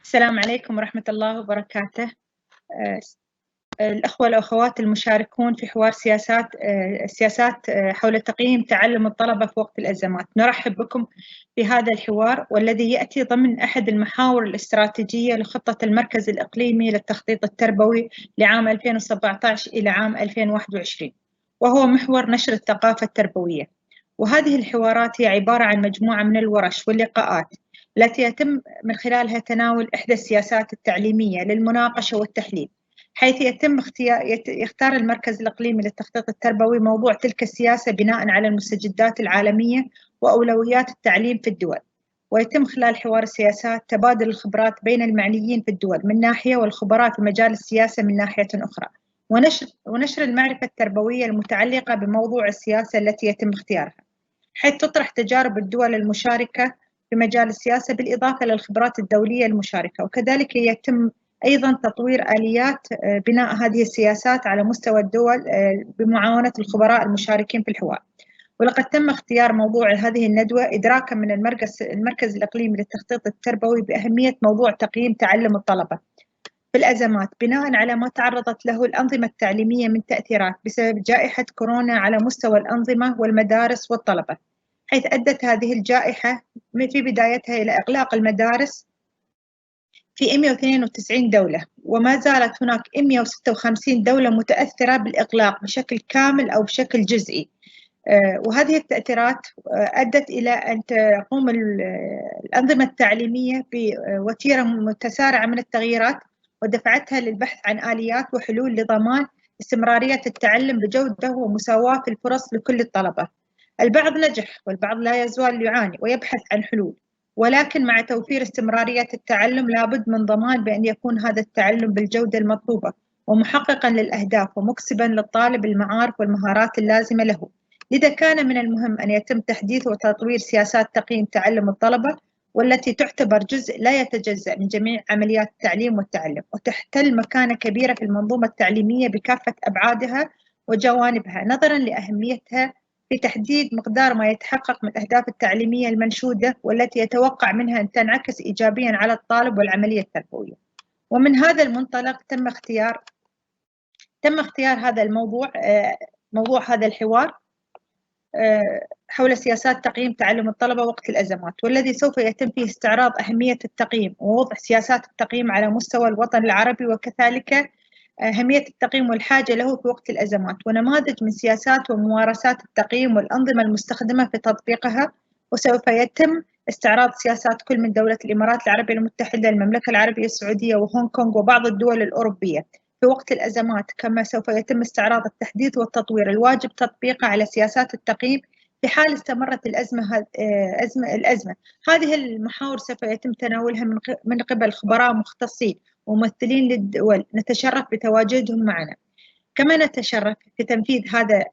السلام عليكم ورحمة الله وبركاته. الأخوة والأخوات المشاركون في حوار سياسات حول تقييم تعلم الطلبة في وقت الأزمات، نرحب بكم في هذا الحوار والذي يأتي ضمن أحد المحاور الاستراتيجية لخطة المركز الإقليمي للتخطيط التربوي لعام 2017 إلى عام 2021، وهو محور نشر الثقافة التربوية. وهذه الحوارات هي عبارة عن مجموعة من الورش واللقاءات التي يتم من خلالها تناول إحدى السياسات التعليمية للمناقشة والتحليل، حيث يتم يختار المركز الإقليمي للتخطيط التربوي موضوع تلك السياسة بناء على المستجدات العالمية وأولويات التعليم في الدول، ويتم خلال حوار السياسات تبادل الخبرات بين المعنيين في الدول من ناحية والخبراء في مجال السياسة من ناحية أخرى، ونشر المعرفة التربوية المتعلقة بموضوع السياسة التي يتم اختيارها، حيث تطرح تجارب الدول المشاركة في مجال السياسة بالإضافة للخبرات الدولية المشاركة، وكذلك يتم أيضاً تطوير آليات بناء هذه السياسات على مستوى الدول بمعاونة الخبراء المشاركين في الحوار. ولقد تم اختيار موضوع هذه الندوة إدراكاً من المركز الإقليمي للتخطيط التربوي بأهمية موضوع تقييم تعلم الطلبة في الأزمات بناء على ما تعرضت له الأنظمة التعليمية من تأثيرات بسبب جائحة كورونا على مستوى الأنظمة والمدارس والطلبة، حيث أدت هذه الجائحة في بدايتها إلى إغلاق المدارس في 192 دولة، وما زالت هناك 156 دولة متأثرة بالإغلاق بشكل كامل أو بشكل جزئي. وهذه التأثيرات أدت إلى أن تقوم الأنظمة التعليمية بوتيرة متسارعة من التغييرات، ودفعتها للبحث عن آليات وحلول لضمان استمرارية التعلم بجودة ومساواة في الفرص لكل الطلبة. البعض نجح والبعض لا يزال يعاني ويبحث عن حلول، ولكن مع توفير استمرارية التعلم لابد من ضمان بأن يكون هذا التعلم بالجودة المطلوبة ومحققاً للأهداف ومكسباً للطالب المعارف والمهارات اللازمة له. لذا كان من المهم أن يتم تحديث وتطوير سياسات تقييم تعلم الطلبة، والتي تعتبر جزء لا يتجزأ من جميع عمليات التعليم والتعلم، وتحتل مكانة كبيرة في المنظومة التعليمية بكافة أبعادها وجوانبها، نظراً لأهميتها في تحديد مقدار ما يتحقق من الأهداف التعليمية المنشودة والتي يتوقع منها أن تنعكس إيجابياً على الطالب والعملية التربوية. ومن هذا المنطلق تم اختيار هذا الموضوع، موضوع هذا الحوار حول سياسات تقييم تعلم الطلبة وقت الأزمات، والذي سوف يتم فيه استعراض أهمية التقييم ووضع سياسات التقييم على مستوى الوطن العربي، وكذلك أهمية التقييم والحاجة له في وقت الأزمات، ونماذج من سياسات وممارسات التقييم والأنظمة المستخدمة في تطبيقها. وسوف يتم استعراض سياسات كل من دولة الإمارات العربية المتحدة، المملكة العربية السعودية وهونغ كونغ وبعض الدول الأوروبية في وقت الأزمات، كما سوف يتم استعراض التحديث والتطوير الواجب تطبيقه على سياسات التقييم في حال استمرت الأزمة. هذه المحاور سوف يتم تناولها من قبل خبراء مختصين وممثلين للدول نتشرف بتواجدهم معنا. كما نتشرف في تنفيذ هذا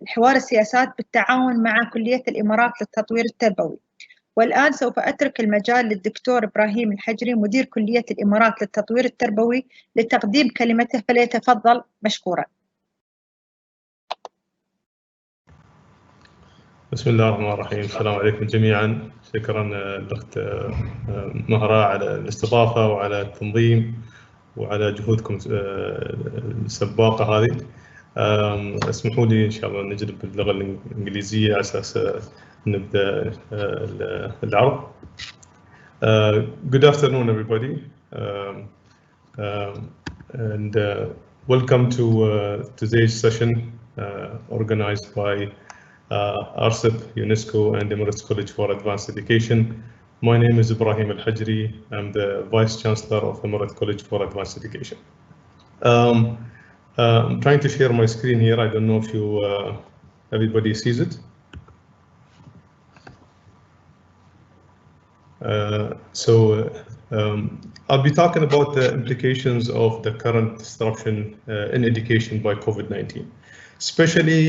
الحوار السياسات بالتعاون مع كلية الإمارات للتطوير التربوي. والآن سوف أترك المجال للدكتور إبراهيم الحجري مدير كلية الإمارات للتطوير التربوي لتقديم كلمته، فليتفضل مشكورا. بسم الله الرحمن الرحيم. السلام عليكم جميعا. شكرا الأخت مهرة على الاستضافة وعلى التنظيم وعلى جهودكم السباقة هذه. اسمحوا لي إن شاء الله نجرب باللغة الإنجليزية على أساس نبدأ العرض. Good afternoon everybody, and welcome to today's session organized by RCEP, UNESCO and Emirates College for Advanced Education. My name is Ibrahim Al-Hajri. I'm the Vice Chancellor of Emirates College for Advanced Education. I'm trying to share my screen here. I don't know if everybody sees it. I'll be talking about the implications of the current disruption in education by COVID-19, especially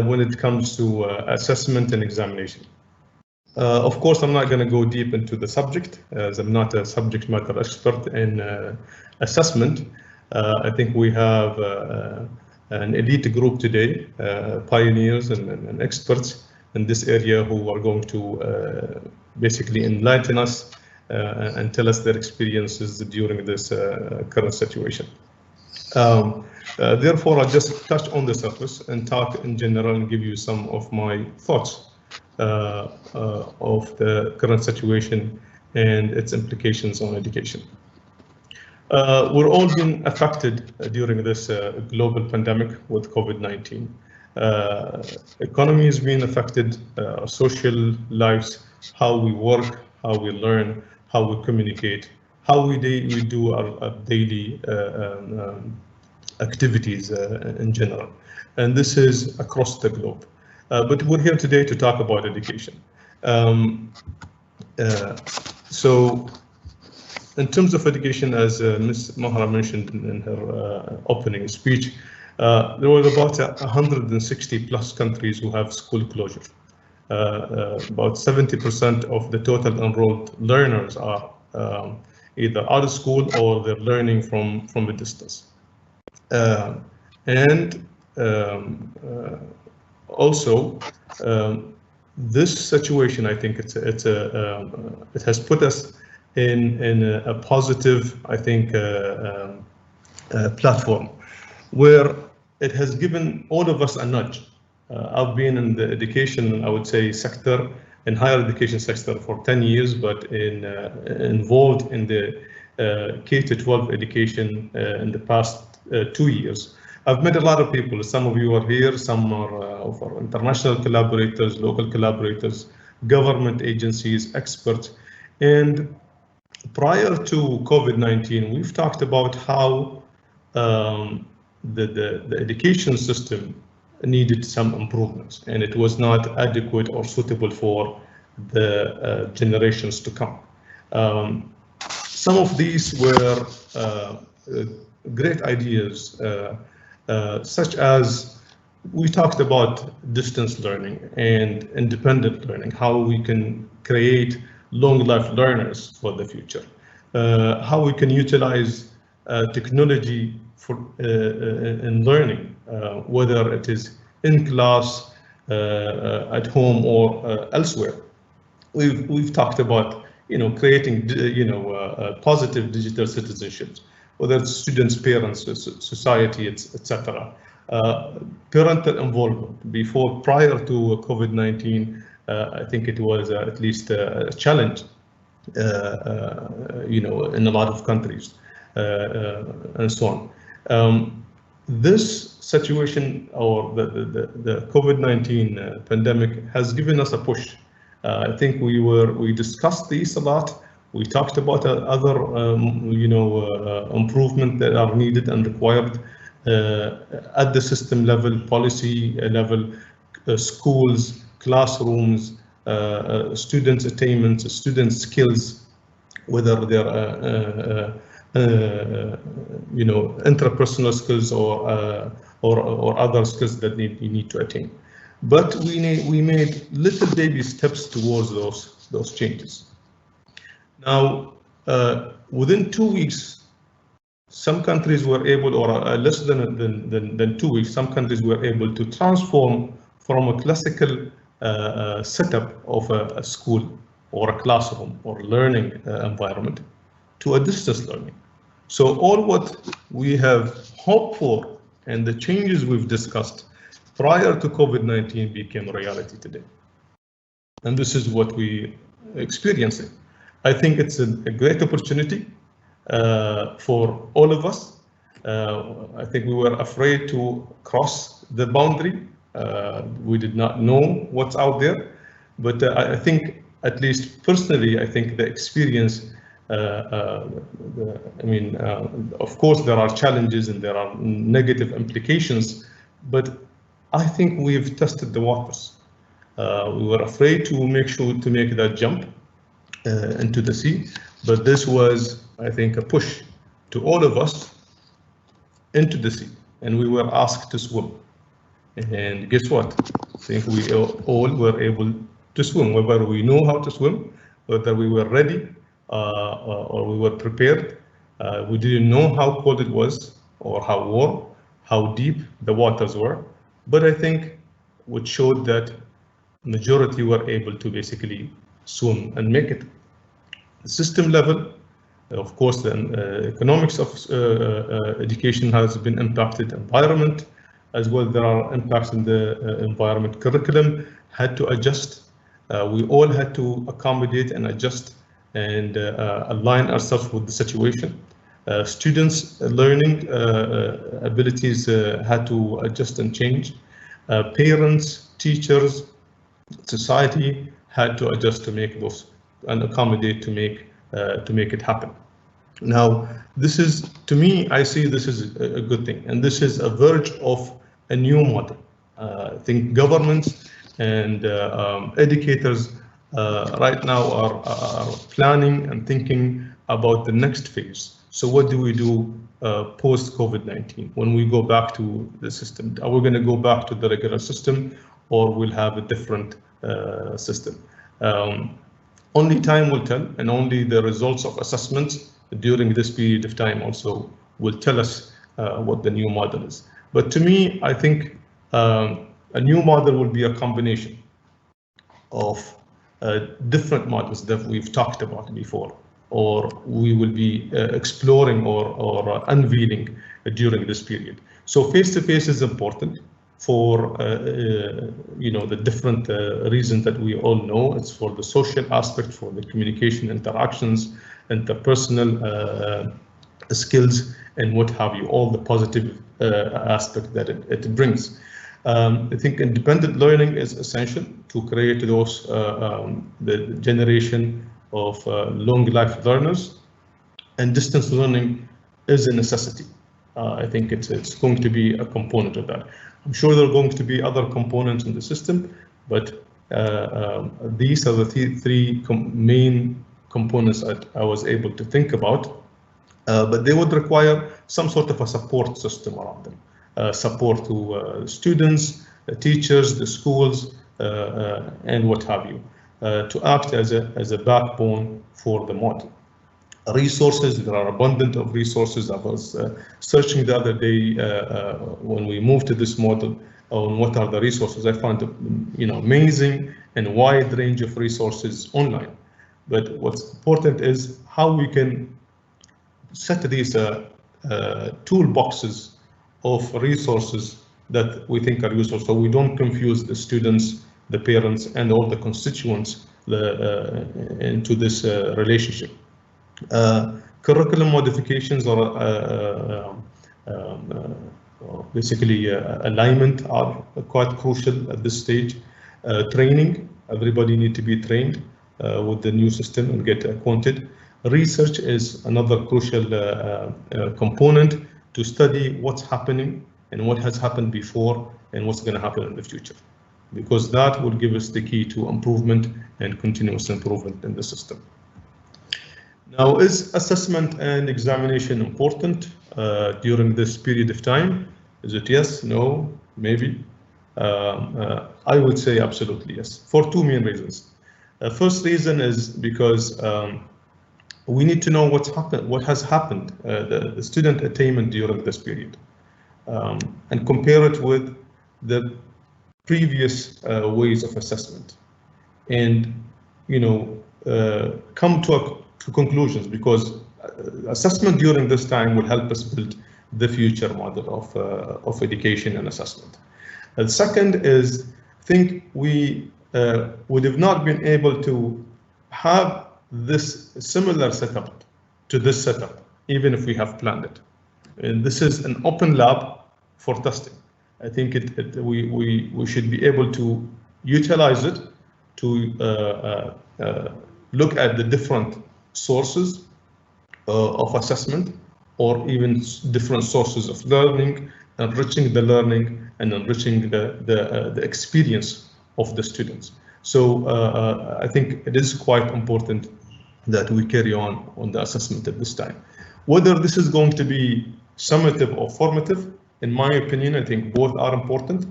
when it comes to assessment and examination. Of course, I'm not going to go deep into the subject, as I'm not a subject matter expert in assessment. I think we have an elite group today, pioneers and experts in this area who are going to basically enlighten us and tell us their experiences during this current situation. Therefore, I'll just touch on the surface and talk in general and give you some of my thoughts of the current situation and its implications on education. We're all being affected during this global pandemic with COVID-19. Economy is being affected, social lives, how we work, how we learn, how we communicate, how we do our daily activities in general. And this is across the globe. But we're here today to talk about education. So in terms of education, as Ms. Mahra mentioned in her opening speech, there were about 160 plus countries who have school closure. About 70% of the total enrolled learners are either out of school or they're learning from a distance. Also, this situation, I think it has put us in a positive, I think, platform where it has given all of us a nudge. I've been in the education, I would say, sector, in higher education sector for 10 years, but involved in the K-12 education in the past 2 years. I've met a lot of people. Some of you are here, some are of our international collaborators, local collaborators, government agencies, experts. And prior to COVID-19, we've talked about how the education system needed some improvements, and it was not adequate or suitable for the generations to come. Some of these were great ideas, such as we talked about distance learning and independent learning, how we can create long life learners for the future, how we can utilize technology for in learning, whether it is in class, at home, or elsewhere. We've talked about creating positive digital citizenships, whether it's students, parents, society, etc. Parental involvement prior to COVID-19, I think it was at least a challenge, in a lot of countries, and so on. This situation, or the COVID-19 pandemic, has given us a push. I think we discussed these a lot. We talked about other improvements that are needed and required at the system level, policy level, schools, classrooms, students' attainment, students' skills, whether they're interpersonal skills or other skills that you need to attain. But we made little baby steps towards those changes. Now, within 2 weeks, some countries were able, or less than 2 weeks, some countries were able to transform from a classical setup of a school or a classroom or learning environment to a distance learning. So all what we have hoped for and the changes we've discussed prior to COVID-19 became reality today. And this is what we experiencing. I think it's a great opportunity for all of us. I think we were afraid to cross the boundary. We did not know what's out there, but I think, at least personally, I think the experience, of course there are challenges and there are negative implications, but I think we've tested the waters. We were afraid to make that jump into the sea, but this was, I think, a push to all of us into the sea, and we were asked to swim. And guess what? I think we all were able to swim, whether we know how to swim, whether we were ready or we were prepared. We didn't know how cold it was or how warm, how deep the waters were, but I think which showed that majority were able to basically swim and make it. system level. Of course, the economics of education has been impacted, environment as well. There are impacts in the environment. Curriculum had to adjust. We all had to accommodate and adjust and align ourselves with the situation. Students' learning abilities had to adjust and change. Parents, teachers, society had to adjust to make those and accommodate to make it happen. Now, this is, to me, I see this is a good thing, and this is a verge of a new model. I think governments and educators right now are planning and thinking about the next phase. So what do we do post COVID-19 when we go back to the system? Are we going to go back to the regular system, or we'll have a different system? Only time will tell, and only the results of assessments during this period of time also will tell us what the new model is. But to me, I think a new model will be a combination of different models that we've talked about before, or we will be exploring or unveiling during this period. So face-to-face is important for the different reasons that we all know. It's for the social aspect, for the communication, interactions, interpersonal skills, and what have you, all the positive aspect that it brings. I think independent learning is essential to create those the generation of long life learners, and distance learning is a necessity. I think it's going to be a component of that. I'm sure there are going to be other components in the system, but these are the three main components that I was able to think about. But they would require some sort of a support system around them. Support to students, teachers, the schools, and what have you, to act as a backbone for the model. Resources, there are abundant of resources. I was searching the other day when we moved to this model on what are the resources. I found amazing and wide range of resources online. But what's important is how we can set these toolboxes of resources that we think are useful, so we don't confuse the students, the parents, and all the constituents into this relationship. Curriculum modifications or basically alignment are quite crucial at this stage. Training, everybody need to be trained with the new system and get acquainted. Research is another crucial component to study what's happening and what has happened before and what's going to happen in the future, because that will give us the key to improvement and continuous improvement in the system. Now, is assessment and examination important during this period of time? Is it yes, no, maybe? I would say absolutely yes, for two main reasons. First reason is because we need to know what has happened, the student attainment during this period, and compare it with the previous ways of assessment, and come to conclusions, because assessment during this time will help us build the future model of education and assessment. The second is, I think we would have not been able to have this similar setup to this setup, even if we have planned it. And this is an open lab for testing. I think we should be able to utilize it to look at the different sources of assessment, or even different sources of learning, enriching the learning and enriching the experience of the students. So I think it is quite important that we carry on the assessment at this time. Whether this is going to be summative or formative, in my opinion, I think both are important.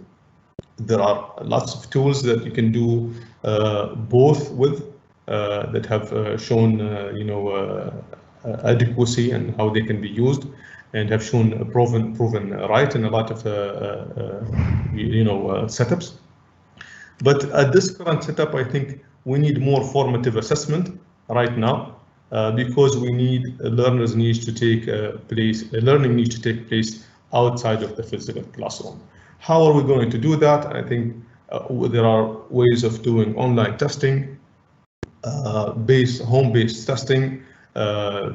There are lots of tools that you can do both with that have shown adequacy and how they can be used, and have shown proven right in a lot of setups. But at this current setup, I think we need more formative assessment right now, because we need learners needs to take place, learning needs to take place outside of the physical classroom. How are we going to do that? I think there are ways of doing online testing, home-based testing,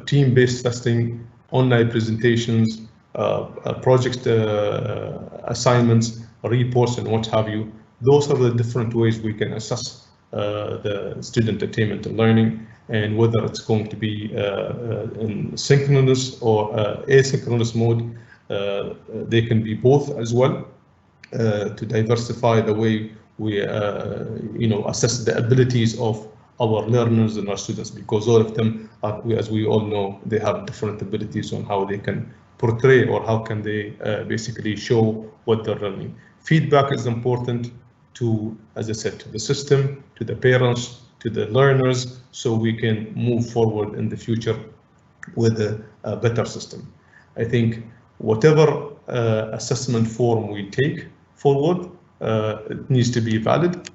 team-based testing, online presentations, project assignments, reports, and what have you. Those are the different ways we can assess the student attainment and learning, and whether it's going to be in synchronous or asynchronous mode. They can be both as well, to diversify the way we assess the abilities of our learners and our students, because all of them are, as we all know, they have different abilities on how they can portray or how can they basically show what they're learning. Feedback is important to, as I said, to the system, to the parents, to the learners, so we can move forward in the future with a better system. I think whatever assessment form we take forward, it needs to be valid,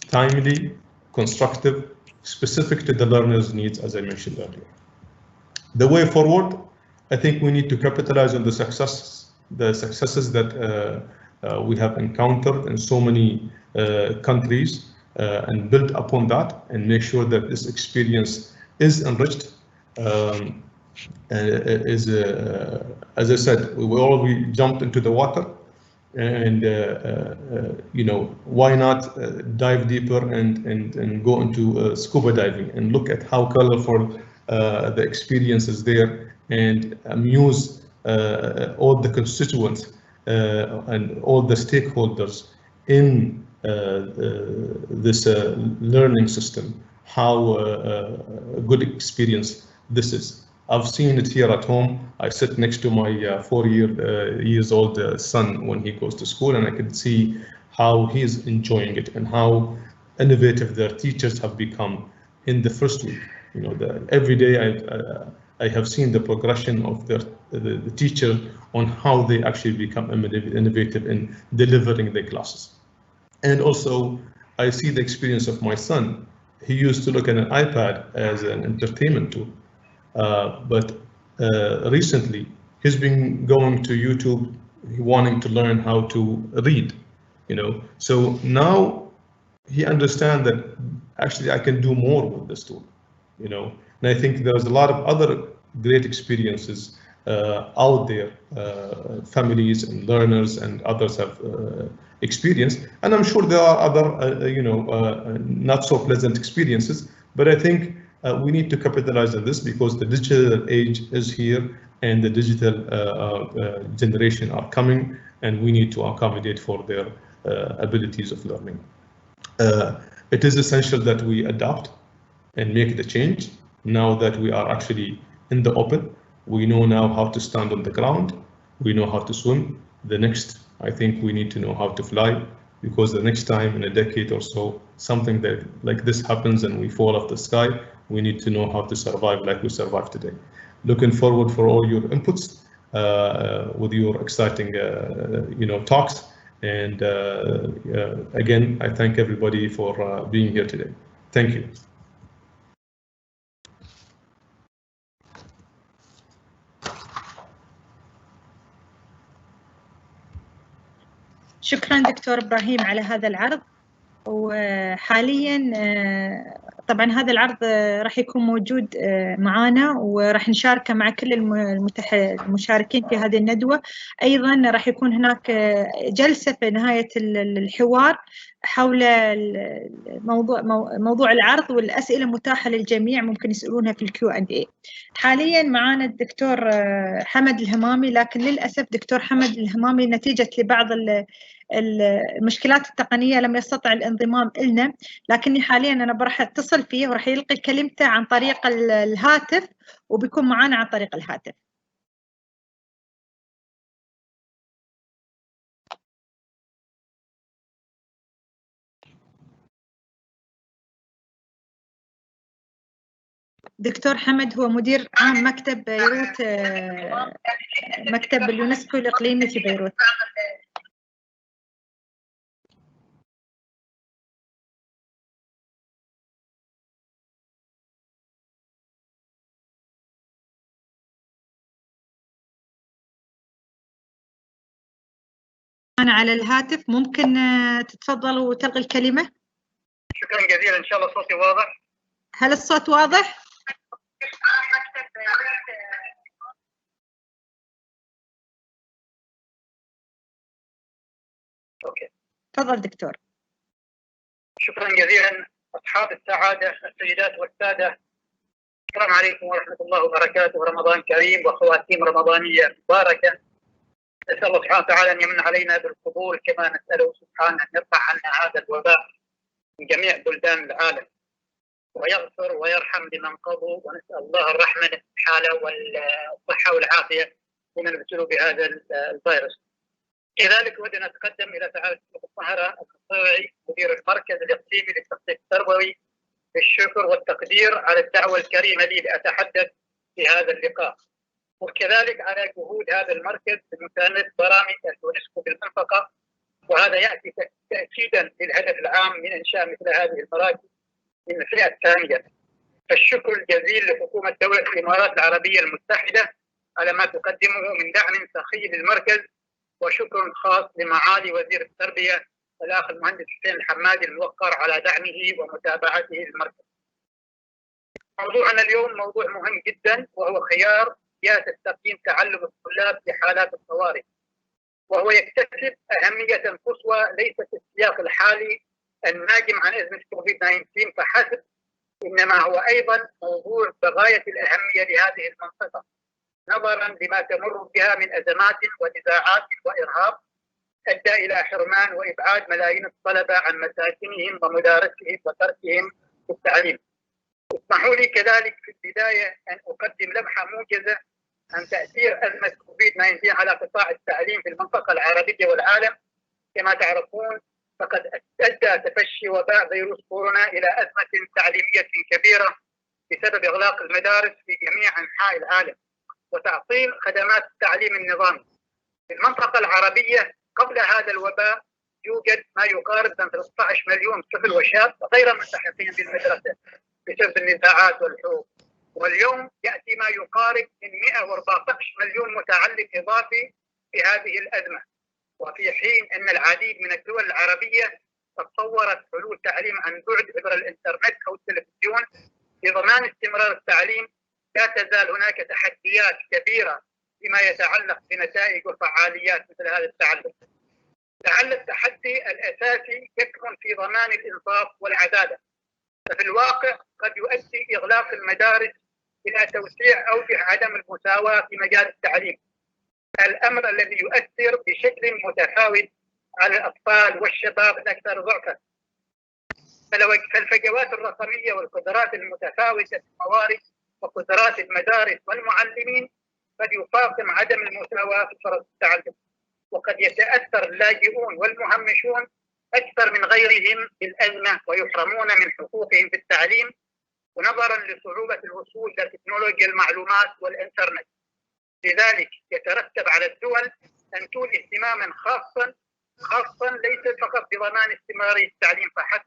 timely, constructive, specific to the learner's needs, as I mentioned earlier. The way forward, I think we need to capitalize on the successes that we have encountered in so many countries, and build upon that and make sure that this experience is enriched. As I said, we jumped into the water, and why not dive deeper and go into scuba diving and look at how colorful the experience is there, and amuse all the constituents and all the stakeholders in this learning system, how a good experience this is. I've seen it here at home. I sit next to my 4 years old son when he goes to school, and I can see how he's enjoying it and how innovative their teachers have become in the first week. Every day I have seen the progression of the teacher on how they actually become innovative in delivering their classes. And also, I see the experience of my son. He used to look at an iPad as an entertainment tool. But recently, he's been going to YouTube, wanting to learn how to read, So now he understands that actually I can do more with this tool, And I think there's a lot of other great experiences out there, families and learners and others have experienced, and I'm sure there are other, not so pleasant experiences. But I think we need to capitalize on this, because the digital age is here and the digital generation are coming, and we need to accommodate for their abilities of learning. It is essential that we adapt and make the change now that we are actually in the open. We know now how to stand on the ground. We know how to swim. The next, I think we need to know how to fly, because the next time in a decade or so, something that like this happens and we fall off the sky, we need to know how to survive like we survived today. Looking forward for all your inputs with your exciting talks. And again, I thank everybody for being here today. Thank you. شكرا دكتور إبراهيم على هذا العرض. وحاليا طبعا هذا العرض راح يكون موجود معنا، وراح نشاركه مع كل المشاركين في هذه الندوة. أيضا راح يكون هناك جلسة في نهاية الحوار حول موضوع العرض، والأسئلة متاحة للجميع، ممكن يسألونها في الQ&A. حاليا معنا الدكتور حمد الهمامي، لكن للأسف دكتور حمد الهمامي نتيجة لبعض المشكلات التقنية لم يستطع الانضمام إلنا، لكني حاليا أنا راح أتصل فيه وراح يلقي كلمته عن طريق الهاتف، وبيكون معنا عن طريق الهاتف. دكتور حمد هو مدير عام مكتب بيروت، مكتب اليونسكو الإقليمي في بيروت. أنا على الهاتف، ممكن تتفضل وتلغي الكلمة؟ شكرا جزيلا، إن شاء الله صوتي واضح. هل الصوت واضح؟ أوكي. تفضل دكتور. شكرا جزيلا أصحاب السعادة، السيدات والسادة، السلام عليكم ورحمة الله وبركاته. رمضان كريم وخواتيم رمضانية مباركة. نسأل الله سبحانه وتعالى أن يمن علينا بالقبول، كما نسأله سبحانه أن يرفع عنا هذا الوباء من جميع بلدان العالم ويغفر ويرحم لمن قضوا، ونسأل الله الرحمة الحالة والصحة والعافية لمن ابتلوا بهذا الفيروس. كذلك ودنا نتقدم إلى سعادة الطاهرة المطوعي مدير المركز الإقليمي للتخطيط التربوي بالشكر والتقدير على الدعوة الكريمة لي لأتحدث في هذا اللقاء، وكذلك على جهود هذا المركز بمساندة برامج اليونسكو بالمنطقة، وهذا يأتي تأكيدا للهدف العام من إنشاء مثل هذه المراكز من الفئة الثانية. فالشكر الجزيل لحكومة دولة الإمارات العربية المتحدة على ما تقدمه من دعم سخي للمركز، وشكر خاص لمعالي وزير التربية الأخ المهندس حسين الحمادي الموقر على دعمه ومتابعته للمركز. موضوعنا اليوم موضوع مهم جدا، وهو خيار سياسة تقييم تعلم الطلاب في حالات الطوارئ، وهو يكتسب أهمية قصوى ليس في السياق الحالي الناجم عن أزمة كوفيد-19 فحسب، إنما هو أيضا موضوع بغاية الأهمية لهذه المنطقة نظرا لما تمر بها من أزمات ونزاعات وإرهاب أدى إلى حرمان وإبعاد ملايين الطلبة عن مساكنهم ومدارسهم وتركهم في التعليم. اسمحوا لي كذلك في البداية أن أقدم لمحة موجزة عن تأثير أزمة كوفيد-19 على قطاع التعليم في المنطقة العربية والعالم. كما تعرفون فقد أدى تفشي وباء فيروس كورونا إلى أزمة تعليمية كبيرة بسبب إغلاق المدارس في جميع أنحاء العالم وتعطيل خدمات التعليم النظامي. في المنطقة العربية قبل هذا الوباء يوجد ما يقارب من 13 مليون طفل وشاب غير ملتحقين بالمدرسة بسبب النزاعات والحروب، واليوم يأتي ما يقارب من 114 مليون متعلم إضافي في هذه الأزمة، وفي حين أن العديد من الدول العربية تطورت حلول تعليم عن بعد عبر الإنترنت أو التلفزيون لضمان استمرار التعليم. لا تزال هناك تحديات كبيرة فيما يتعلق بنتائج وفعاليات مثل هذا التعلم. لعل التحدي الأساسي يكمن في ضمان الإنصاف والعدالة، ففي الواقع قد يؤدي إغلاق المدارس إلى توسيع أوجه عدم المساواة في مجال التعليم، الأمر الذي يؤثر بشكل متفاوت على الأطفال والشباب الأكثر ضعفا. فالفجوات الرقمية والقدرات المتفاوتة في الموارد وقدرات المدارس والمعلمين قد يفاقم عدم المساواة في فرص التعلم، وقد يتأثر اللاجئون والمهمشون أكثر من غيرهم بالأزمة ويحرمون من حقوقهم في التعليم، ونظرا لصعوبة الوصول إلى تكنولوجيا المعلومات والإنترنت. لذلك يترتب على الدول أن تولي اهتماما خاصا ليس فقط بضمان استمرارية التعليم فحسب،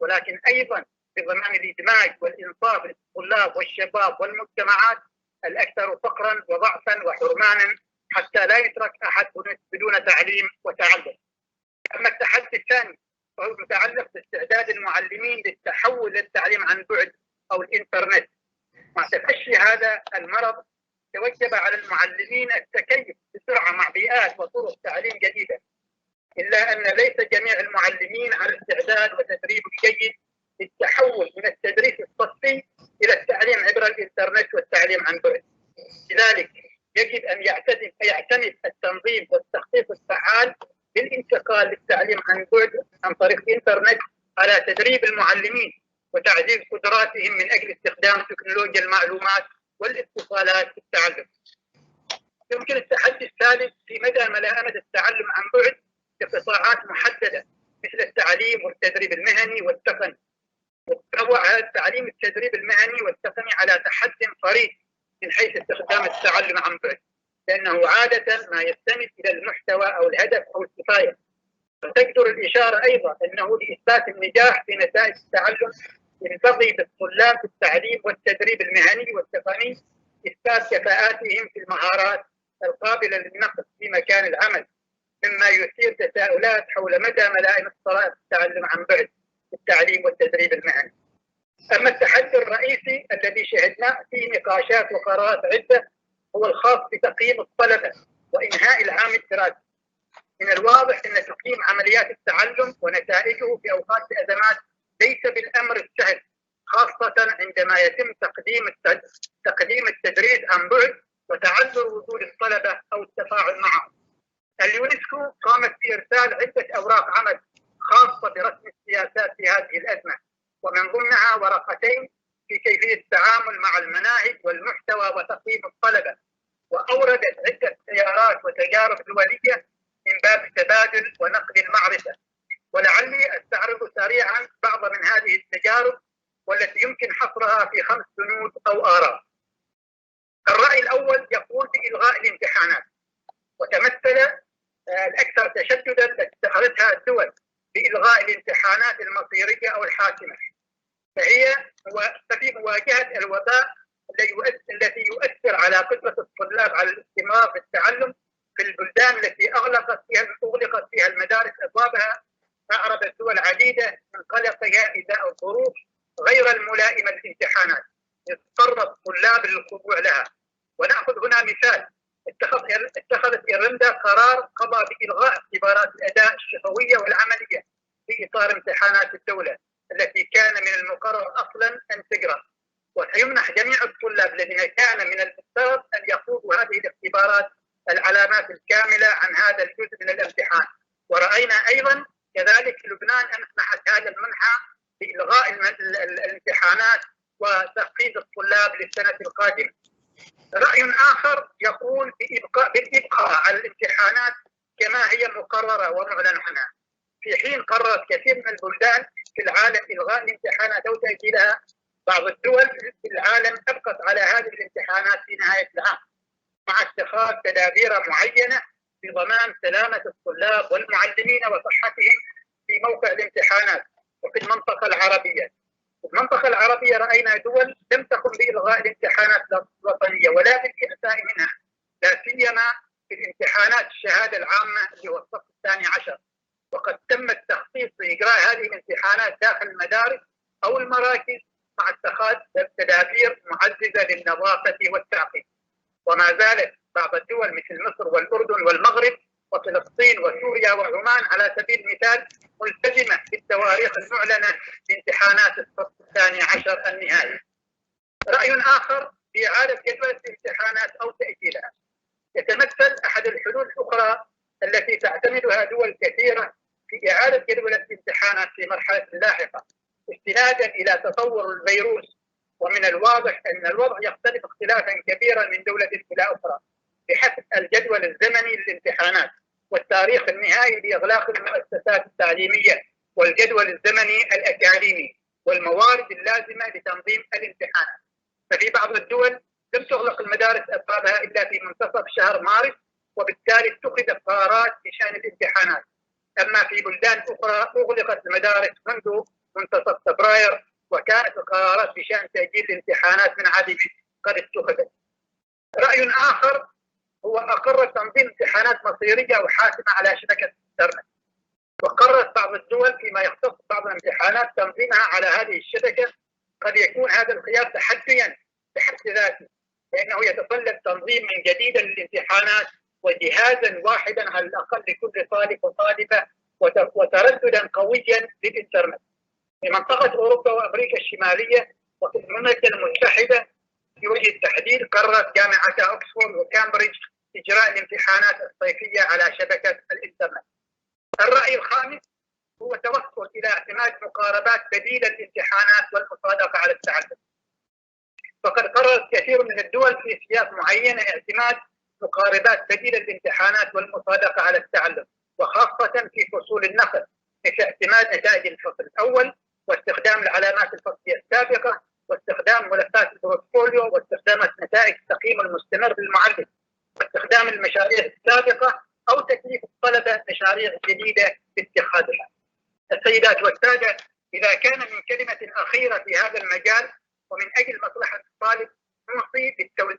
ولكن أيضا بضمان الإدماج والإنصاف للطلاب والشباب والمجتمعات الأكثر فقرا وضعفا وحرمانا، حتى لا يترك أحد بدون تعليم وتعلم. أما التحدي الثاني فهو متعلق باستعداد المعلمين للتحول للتعليم عن بعد أو الإنترنت. مع تفشي هذا المرض توجب على المعلمين التكيف بسرعة مع بيئات وطرق تعليم جديدة، إلا أن ليس جميع المعلمين على استعداد وتدريب جيد للتحول من التدريس الصفي إلى التعليم عبر الإنترنت والتعليم عن بعد. لذلك يجب أن يعتمد التنظيم والتخطيط الفعال بالانتقال للتعليم عن بعد عن طريق الإنترنت على تدريب المعلمين وتعزيز قدراتهم من أجل استخدام تكنولوجيا المعلومات والاتصالات في التعلم. يمكن التحدي الثالث في مدى ملائمة التعلم عن بعد لقطاعات محددة مثل التعليم والتدريب المهني والتقني. وتطوع هذا التعليم التدريب المهني والتقني على تحدي فريد من حيث استخدام التعلم عن بعد، لأنه عادة ما يستند إلى المحتوى أو الهدف أو الكفاية. وتقدر الإشارة أيضا أنه لإثبات النجاح في نتائج التعلم ينبغي بالطلاب في التعليم والتدريب المهني والتقني إثبات كفاءاتهم في المهارات القابلة للنقل في مكان العمل، مما يثير تساؤلات حول مدى ملائمة طرائق التعلم عن بعد في التعليم والتدريب المهني. أما التحدي الرئيسي الذي شهدناه في نقاشات وقرارات عدة هو الخاص بتقييم الطلبة وإنهاء العام الدراسي. من الواضح أن تقييم عمليات التعلم ونتائجه في أوقات الأزمات ليس بالأمر السهل، خاصة عندما يتم تقديم التدريس عن بعد وتعذر وجود الطلبة أو التفاعل معهم. اليونسكو قامت بإرسال عدة أوراق عمل خاصة برسم السياسات في هذه الأزمة، ومن ضمنها ورقتين في كيفية التعامل مع المناهج والمحتوى وتقييم الطلبة، وأوردت عدة خيارات وتجارب دولية من باب تبادل ونقل المعرفة. ولعلي أستعرض سريعا بعض من هذه التجارب والتي يمكن حصرها في 5 بنود أو آراء. الرأي الأول يقول بإلغاء الامتحانات، وتمثل الأكثر تشددا التي اتخذتها الدول بإلغاء الامتحانات المصيرية أو الحاسمة، ففي مواجهة الوباء الذي يؤثر على قدرة الطلاب على الاستمرار في التعلم في البلدان التي أغلقت فيها المدارس أبوابها، أعربت دول عديدة من قلقها إزاء الظروف غير الملائمة للامتحانات، اضطر الطلاب للخضوع لها. ونأخذ هنا مثال: اتخذت إيرلندا قرار قضى بإلغاء اختبارات الأداء الشفوية والعملية في إطار امتحانات الدولة التي كان من المقرر أصلا أن تجرى، وسيمنح جميع الطلاب الذين كان من المفترض أن يخوضوا هذه الاختبارات العلامات الكاملة عن هذا الجزء من الامتحان. ورأينا أيضا كذلك لبنان أن منحت هذا المنحى بإلغاء الامتحانات وتخفيض الطلاب للسنة القادمة. رأي آخر يقول بالإبقاء على الامتحانات كما هي مقررة ومعلن عنها، في حين قررت كثير من البلدان في العالم إلغاء الامتحانات أو تأجيلها. بعض الدول في العالم أبقت على هذه الامتحانات في نهاية العام مع اتخاذ تدابير معينة لضمان سلامة الطلاب والمعلمين وصحتهم في موقع الامتحانات. وفي المنطقة العربية رأينا دول لم تقم بإلغاء الامتحانات الوطنية ولا بالإعفاء منها، لا سيما في الامتحانات الشهادة العامة اللي هو الصف الثاني عشر، وقد تم التخصيص لإجراء هذه الامتحانات داخل المدارس أو المراكز مع اتخاذ تدابير معززة للنظافة والتعقيم. وما زالت بعض الدول مثل مصر والأردن والمغرب وفلسطين وسوريا وعمان على سبيل المثال ملتزمة بالتواريخ المعلنة لامتحانات الصف الثاني عشر النهائي. رأي آخر بإعادة جدول الامتحانات أو تأجيلها، يتمثل أحد الحلول الأخرى التي تعتمدها دول كثيرة في إعادة جدول الامتحانات في مرحلة لاحقة استنادا إلى تطور الفيروس. ومن الواضح أن الوضع يختلف اختلافا كبيرا من دولة إلى أخرى بحسب الجدول الزمني للامتحانات والتاريخ النهائي لإغلاق المؤسسات التعليمية والجدول الزمني الأكاديمي والموارد اللازمة لتنظيم الامتحانات. ففي بعض الدول لم تغلق المدارس أبوابها إلا في منتصف شهر مارس، وبالتالي اتخذت قرارات بشأن الامتحانات. أما في بلدان أخرى أغلقت المدارس منذ منتصف فبراير، وكانت القرارات بشأن تأجيل الامتحانات من عدم قد اتخذت. رأي آخر هو أقرت تنظيم امتحانات مصيرية وحاسمة على شبكة الإنترنت، وقررت بعض الدول فيما يختص بعض الامتحانات تنظيمها على هذه الشبكة. قد يكون هذا الخيار تحديا بحد ذاته، لأنه يتطلب تنظيما جديدا للامتحانات وجهازا واحدا على الأقل لكل طالب وطالبة وترددا قويا للإنترنت. في منطقة أوروبا وأمريكا الشمالية وفي المملكة المتحدة في وجه التحديد قررت جامعة أكسفورد وكامبريدج إجراء الامتحانات الصيفية على شبكة الإنترنت. الرأي الخامس هو توصل إلى اعتماد مقاربات بديلة للامتحانات والمصادقة على التعلم. فقد قررت كثير من الدول في سياق معين اعتماد مقاربات بديلة للامتحانات والمصادقة على التعلم، وخاصة في فصول النقل، مثل اعتماد نتائج الفصل الأول واستخدام العلامات الفصلية السابقة واستخدام ملفات البورتفوليو واستخدام نتائج التقييم المستمر للمعلم واستخدام المشاريع السابقة أو تكليف الطلبة مشاريع جديدة باتخاذها. السيدات والسادة، إذا كان من كلمة أخيرة في هذا المجال ومن أجل مصلحة الطالب نوصي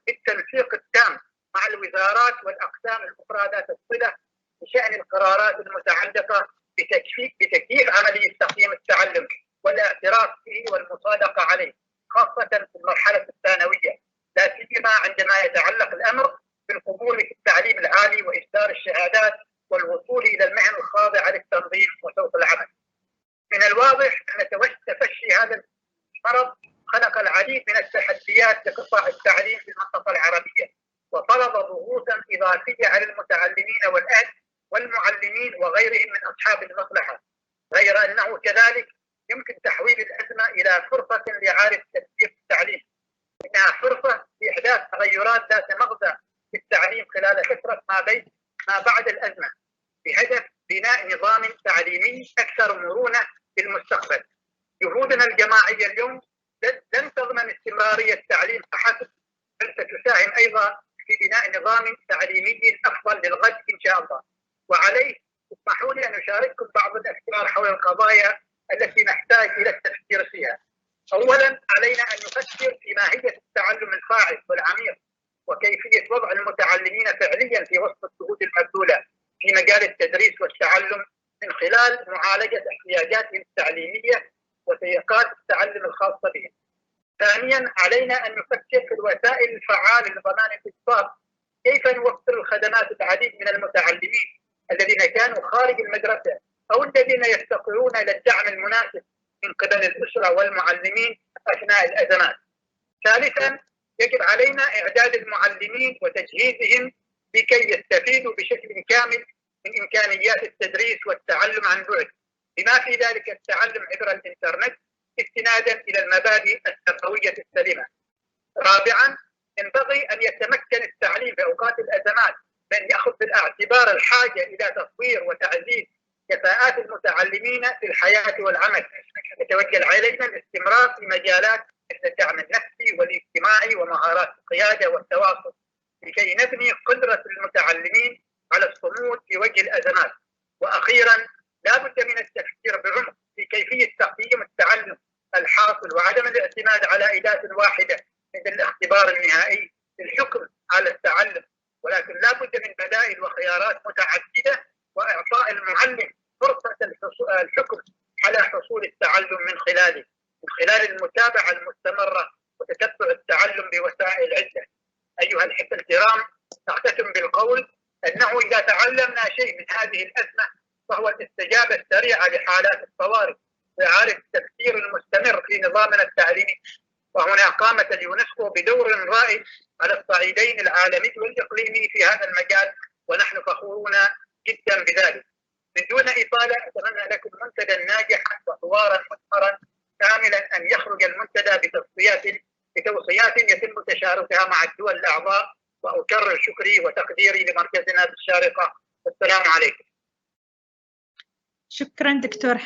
بالتنسيق التام مع الوزارات والأقسام الأخرى ذات الصلة بشأن القرارات المتعلقة بتكييف عملية تقييم التعلم والاعتراف به والمصادقة عليه، خاصة في المرحلة الثانوية، لا سيما عندما يتعلق الأمر بالقبول في التعليم العالي وإصدار الشهادات والوصول إلى المهن الخاضعة للتنظيم وسوق العمل. من الواضح أن تفشي هذا المرض خلق العديد من التحديات لقطاع التعليم في المنطقة العربية، وفرض ضغوطا إضافية على المتعلمين والأهل والمعلمين وغيرهم من أصحاب المصلحة، غير أنه كذلك يمكن تحويل الأزمة إلى فرصة لإعادة تدبير التعليم، إنها فرصة لإحداث تغيرات ذات مغزى في التعليم خلال فترة ما بعد الأزمة، بهدف بناء نظام تعليمي أكثر مرونة في المستقبل. جهودنا الجماعية اليوم لن تضمن استمرارية التعليم فحسب، بل ستساهم أيضا في بناء نظام تعليمي أفضل للغد إن شاء الله. وعليه اسمحوا لي أن أشارككم بعض الأفكار حول القضايا التي نحتاج إلى التفكير فيها. أولا، علينا أن نفكر في ماهية التعلم الفاعل والعميق، وكيفية وضع المتعلمين فعليا في وسط الجهود المبذولة في مجال التدريس والتعلم من خلال معالجة احتياجاتهم التعليمية وسياقات التعلم الخاصة بهم. ثانيا، علينا أن نفكر في الوسائل الفعالة لضمان الإنصاف، كيف نوفر الخدمات العديد من المتعلمين الذين كانوا خارج المدرسة أو الذين يفتقرون إلى الدعم المناسب من قبل الأسرة والمعلمين أثناء الأزمات. ثالثا، يجب علينا إعداد المعلمين وتجهيزهم لكي يستفيدوا بشكل كامل من إمكانيات التدريس والتعلم عن بعد، بما في ذلك التعلم عبر الإنترنت استنادا إلى المبادئ التربوية السليمة. رابعا، ينبغي أن يتمكن التعليم في أوقات الأزمات بأن يأخذ بالاعتبار الحاجة إلى تطوير وتعزيز كفاءات المتعلمين في الحياة والعمل. يتوجه علينا الاستمرار في مجالات مثل الدعم النفسي والاجتماعي ومهارات القيادة والتواصل، لكي نبني قدرة المتعلمين على الصمود في وجه الأزمات. وأخيرا، لا بد من التفكير بعمق في كيفية تقييم التعلم الحاصل وعدم الاعتماد على أداة واحدة مثل الاختبار النهائي للحكم على التعلم، ولكن لا بد من بدائل وخيارات متعددة وإعطاء المعلم فرصة الحكم على حصول التعلم من خلال المتابعة المستمرة وتتبع التعلم بوسائل عدة. أيها الأحبة الكرام، أختتم بالقول أنه إذا تعلمنا شيء من هذه الأزمة فهو الاستجابة السريعة لحالات الطوارئ وإعادة التفكير المستمر في نظامنا التعليمي. وهنا قامت اليونسكو بدور رائد على الصعيدين العالمي والإقليمي في هذا المجال، ونحن فخورون جدا بذلك. من دون إطالة، أتمنى لكم منتدى ناجحا وحوارا مثمرا كاملا، أن يخرج المنتدى بتوصيات يتم تشاركها مع الدول الأعضاء. وأكرر شكري وتقديري لمركزنا بالشارقة. والسلام عليكم. شكرا دكتور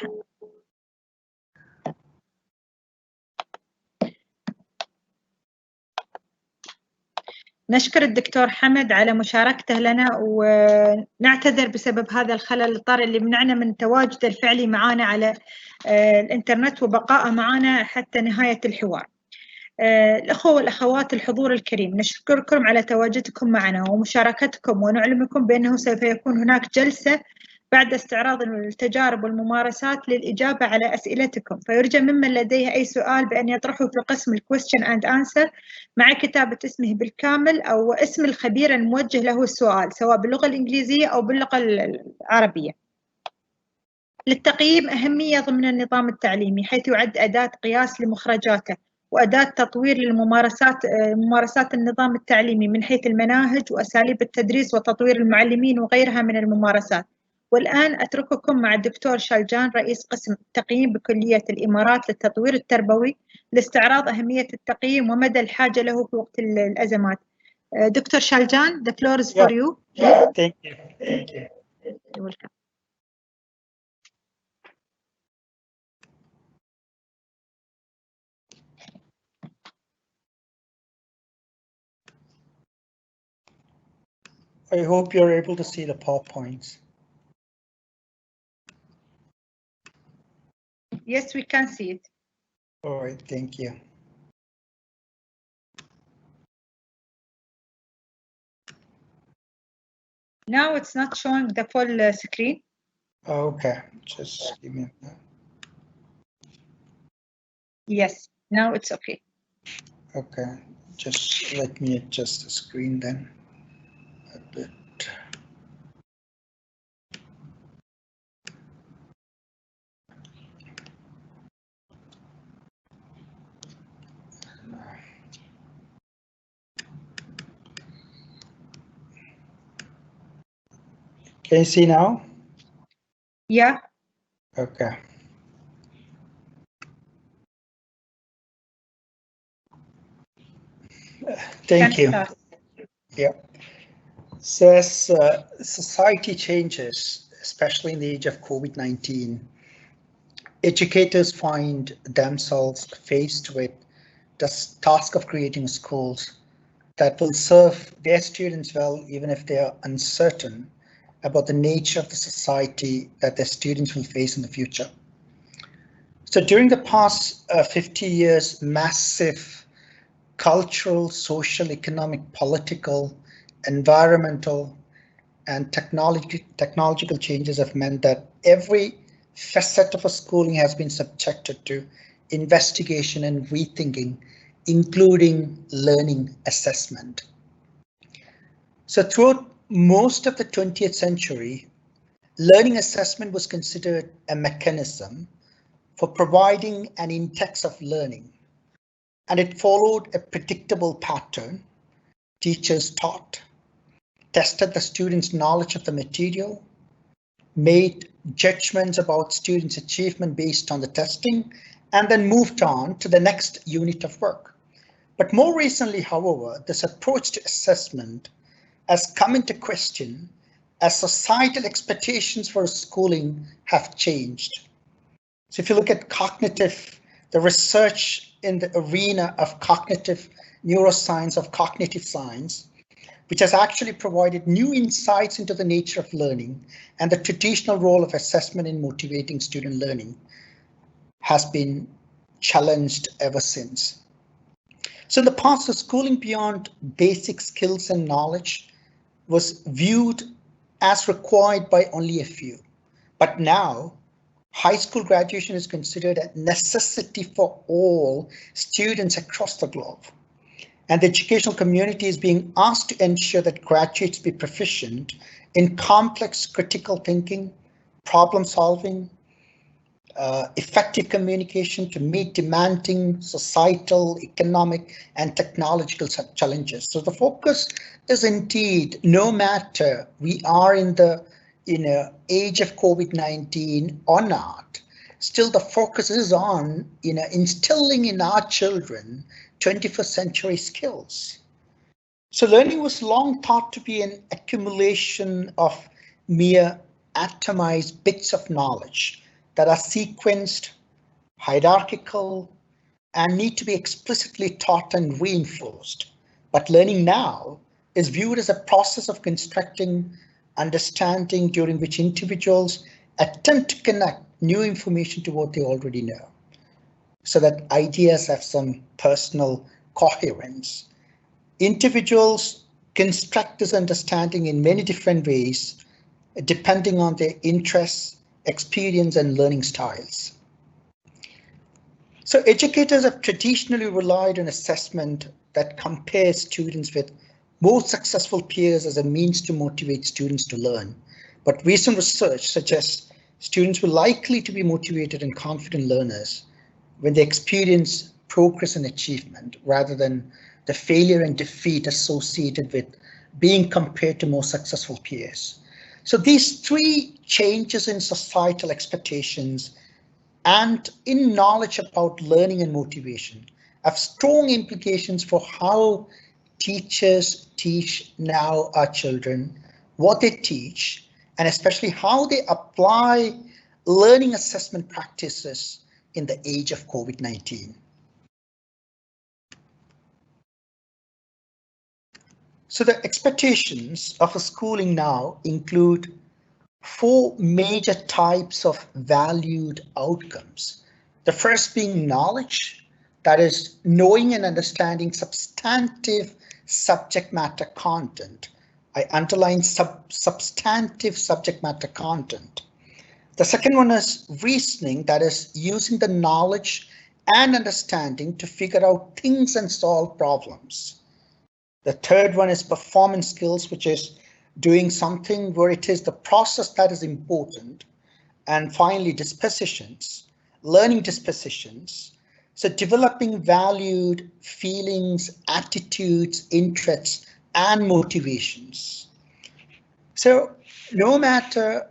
نشكر الدكتور حمد على مشاركته لنا، ونعتذر بسبب هذا الخلل الطارئ اللي منعنا من تواجده الفعلي معنا على الإنترنت وبقائه معنا حتى نهاية الحوار. الأخوة والأخوات الحضور الكريم، نشكركم على تواجدكم معنا ومشاركتكم، ونعلمكم بأنه سوف يكون هناك جلسة بعد استعراض التجارب والممارسات للإجابة على أسئلتكم، فيرجى ممن لديه أي سؤال بأن يطرحه في قسم Question and Answer مع كتابة اسمه بالكامل أو اسم الخبير الموجه له السؤال، سواء باللغة الإنجليزية أو باللغة العربية. للتقييم أهمية ضمن النظام التعليمي، حيث يعد أداة قياس لمخرجاته وأداة تطوير ممارسات النظام التعليمي من حيث المناهج وأساليب التدريس وتطوير المعلمين وغيرها من الممارسات. والآن أترككم مع الدكتور شالجان، رئيس قسم التقييم بكلية الإمارات للتطوير التربوي، لاستعراض أهمية التقييم ومدى الحاجة له في وقت الأزمات. دكتور شالجان, the floor is for you. Thank you. Thank you. You're welcome. I hope you're able to see the PowerPoints. Yes, we can see it. All right, thank you. Now it's not showing the full screen. Okay, just give me a minute. Yes, now it's okay. Okay, just let me adjust the screen then a bit. Can you see now? Yeah. Okay. Thank you. Start. Yeah. So as society changes, especially in the age of COVID-19, educators find themselves faced with the task of creating schools that will serve their students well, even if they are uncertain about the nature of the society that their students will face in the future. So during the past 50 years, massive cultural, social, economic, political, environmental, and technological changes have meant that every facet of a schooling has been subjected to investigation and rethinking, including learning assessment. So throughout most of the 20th century, learning assessment was considered a mechanism for providing an index of learning, and it followed a predictable pattern. Teachers taught, tested the students' knowledge of the material, made judgments about students' achievement based on the testing, and then moved on to the next unit of work. But more recently, however, this approach to assessment has come into question as societal expectations for schooling have changed. So if you look at the research in the arena of cognitive neuroscience, of cognitive science, which has actually provided new insights into the nature of learning and the traditional role of assessment in motivating student learning, has been challenged ever since. So in the past, the schooling beyond basic skills and knowledge was viewed as required by only a few. But now, high school graduation is considered a necessity for all students across the globe. And the educational community is being asked to ensure that graduates be proficient in complex critical thinking, problem solving, effective communication to meet demanding societal, economic, and technological challenges. So the focus is indeed, no matter we are in the age of COVID-19 or not, still the focus is on instilling in our children 21st century skills. So learning was long thought to be an accumulation of mere atomized bits of knowledge that are sequenced, hierarchical, and need to be explicitly taught and reinforced. But learning now is viewed as a process of constructing understanding during which individuals attempt to connect new information to what they already know, so that ideas have some personal coherence. Individuals construct this understanding in many different ways, depending on their interests, experience, and learning styles. So educators have traditionally relied on assessment that compares students with more successful peers as a means to motivate students to learn. But recent research suggests students were likely to be motivated and confident learners when they experience progress and achievement, rather than the failure and defeat associated with being compared to more successful peers. So these three changes in societal expectations and in knowledge about learning and motivation have strong implications for how teachers teach now our children, what they teach, and especially how they apply learning assessment practices in the age of COVID-19. So the expectations of a schooling now include four major types of valued outcomes. The first being knowledge, that is knowing and understanding substantive subject matter content, I underline substantive subject matter content. The second one is reasoning, that is using the knowledge and understanding to figure out things and solve problems. The third one is performance skills, which is doing something where it is the process that is important. And finally, dispositions, learning dispositions. So developing valued feelings, attitudes, interests, and motivations. So no matter,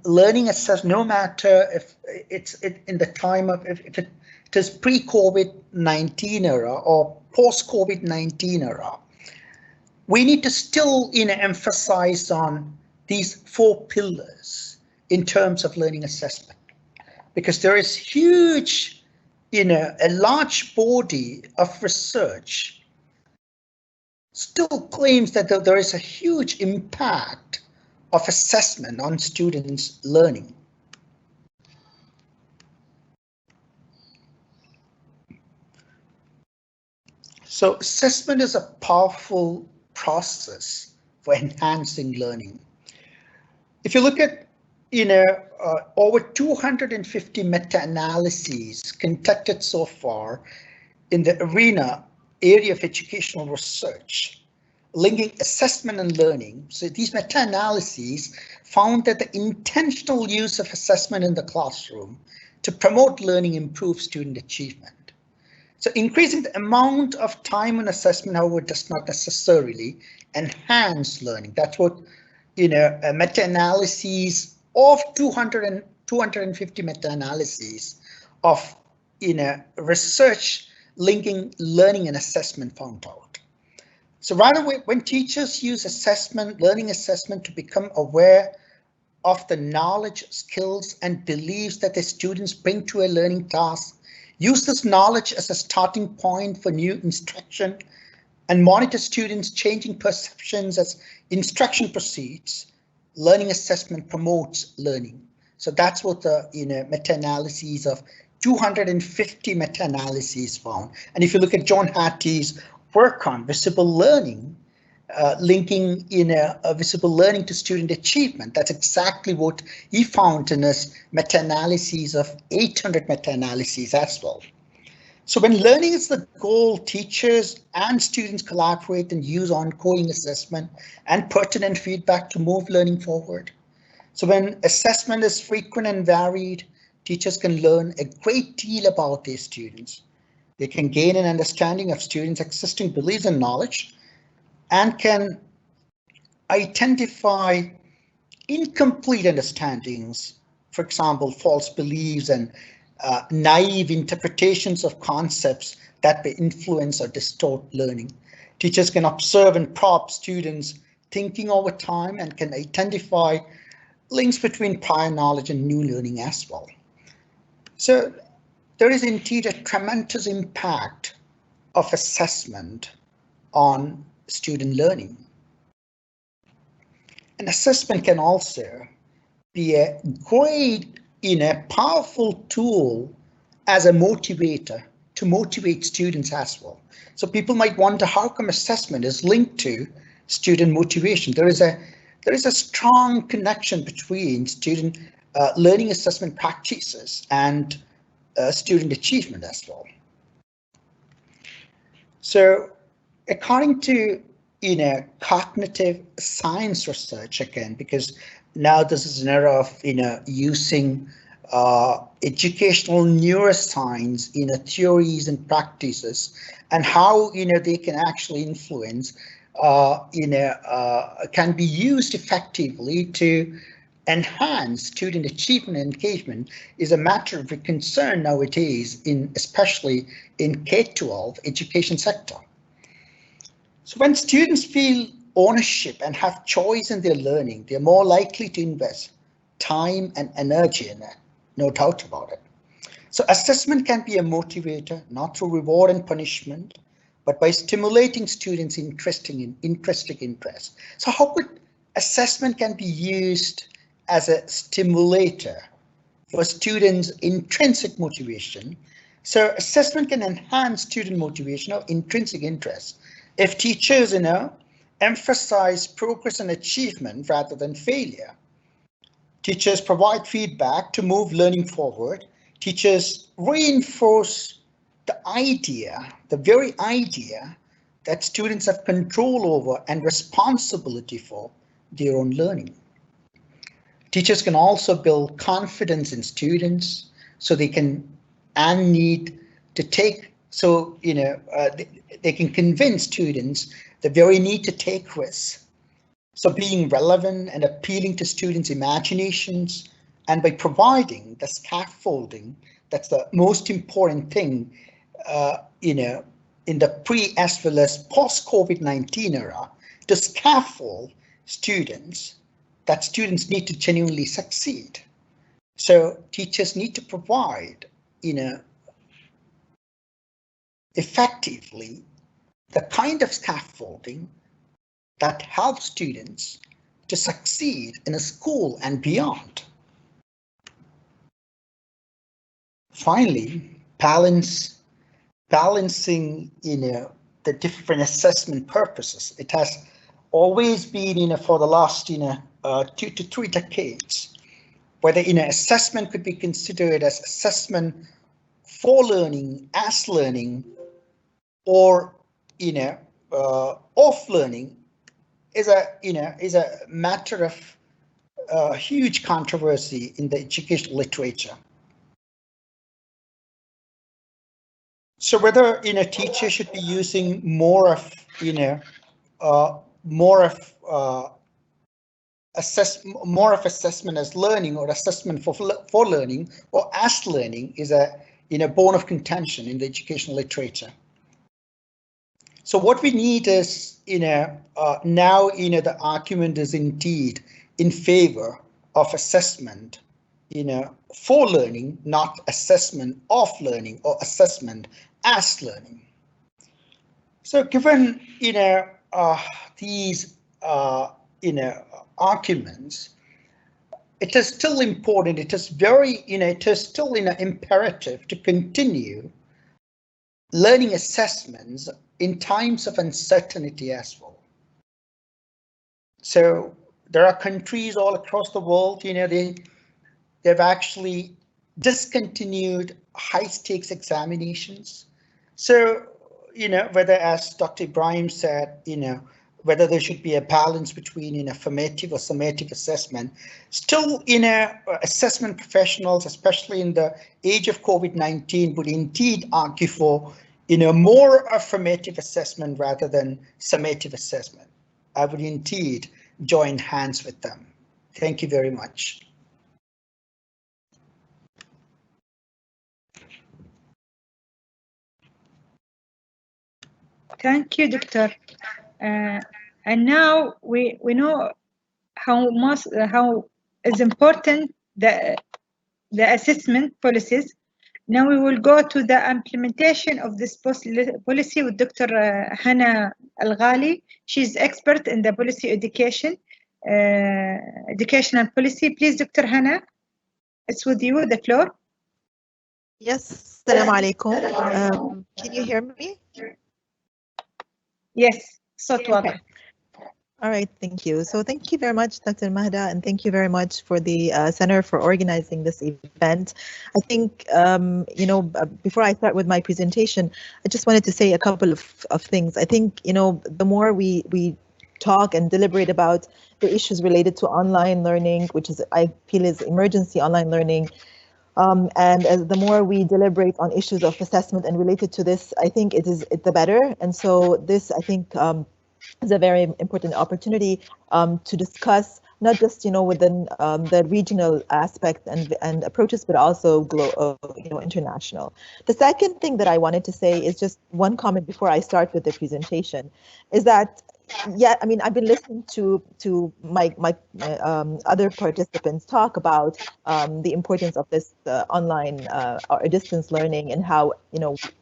learning assess, no matter if it's in the time of, if it is pre-COVID-19 era or post-COVID-19 era, we need to still, emphasize on these 4 pillars in terms of learning assessment, because there is huge, a large body of research still claims that there is a huge impact of assessment on students' learning. So assessment is a powerful process for enhancing learning. If you look at, over 250 meta-analyses conducted so far in the area of educational research, linking assessment and learning. So these meta-analyses found that the intentional use of assessment in the classroom to promote learning improves student achievement. So increasing the amount of time on assessment, however, does not necessarily enhance learning. That's what, meta-analyses of 250 meta-analyses of, research linking learning and assessment found out. So rather, when teachers use assessment, learning assessment, to become aware of the knowledge, skills, and beliefs that the students bring to a learning task, use this knowledge as a starting point for new instruction, and monitor students' changing perceptions as instruction proceeds, learning assessment promotes learning. So that's what the meta-analyses of 250 meta-analyses found. And if you look at John Hattie's work on visible learning, linking visible learning to student achievement, that's exactly what he found in his meta-analyses of 800 meta-analyses as well. So when learning is the goal, teachers and students collaborate and use ongoing assessment and pertinent feedback to move learning forward. So when assessment is frequent and varied, teachers can learn a great deal about their students. They can gain an understanding of students' existing beliefs and knowledge, and can identify incomplete understandings, for example, false beliefs and naive interpretations of concepts that may influence or distort learning. Teachers can observe and prompt students' thinking over time and can identify links between prior knowledge and new learning as well. So there is indeed a tremendous impact of assessment on student learning. And assessment can also be a great, powerful tool as a motivator to motivate students as well. So people might wonder, how come assessment is linked to student motivation? There is a strong connection between student learning assessment practices and student achievement as well. So according to cognitive science research, again, because now this is an era of using educational neuroscience theories and practices, and how they can actually influence can be used effectively to enhance student achievement and engagement, is a matter of concern nowadays, especially in K-12 education sector. So when students feel ownership and have choice in their learning, they're more likely to invest time and energy in it, no doubt about it. So assessment can be a motivator, not through reward and punishment, but by stimulating students' intrinsic interest. So how could assessment can be used as a stimulator for students' intrinsic motivation? So assessment can enhance student motivation or intrinsic interest if teachers, emphasize progress and achievement rather than failure. Teachers provide feedback to move learning forward. Teachers reinforce the idea, the very idea, that students have control over and responsibility for their own learning. Teachers can also build confidence in students so they can and need to take, so they can convince students the very need to take risks. So being relevant and appealing to students' imaginations, and by providing the scaffolding, that's the most important thing, in the pre as well as post-COVID-19 era, to scaffold students, that students need to genuinely succeed. So teachers need to provide, effectively the kind of scaffolding that helps students to succeed in a school and beyond. Finally, balancing the different assessment purposes. It has always been for the last 2 to 3 decades, whether assessment could be considered as assessment for learning, as learning, or off learning is a matter of huge controversy in the educational literature. So whether teachers should be using more of assessment as learning, or assessment for learning, or as learning, is a bone of contention in the educational literature. So what we need is now the argument is indeed in favor of assessment for learning, not assessment of learning or assessment as learning. So given these arguments, it is still important, it is very it is still imperative to continue learning assessments in times of uncertainty as well. So there are countries all across the world, they've actually discontinued high stakes examinations. So, whether, as Dr. Ibrahim said, whether there should be a balance between formative or summative assessment, still assessment professionals, especially in the age of COVID-19, would indeed argue for more affirmative assessment rather than summative assessment. I would indeed join hands with them. Thank you very much. Thank you, Doctor. And now we know how is important the assessment policies. Now we will go to the implementation of this policy with Dr. Hana Al-Ghali. She's expert in the policy education, educational policy. Please, Dr. Hana, it's with you, the floor. Yes, Assalamu alaikum. Can you hear me? Yes, okay. All right, thank you. So thank you very much, Dr. Mahda, and thank you very much for the Center for organizing this event. I think, before I start with my presentation, I just wanted to say a couple of things. I think, the more we talk and deliberate about the issues related to online learning, which is, I feel, is emergency online learning, and as the more we deliberate on issues of assessment and related to this, I think it's the better. And so this, I think, is a very important opportunity to discuss not just within the regional aspect and approaches, but also international. The second thing that I wanted to say is just one comment before I start with the presentation, is that I've been listening to my other participants talk about the importance of this online or distance learning, and how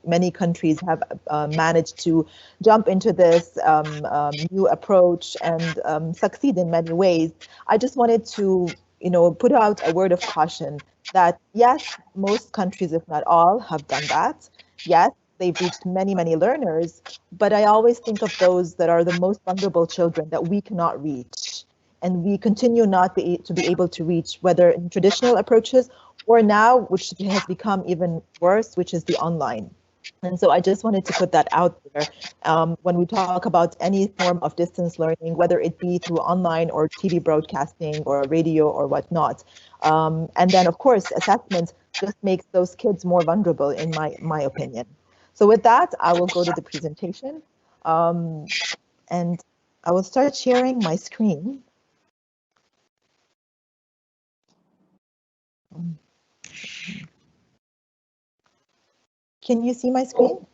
many countries have managed to jump into this new approach and succeed in many ways. I just wanted to put out a word of caution that yes, most countries, if not all, have done that. Yes, they've reached many, many learners, but I always think of those that are the most vulnerable children that we cannot reach. And we continue not to be able to reach, whether in traditional approaches or now, which has become even worse, which is the online. And so I just wanted to put that out there when we talk about any form of distance learning, whether it be through online or TV broadcasting or radio or whatnot. And then, of course, assessment just makes those kids more vulnerable, in my opinion. So with that, I will go to the presentation. And I will start sharing my screen. Can you see my screen?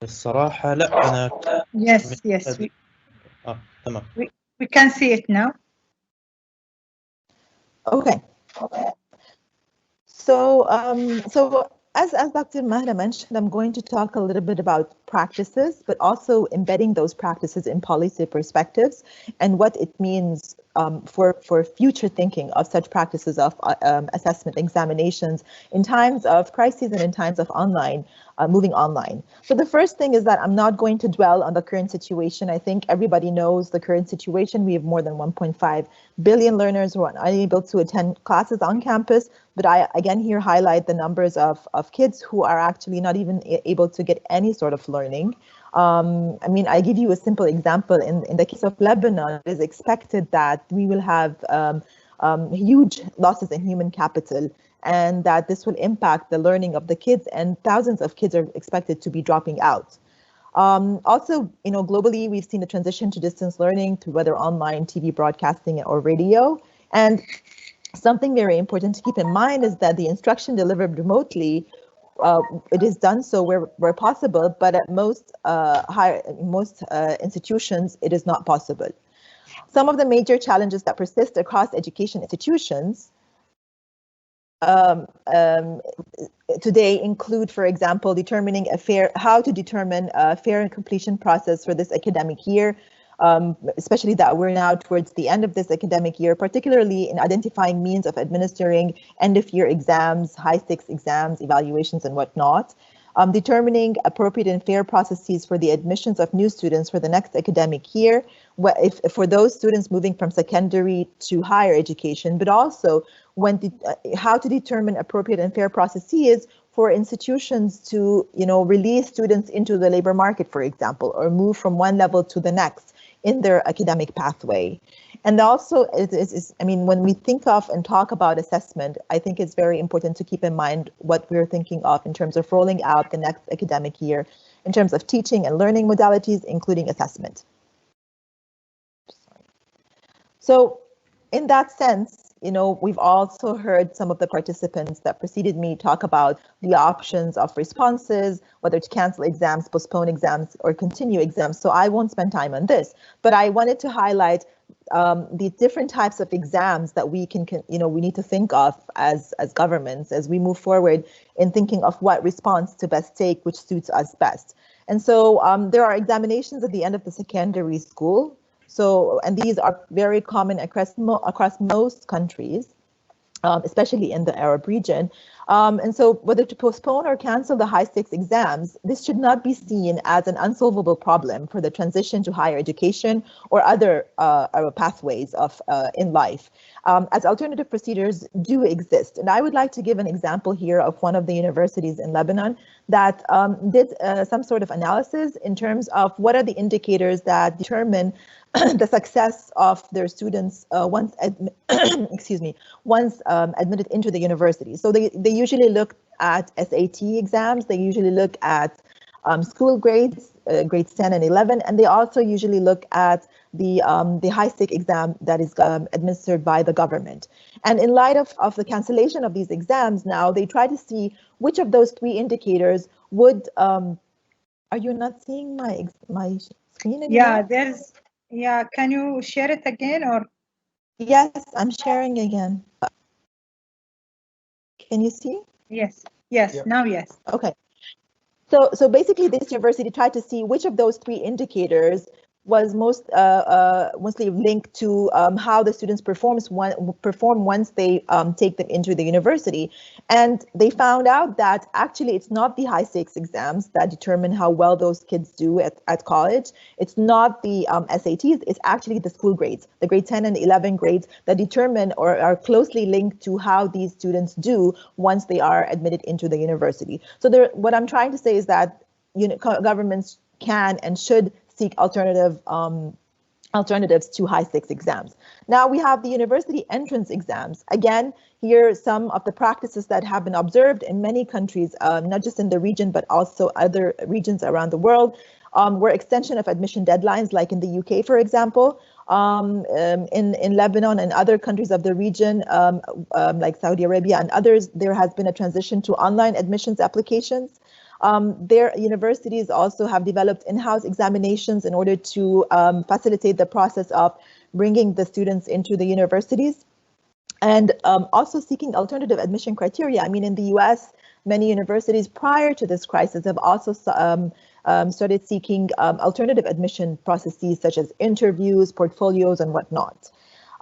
الصراحة لا أنا Yes, تمام. we can see it now. Okay. So as Dr. Mahda mentioned, I'm going to talk a little bit about practices, but also embedding those practices in policy perspectives and what it means for future thinking of such practices of assessment examinations in times of crises and in times of online, moving online. So the first thing is that I'm not going to dwell on the current situation. I think everybody knows the current situation. We have more than 1.5 billion learners who are unable to attend classes on campus. But I again here highlight the numbers of kids who are actually not even able to get any sort of learning. I mean, I give you a simple example. In the case of Lebanon, it is expected that we will have huge losses in human capital, and that this will impact the learning of the kids, and thousands of kids are expected to be dropping out. Also, you know, globally, we've seen the transition to distance learning through whether online, TV broadcasting, or radio. And something very important to keep in mind is that the instruction delivered remotely, it is done so where possible, but at most institutions, it is not possible. Some of the major challenges that persist across education institutions today include, for example, how to determine a fair completion process for this academic year, especially that we're now towards the end of this academic year, particularly in identifying means of administering end-of-year exams, high-stakes exams, evaluations, and whatnot. Determining appropriate and fair processes for the admissions of new students for the next academic year, for those students moving from secondary to higher education, but also how to determine appropriate and fair processes for institutions to, you know, release students into the labor market, for example, or move from one level to the next in their academic pathway. And also, I mean, when we think of and talk about assessment, I think it's very important to keep in mind what we're thinking of in terms of rolling out the next academic year, in terms of teaching and learning modalities, including assessment. So in that sense, you know, we've also heard some of the participants that preceded me talk about the options of responses, whether to cancel exams, postpone exams, or continue exams. So I won't spend time on this, but I wanted to highlight the different types of exams that we we need to think of as governments as we move forward in thinking of what response to best take, which suits us best. And so there are examinations at the end of the secondary school. So, and these are very common across most countries, especially in the Arab region. And so whether to postpone or cancel the high-stakes exams, this should not be seen as an unsolvable problem for the transition to higher education or other pathways in life, as alternative procedures do exist. And I would like to give an example here of one of the universities in Lebanon that did some sort of analysis in terms of what are the indicators that determine the success of their students once admitted into the university. So they usually look at SAT exams, they usually look at school grades, grades 10 and 11, and they also usually look at the high-stake exam that is administered by the government. And in light of the cancellation of these exams now, they try to see which of those three indicators would, are you not seeing my screen anymore? Yeah, can you share it again or? Yes, I'm sharing again. Can you see? Yes, Yep. now yes. Okay. So basically this university tried to see which of those three indicators was mostly linked to how the students perform once they take them into the university. And they found out that actually it's not the high stakes exams that determine how well those kids do at college. It's not the SATs, it's actually the school grades, the grade 10 and 11 grades that determine or are closely linked to how these students do once they are admitted into the university. So what I'm trying to say is that governments can and should seek alternatives to high stakes exams. Now we have the university entrance exams. Again, here are some of the practices that have been observed in many countries, not just in the region, but also other regions around the world, where extension of admission deadlines, like in the UK, for example, in Lebanon and other countries of the region, like Saudi Arabia and others, there has been a transition to online admissions applications. Their universities also have developed in-house examinations in order to facilitate the process of bringing the students into the universities, and also seeking alternative admission criteria. I mean, in the US, many universities prior to this crisis have also started seeking alternative admission processes such as interviews, portfolios, and whatnot.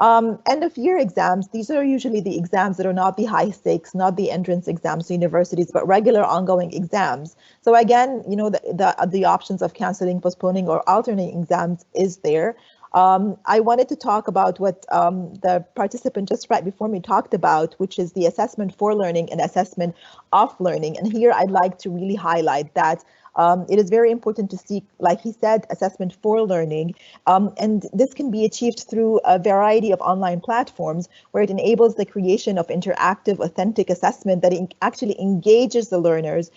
End of year exams, these are usually the exams that are not the high stakes, not the entrance exams to universities, but regular ongoing exams. So again, the options of canceling, postponing, or alternating exams is there. I wanted to talk about what the participant just right before me talked about, which is the assessment for learning and assessment of learning. And here I'd like to really highlight that it is very important to seek, like he said, assessment for learning. And this can be achieved through a variety of online platforms where it enables the creation of interactive, authentic assessment that actually engages the learners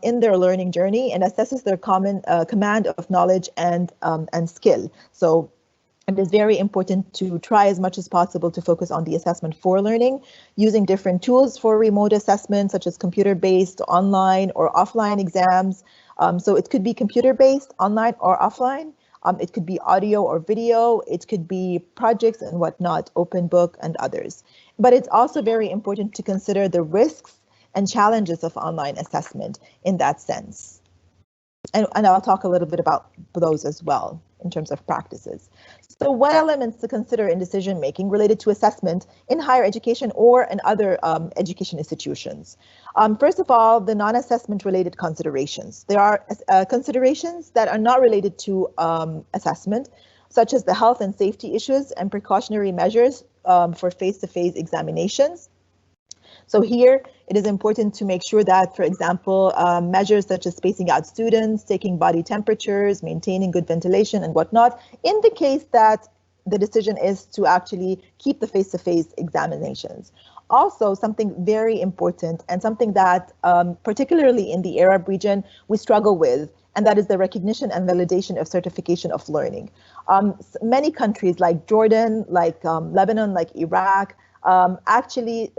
in their learning journey and assesses their command of knowledge and skill. So it is very important to try as much as possible to focus on the assessment for learning, using different tools for remote assessment, such as computer-based, online, or offline exams. So it could be computer-based, online, or offline. It could be audio or video. It could be projects and whatnot, open book and others. But it's also very important to consider the risks and challenges of online assessment in that sense. And I'll talk a little bit about those as well in terms of practices. So what elements to consider in decision making related to assessment in higher education or in other education institutions? First of all, the non-assessment related considerations. There are considerations that are not related to assessment, such as the health and safety issues and precautionary measures for face-to-face examinations. So here, it is important to make sure that, for example, measures such as spacing out students, taking body temperatures, maintaining good ventilation and whatnot, in the case that the decision is to actually keep the face-to-face examinations. Also, something very important and something that particularly in the Arab region, we struggle with, and that is the recognition and validation of certification of learning. Many countries like Jordan, like Lebanon, like Iraq, actually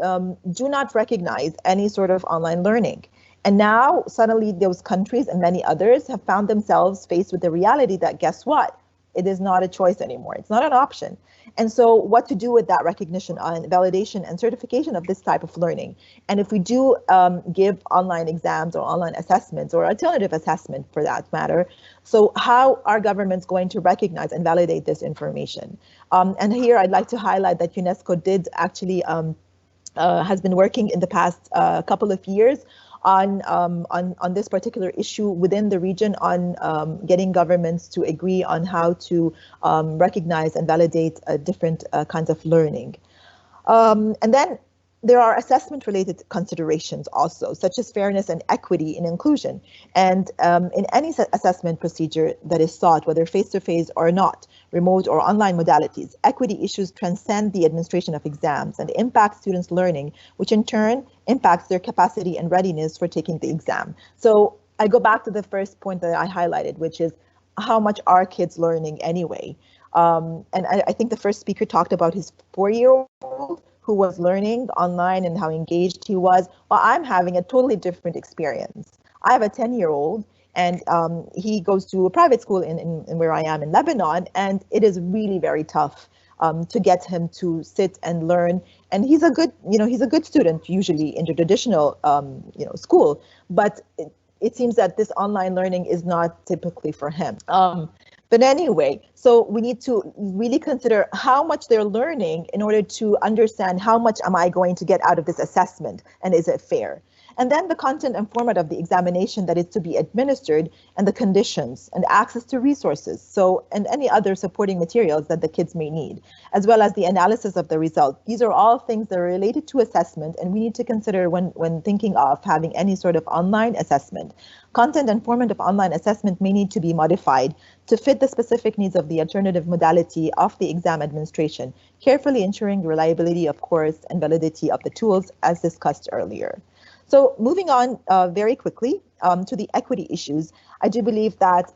do not recognize any sort of online learning. And now suddenly those countries and many others have found themselves faced with the reality that, guess what? It is not a choice anymore. It's not an option. And so what to do with that recognition and validation and certification of this type of learning? And if we do give online exams or online assessments or alternative assessment for that matter, so how are governments going to recognize and validate this information? And here I'd like to highlight that UNESCO did actually has been working in the past couple of years on this particular issue within the region, on getting governments to agree on how to recognize and validate different kinds of learning. And then there are assessment-related considerations also, such as fairness and equity and inclusion. And in any assessment procedure that is sought, whether face-to-face or not, remote or online modalities, equity issues transcend the administration of exams and impact students' learning, which in turn impacts their capacity and readiness for taking the exam. So I go back to the first point that I highlighted, which is how much are kids learning anyway? And I think the first speaker talked about his 4-year-old who was learning online and how engaged he was. Well, I'm having a totally different experience. I have a 10-year-old and he goes to a private school in where I am in Lebanon, and it is really very tough to get him to sit and learn. And he's a good, he's a good student usually in the traditional, school, but it seems that this online learning is not typically for him. But anyway, so we need to really consider how much they're learning in order to understand how much am I going to get out of this assessment and is it fair? And then the content and format of the examination that is to be administered and the conditions and access to resources. So, and any other supporting materials that the kids may need, as well as the analysis of the result. These are all things that are related to assessment and we need to consider when thinking of having any sort of online assessment. Content and format of online assessment may need to be modified to fit the specific needs of the alternative modality of the exam administration, carefully ensuring reliability of course and validity of the tools as discussed earlier. So moving on very quickly to the equity issues, I do believe that,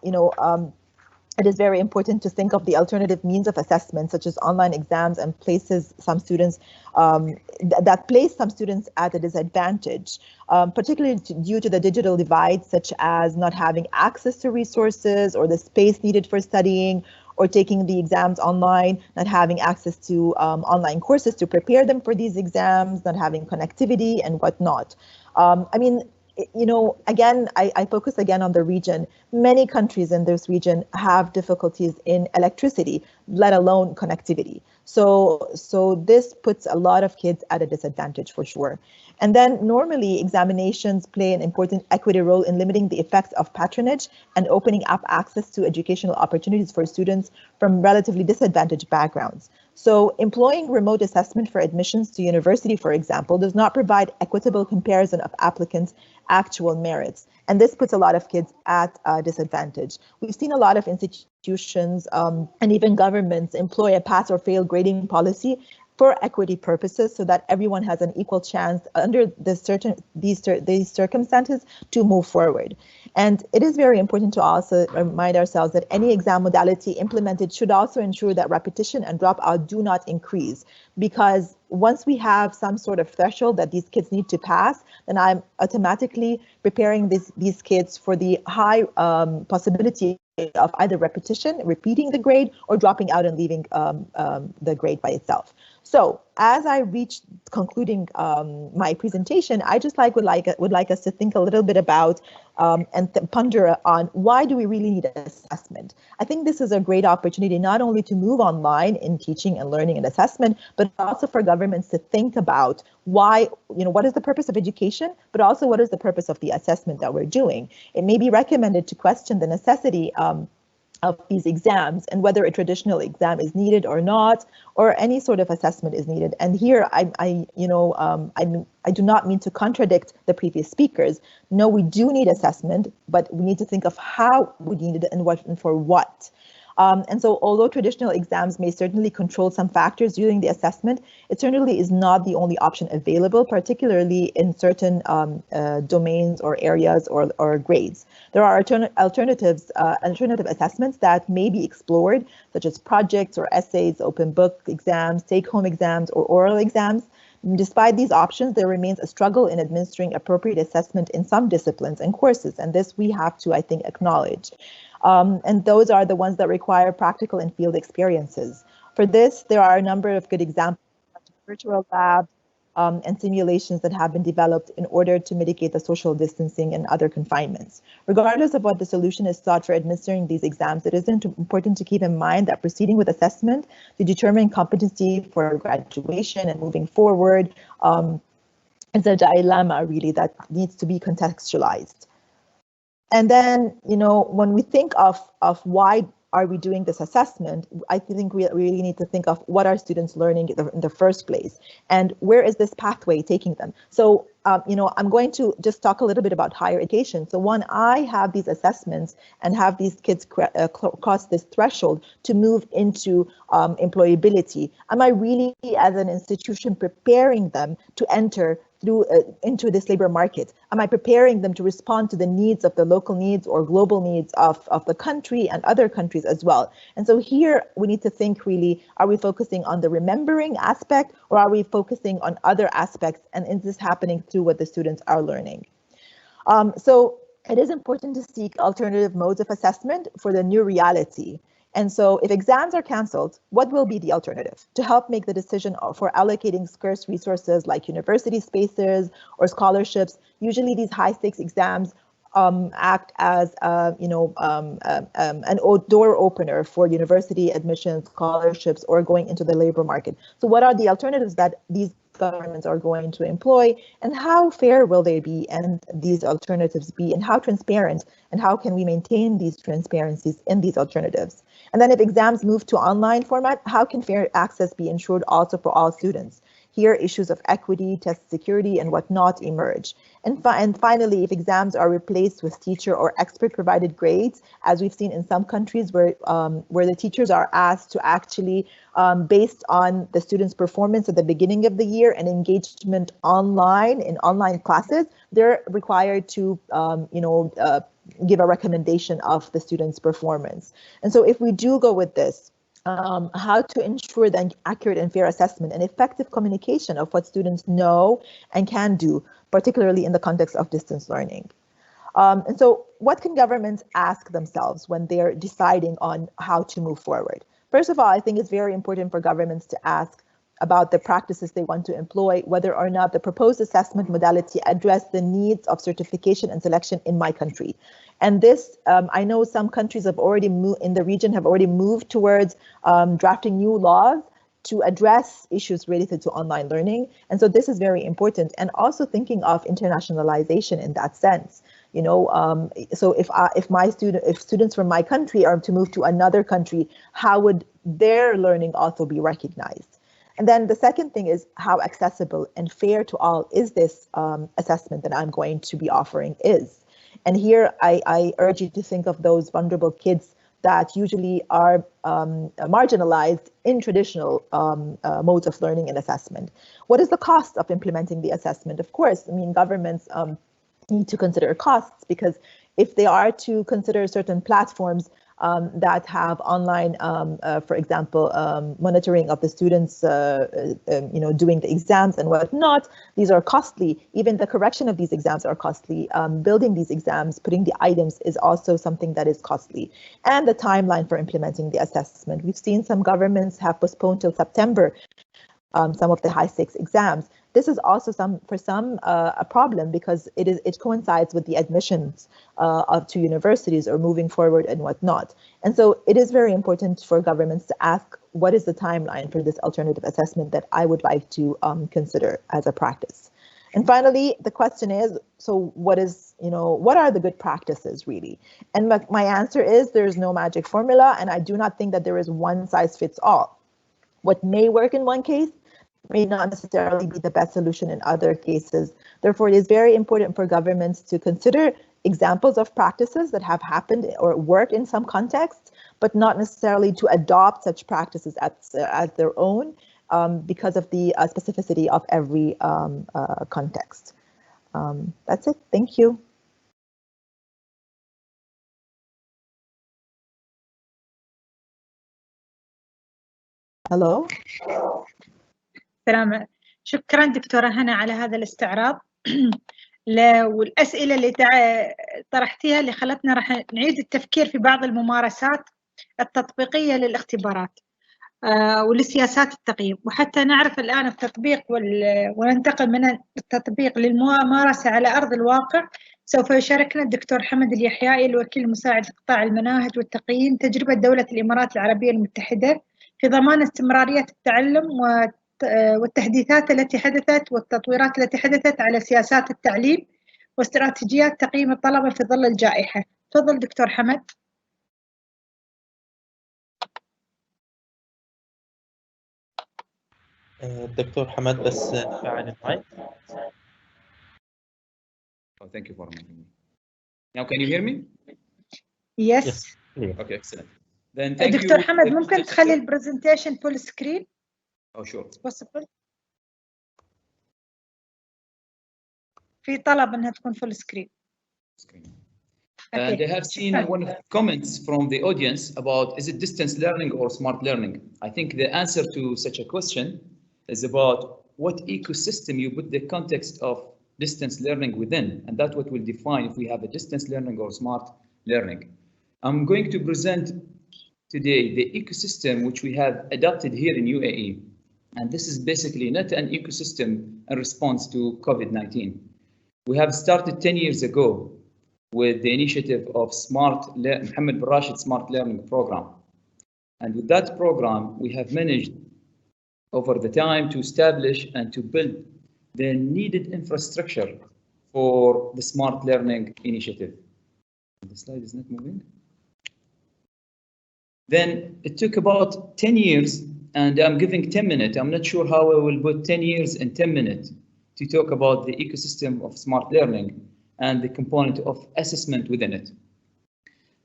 it is very important to think of the alternative means of assessment, such as online exams, and places some students that place some students at a disadvantage, particularly due to the digital divide, such as not having access to resources or the space needed for studying, or taking the exams online, not having access to online courses to prepare them for these exams, not having connectivity and whatnot. Again, I focus again on the region. Many countries in this region have difficulties in electricity, let alone connectivity. So this puts a lot of kids at a disadvantage for sure. And then normally examinations play an important equity role in limiting the effects of patronage and opening up access to educational opportunities for students from relatively disadvantaged backgrounds. So employing remote assessment for admissions to university, for example, does not provide equitable comparison of applicants' actual merits. And this puts a lot of kids at a disadvantage. We've seen a lot of institutions and even governments employ a pass or fail grading policy for equity purposes, so that everyone has an equal chance under these circumstances to move forward. And it is very important to also remind ourselves that any exam modality implemented should also ensure that repetition and dropout do not increase, because once we have some sort of threshold that these kids need to pass, then I'm automatically preparing these kids for the high possibility of either repetition, repeating the grade, or dropping out and leaving the grade by itself. So as I reach concluding my presentation, I just would like us to think a little bit about and ponder on why do we really need assessment. I think this is a great opportunity not only to move online in teaching and learning and assessment, but also for governments to think about why, what is the purpose of education, but also what is the purpose of the assessment that we're doing. It may be recommended to question the necessity of these exams and whether a traditional exam is needed or not, or any sort of assessment is needed. And here I do not mean to contradict the previous speakers. No, we do need assessment, but we need to think of how we need it and what and for what. And so although traditional exams may certainly control some factors during the assessment, it certainly is not the only option available, particularly in certain domains or areas or grades. There are alternative assessments that may be explored, such as projects or essays, open book exams, take-home exams, or oral exams. Despite these options, there remains a struggle in administering appropriate assessment in some disciplines and courses, and this we have to, I think, acknowledge. And those are the ones that require practical and field experiences. For this, there are a number of good examples, virtual labs and simulations that have been developed in order to mitigate the social distancing and other confinements. Regardless of what the solution is sought for administering these exams, it is important to keep in mind that proceeding with assessment to determine competency for graduation and moving forward is a dilemma really that needs to be contextualized. And then, when we think of why are we doing this assessment, I think we really need to think of what are students learning in the first place and where is this pathway taking them. So, I'm going to just talk a little bit about higher education. So when I have these assessments and have these kids cross this threshold to move into employability, am I really as an institution preparing them to enter into this labor market? Am I preparing them to respond to the needs of the local needs or global needs of the country and other countries as well? And so here we need to think really, are we focusing on the remembering aspect or are we focusing on other aspects? And is this happening through what the students are learning? So it is important to seek alternative modes of assessment for the new reality. And so if exams are canceled, what will be the alternative? To help make the decision for allocating scarce resources like university spaces or scholarships, usually these high stakes exams act as an door opener for university admissions, scholarships, or going into the labor market. So what are the alternatives that these governments are going to employ, and how fair will they be, and these alternatives be, and how transparent, and how can we maintain these transparencies in these alternatives? And then if exams move to online format, how can fair access be ensured also for all students? Here, issues of equity, test security, and whatnot emerge. And finally, if exams are replaced with teacher or expert-provided grades, as we've seen in some countries where the teachers are asked to actually, based on the students' performance at the beginning of the year and engagement online in online classes, they're required to, give a recommendation of the students' performance. And so, if we do go with this, how to ensure the accurate and fair assessment and effective communication of what students know and can do, particularly in the context of distance learning. And so what can governments ask themselves when they're deciding on how to move forward? First of all, I think it's very important for governments to ask about the practices they want to employ, whether or not the proposed assessment modality address the needs of certification and selection in my country. And this, I know some countries have already moved in the region have already moved towards drafting new laws to address issues related to online learning. And so this is very important. And also thinking of internationalization in that sense. So if students from my country are to move to another country, how would their learning also be recognized? And then the second thing is how accessible and fair to all is this assessment that I'm going to be offering is. And here I urge you to think of those vulnerable kids that usually are marginalized in traditional modes of learning and assessment. What is the cost of implementing the assessment? Of course, I mean, governments need to consider costs, because if they are to consider certain platforms that have online, for example, monitoring of the students, doing the exams and whatnot, these are costly. Even the correction of these exams are costly. Building these exams, putting the items is also something that is costly. And the timeline for implementing the assessment. We've seen some governments have postponed till September some of the high stakes exams. This is also a problem, because it coincides with the admissions to universities or moving forward and whatnot. And so it is very important for governments to ask, what is the timeline for this alternative assessment that I would like to consider as a practice? And finally, the question is, so what are the good practices really? And my answer is, there's no magic formula, and I do not think that there is one size fits all. What may work in one case may not necessarily be the best solution in other cases. Therefore, it is very important for governments to consider examples of practices that have happened or worked in some contexts, but not necessarily to adopt such practices as their own, because of the specificity of every context. That's it. Thank you. Hello. سلام. شكرا دكتورة هنا على هذا الاستعراض والأسئلة اللي طرحتيها اللي خلتنا راح نعيد التفكير في بعض الممارسات التطبيقية للاختبارات ولسياسات التقييم، وحتى نعرف الآن التطبيق وننتقل من التطبيق للممارسة على أرض الواقع. سوف يشاركنا الدكتور حمد اليحيائي الوكيل المساعد لقطاع المناهج والتقييم تجربة دولة الإمارات العربية المتحدة في ضمان استمرارية التعلم والتحديثات التي حدثت والتطويرات التي حدثت على سياسات التعليم واستراتيجيات تقييم الطلبة في ظل الجائحة. تفضل دكتور حمد. دكتور حمد بس فعل المايك. Oh, thank you for me. Now can you hear me? Yes. Okay, excellent. Then thank دكتور you. حمد ممكن تخلي البرزنتيشن فول سكرين؟ Oh, sure. possible. في طلب انها تكون فول سكرين. And I have seen one of the comments from the audience about, is it distance learning or smart learning? I think the answer to such a question is about what ecosystem you put the context of distance learning within, and that's what will define if we have a distance learning or smart learning. I'm going to present today the ecosystem which we have adopted here in UAE, and this is basically not an ecosystem in response to COVID-19. We have started 10 years ago with the initiative of Mohammed bin Rashid Smart Learning Program. And with that program, we have managed over the time to establish and to build the needed infrastructure for the Smart Learning initiative. The slide is not moving. Then it took about 10 years, and I'm giving 10 minutes. I'm not sure how I will put 10 years in 10 minutes to talk about the ecosystem of smart learning and the component of assessment within it.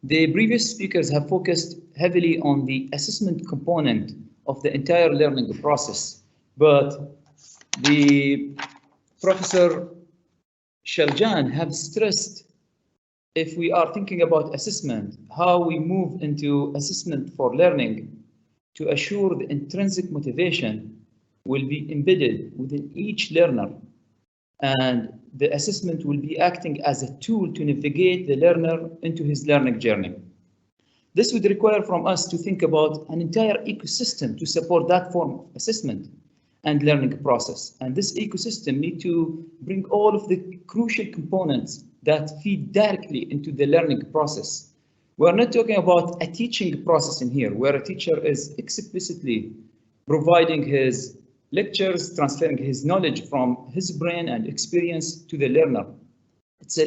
The previous speakers have focused heavily on the assessment component of the entire learning process, but the Professor Shaljan have stressed, if we are thinking about assessment, how we move into assessment for learning to assure the intrinsic motivation will be embedded within each learner, and the assessment will be acting as a tool to navigate the learner into his learning journey. This would require from us to think about an entire ecosystem to support that form of assessment and learning process. And this ecosystem needs to bring all of the crucial components that feed directly into the learning process. We're not talking about a teaching process in here, where a teacher is explicitly providing his lectures, transferring his knowledge from his brain and experience to the learner. It's a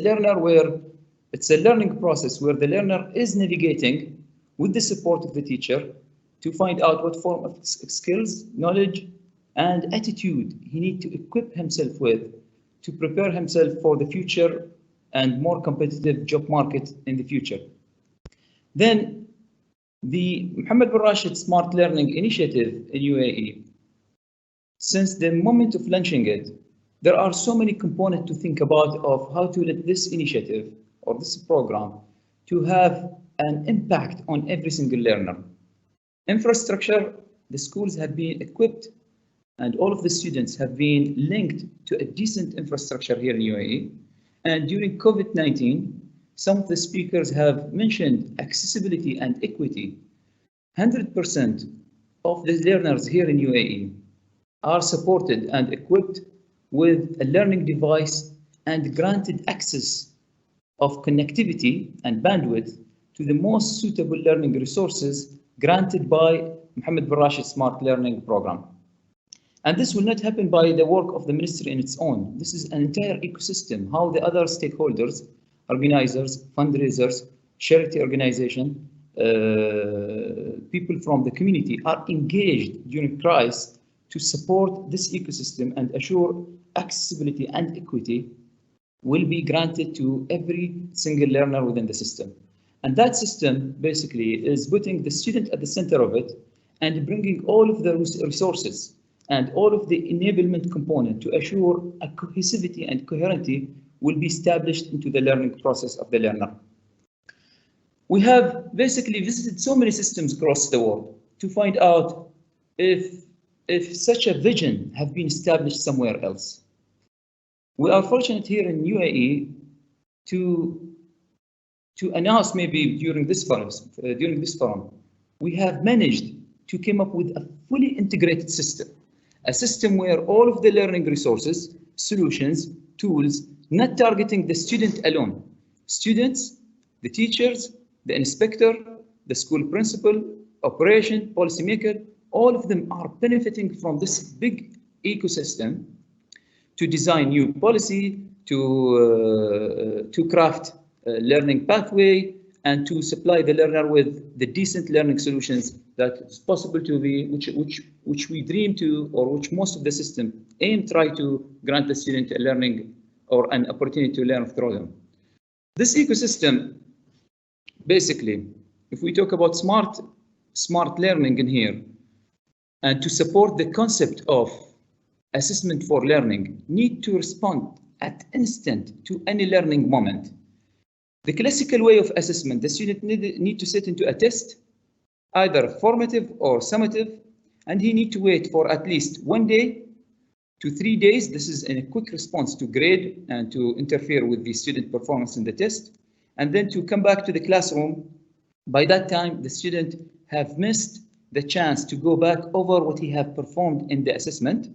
learning process where the learner is navigating with the support of the teacher to find out what form of skills, knowledge, and attitude he needs to equip himself with to prepare himself for the future and more competitive job market in the future. Then the Mohammed bin Rashid Smart Learning Initiative in UAE, since the moment of launching it, there are so many components to think about of how to let this initiative or this program to have an impact on every single learner. Infrastructure, the schools have been equipped and all of the students have been linked to a decent infrastructure here in UAE. And during COVID-19, some of the speakers have mentioned accessibility and equity. 100% of the learners here in UAE are supported and equipped with a learning device and granted access of connectivity and bandwidth to the most suitable learning resources granted by Mohammed bin Rashid Smart Learning Program. And this will not happen by the work of the ministry in its own. This is an entire ecosystem, how the other stakeholders, organizers, fundraisers, charity organization, people from the community are engaged during crisis to support this ecosystem and assure accessibility and equity will be granted to every single learner within the system. And that system basically is putting the student at the center of it and bringing all of the resources and all of the enablement component to assure a cohesivity and coherency will be established into the learning process of the learner. We have basically visited so many systems across the world to find out if such a vision have been established somewhere else. We are fortunate here in UAE to announce maybe during this forum, we have managed to come up with a fully integrated system, a system where all of the learning resources, solutions, tools, not targeting the student alone, students, the teachers, the inspector, the school principal, operation, policymaker, all of them are benefiting from this big ecosystem to design new policy, to craft a learning pathway, and to supply the learner with the decent learning solutions that is possible to be, which we dream to, or which most of the system try to grant the student a learning or an opportunity to learn through them. This ecosystem, basically, if we talk about smart learning in here, and to support the concept of assessment for learning, need to respond at instant to any learning moment. The classical way of assessment, the student need to sit into a test, either formative or summative, and he need to wait for at least 1 day to 3 days. This is a quick response to grade and to interfere with the student performance in the test, and then to come back to the classroom. By that time, the student have missed the chance to go back over what he have performed in the assessment,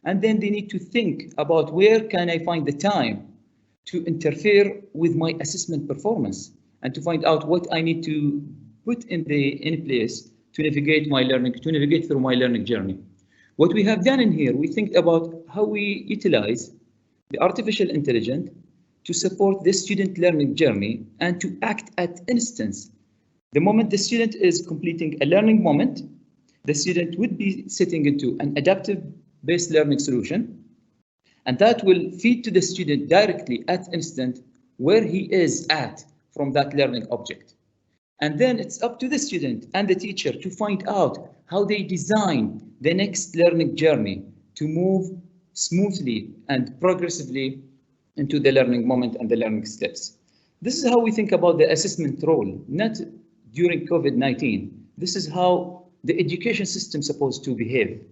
and then they need to think about where can I find the time to interfere with my assessment performance and to find out what I need to put in place to navigate my learning, to navigate through my learning journey. What we have done in here, we think about how we utilize the artificial intelligence to support the student learning journey and to act at instance. The moment the student is completing a learning moment, the student would be setting into an adaptive-based learning solution, and that will feed to the student directly at instant where he is at from that learning object. And then it's up to the student and the teacher to find out how they design the next learning journey to move smoothly and progressively into the learning moment and the learning steps. This is how we think about the assessment role, not during COVID-19. This is how the education system is supposed to behave.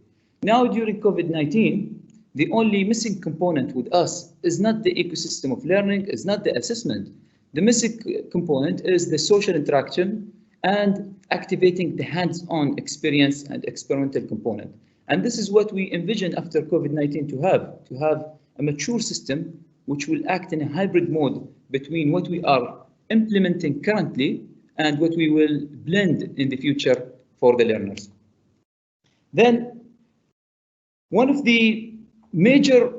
Now, during COVID-19, the only missing component with us is not the ecosystem of learning, is not the assessment. The missing component is the social interaction and activating the hands-on experience and experimental component. And this is what we envision after COVID-19 to have a mature system which will act in a hybrid mode between what we are implementing currently and what we will blend in the future for the learners. Then, one of the major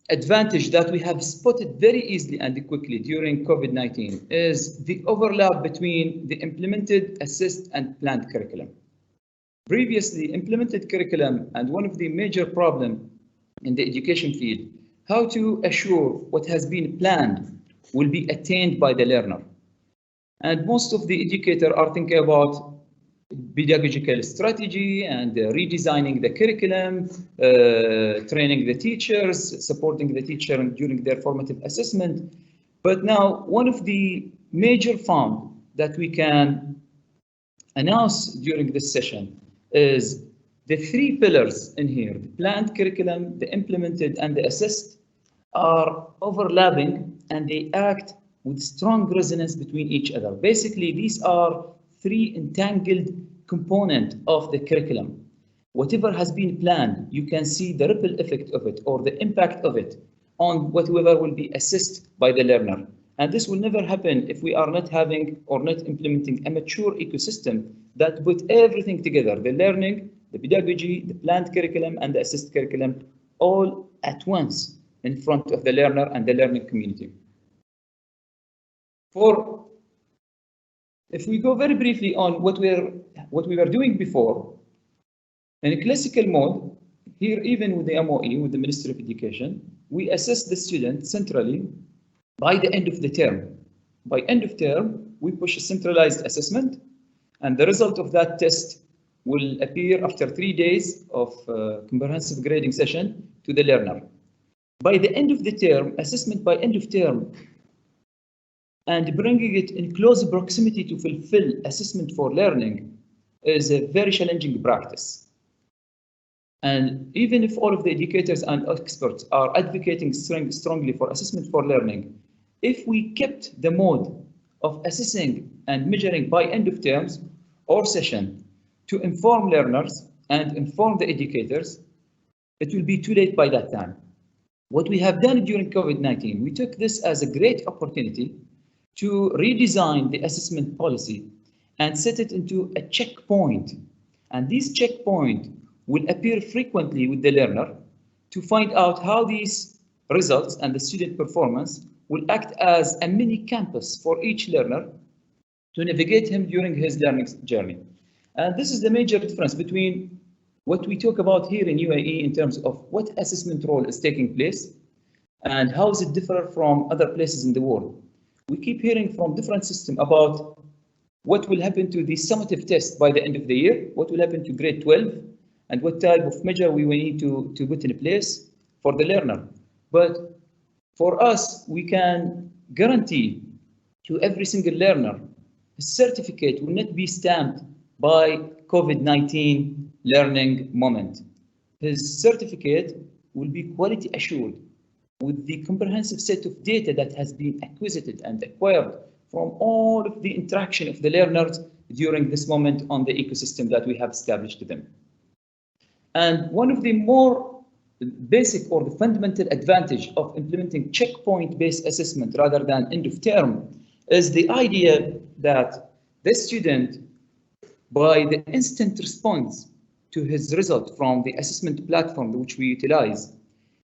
advantage that we have spotted very easily and quickly during COVID-19 is the overlap between the implemented, assessed, and planned curriculum. Previously, implemented curriculum, and one of the major problems in the education field, how to assure what has been planned will be attained by the learner. And most of the educators are thinking about pedagogical strategy and redesigning the curriculum, training the teachers, supporting the teacher during their formative assessment. But now, one of the major found that we can announce during this session is the three pillars in here: the planned curriculum, the implemented, and the assessed are overlapping, and they act with strong resonance between each other. Basically, these are three entangled components of the curriculum. Whatever has been planned, you can see the ripple effect of it or the impact of it on whatever will be assessed by the learner. And this will never happen if we are not having or not implementing a mature ecosystem that put everything together: the learning, the pedagogy, the planned curriculum, and the assessed curriculum all at once in front of the learner and the learning community. If we go very briefly on what we were doing before, in a classical mode, here even with the MOE, with the Ministry of Education, we assess the student centrally by the end of the term. By end of term, we push a centralized assessment, and the result of that test will appear after 3 days of comprehensive grading session to the learner. By the end of the term, assessment by end of term, and bringing it in close proximity to fulfill assessment for learning is a very challenging practice. And even if all of the educators and experts are advocating strongly for assessment for learning, if we kept the mode of assessing and measuring by end of terms or session to inform learners and inform the educators, it will be too late by that time. What we have done during COVID-19, we took this as a great opportunity to redesign the assessment policy and set it into a checkpoint. And this checkpoint will appear frequently with the learner to find out how these results and the student performance will act as a mini campus for each learner to navigate him during his learning journey. And this is the major difference between what we talk about here in UAE in terms of what assessment role is taking place and how is it different from other places in the world. We keep hearing from different systems about what will happen to the summative test by the end of the year, what will happen to grade 12, and what type of measure we will need to put in place for the learner. But for us, we can guarantee to every single learner, a certificate will not be stamped by COVID-19 learning moment. His certificate will be quality assured with the comprehensive set of data that has been acquisited and acquired from all of the interaction of the learners during this moment on the ecosystem that we have established to them. And one of the more basic or the fundamental advantage of implementing checkpoint-based assessment rather than end of term is the idea that the student, by the instant response to his result from the assessment platform which we utilize,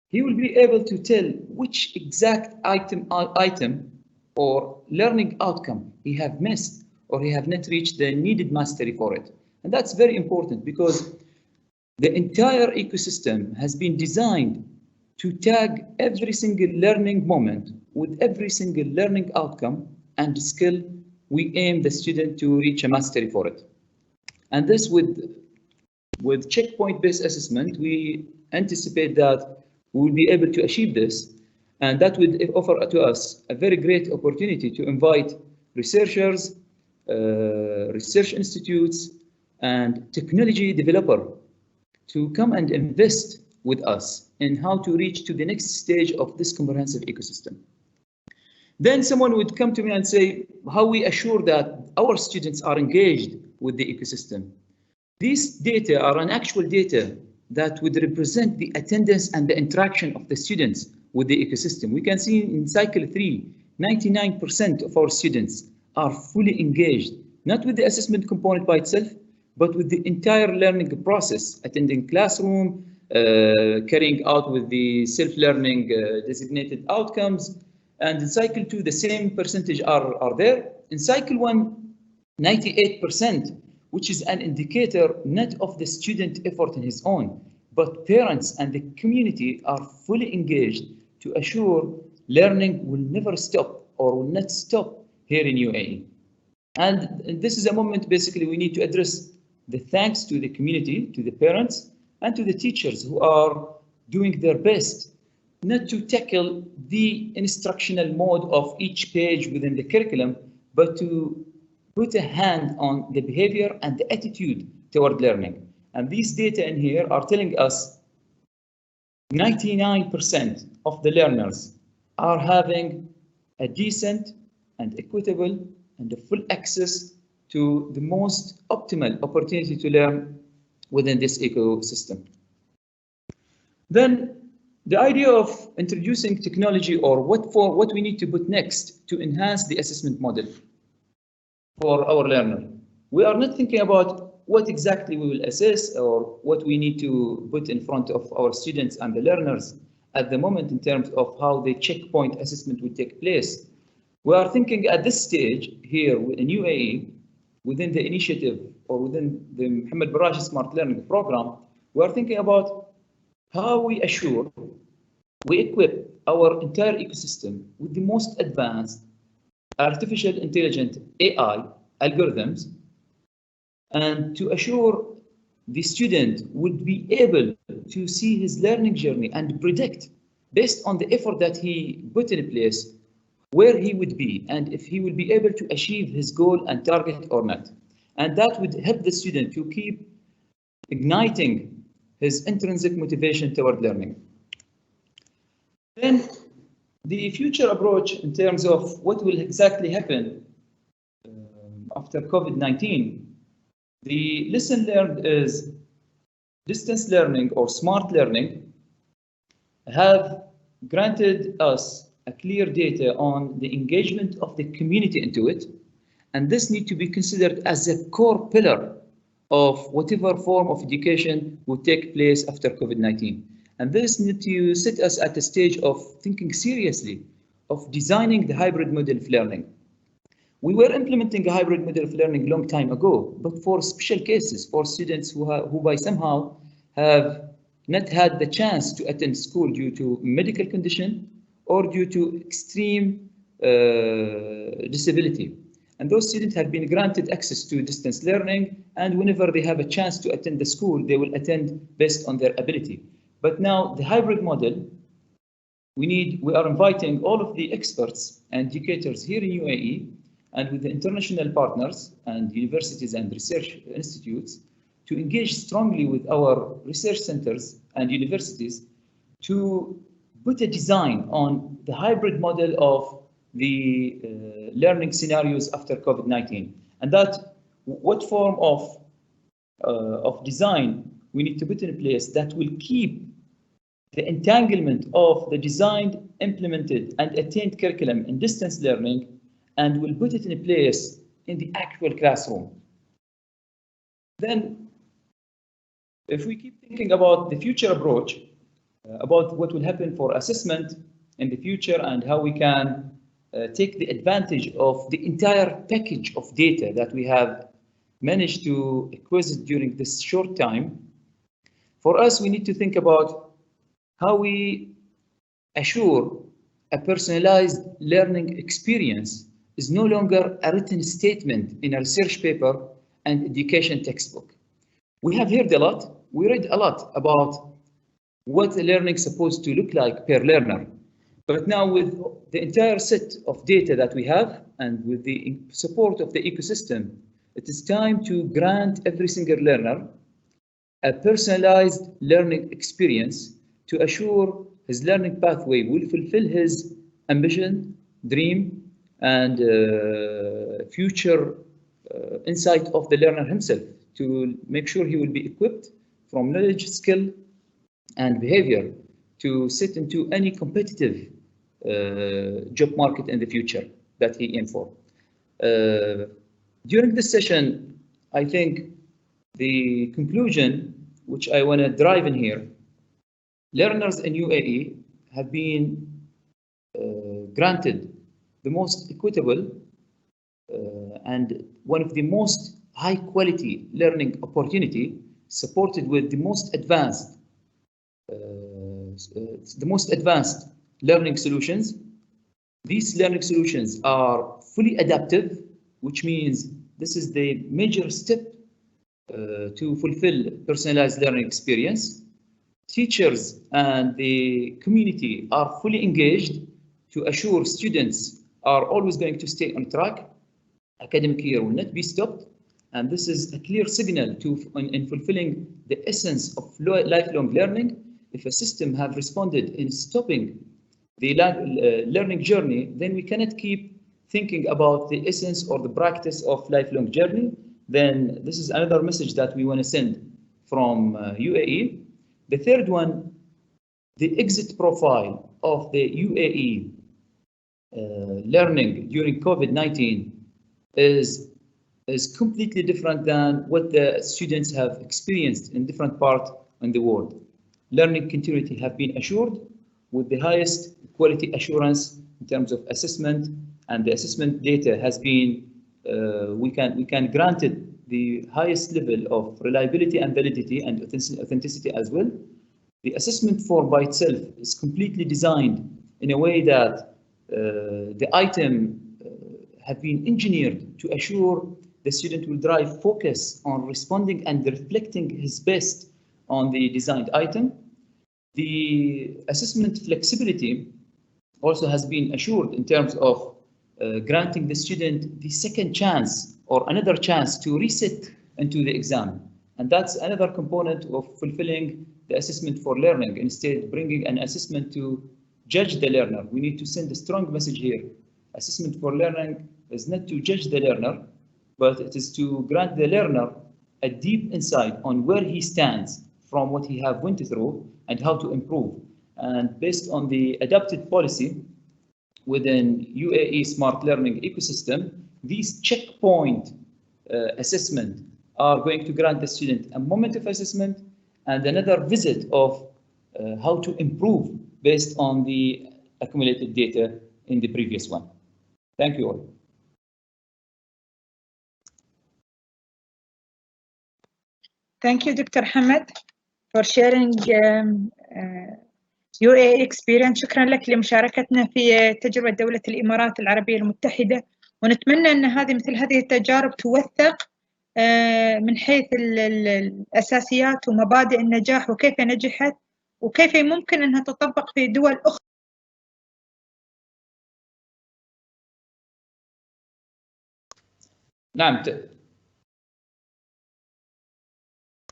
he will be able to tell which exact item or learning outcome he have missed or he have not reached the needed mastery for it. And that's very important because the entire ecosystem has been designed to tag every single learning moment with every single learning outcome and skill we aim the student to reach a mastery for it. And this with checkpoint-based assessment, we anticipate that we will be able to achieve this, and that would offer to us a very great opportunity to invite researchers, research institutes, and technology developer to come and invest with us in how to reach to the next stage of this comprehensive ecosystem. Then someone would come to me and say, how we assure that our students are engaged with the ecosystem. These data are an actual data that would represent the attendance and the interaction of the students with the ecosystem. We can see in cycle 3, 99% of our students are fully engaged, not with the assessment component by itself, but with the entire learning process, attending classroom, carrying out with the self-learning designated outcomes. And in cycle 2, the same percentage are there. In cycle 1, 98%, which is an indicator not of the student effort in his own, but parents and the community are fully engaged to assure learning will never stop or will not stop here in UAE. And this is a moment basically we need to address the thanks to the community, to the parents, and to the teachers who are doing their best not to tackle the instructional mode of each page within the curriculum, but to put a hand on the behavior and the attitude toward learning. And these data in here are telling us 99% of the learners are having a decent and equitable and a full access to the most optimal opportunity to learn within this ecosystem. Then the idea of introducing technology or what we need to put next to enhance the assessment model for our learner. We are not thinking about what exactly we will assess or what we need to put in front of our students and the learners at the moment in terms of how the checkpoint assessment will take place. We are thinking at this stage here in UAE, within the initiative or within the Mohammed bin Rashid Smart Learning Program, we are thinking about how we assure we equip our entire ecosystem with the most advanced artificial intelligent AI algorithms, and to assure the student would be able to see his learning journey and predict based on the effort that he put in place where he would be and if he will be able to achieve his goal and target or not. And that would help the student to keep igniting his intrinsic motivation toward learning. Then the future approach in terms of what will exactly happen after COVID-19, the lesson learned is distance learning or smart learning have granted us a clear data on the engagement of the community into it. And this needs to be considered as a core pillar of whatever form of education will take place after COVID-19. And this needs to set us at a stage of thinking seriously of designing the hybrid model of learning. We were implementing a hybrid model of learning a long time ago, but for special cases, for students who by somehow have not had the chance to attend school due to medical condition or due to extreme disability. And those students have been granted access to distance learning, and whenever they have a chance to attend the school, they will attend based on their ability. But now the hybrid model, we are inviting all of the experts and educators here in UAE and with the international partners and universities and research institutes to engage strongly with our research centers and universities to put a design on the hybrid model of the learning scenarios after COVID-19. And that what form of design we need to put in place that will keep the entanglement of the designed, implemented, and attained curriculum in distance learning, and will put it in place in the actual classroom. Then, if we keep thinking about the future approach, about what will happen for assessment in the future and how we can take the advantage of the entire package of data that we have managed to acquire during this short time, for us, we need to think about how we assure a personalized learning experience is no longer a written statement in a research paper and education textbook. We have heard a lot, we read a lot about what the learning is supposed to look like per learner. But now with the entire set of data that we have and with the support of the ecosystem, it is time to grant every single learner a personalized learning experience to assure his learning pathway will fulfill his ambition, dream, and future insight of the learner himself, to make sure he will be equipped from knowledge, skill, and behavior to sit into any competitive job market in the future that he aims for. During this session, I think the conclusion which I want to drive in here, learners in UAE have been granted the most equitable and one of the most high quality learning opportunity, supported with the most advanced learning solutions. These learning solutions are fully adaptive, which means this is the major step to fulfill personalized learning experience. Teachers and the community are fully engaged to assure students are always going to stay on track. Academic year will not be stopped, and this is a clear signal in fulfilling the essence of lifelong learning. If a system have responded in stopping the learning journey, then we cannot keep thinking about the essence or the practice of lifelong journey. Then this is another message that we want to send from UAE. The third one, the exit profile of the UAE learning during COVID-19 is completely different than what the students have experienced in different parts in the world. Learning continuity have been assured with the highest quality assurance in terms of assessment, and the assessment data has been, we can grant it the highest level of reliability and validity and authenticity as well. The assessment form by itself is completely designed in a way that the item have been engineered to assure the student will drive focus on responding and reflecting his best on the designed item. The assessment flexibility also has been assured in terms of granting the student the second chance or another chance to reset into the exam. And that's another component of fulfilling the assessment for learning, instead bringing an assessment to judge the learner. We need to send a strong message here. Assessment for learning is not to judge the learner, but it is to grant the learner a deep insight on where he stands from what he have went through and how to improve. And based on the adopted policy within UAE smart learning ecosystem, these checkpoint assessment are going to grant the student a moment of assessment and another visit of how to improve based on the accumulated data in the previous one. Thank you all. Thank you, Dr. Hamad, for sharing UAE experience. شكرا لك لمشاركتنا في تجربة دولة الإمارات العربية المتحدة، ونتمنى أن مثل هذه التجارب توثق من حيث الأساسيات ومبادئ النجاح وكيف نجحت وكيف ممكن أنها تطبق في دول أخرى. نعم.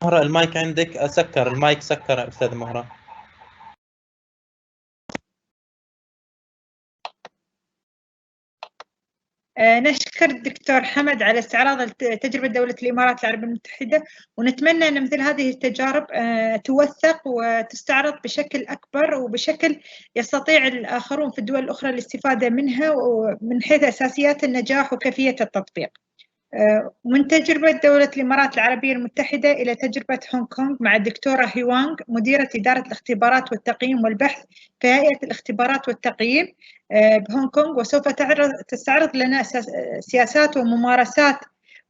مهرة المايك عندك سكر، المايك سكر أستاذ مهرة. نشكر الدكتور حمد على استعراض تجربة دولة الإمارات العربية المتحدة، ونتمنى أن مثل هذه التجارب توثق وتستعرض بشكل أكبر وبشكل يستطيع الآخرون في الدول الأخرى الاستفادة منها ومن حيث أساسيات النجاح وكيفية التطبيق. من تجربة دولة الإمارات العربية المتحدة إلى تجربة هونغ كونغ مع الدكتورة هيوانغ مديرة إدارة الاختبارات والتقييم والبحث في هيئة الاختبارات والتقييم بهونغ كونغ، وسوف تستعرض لنا سياسات وممارسات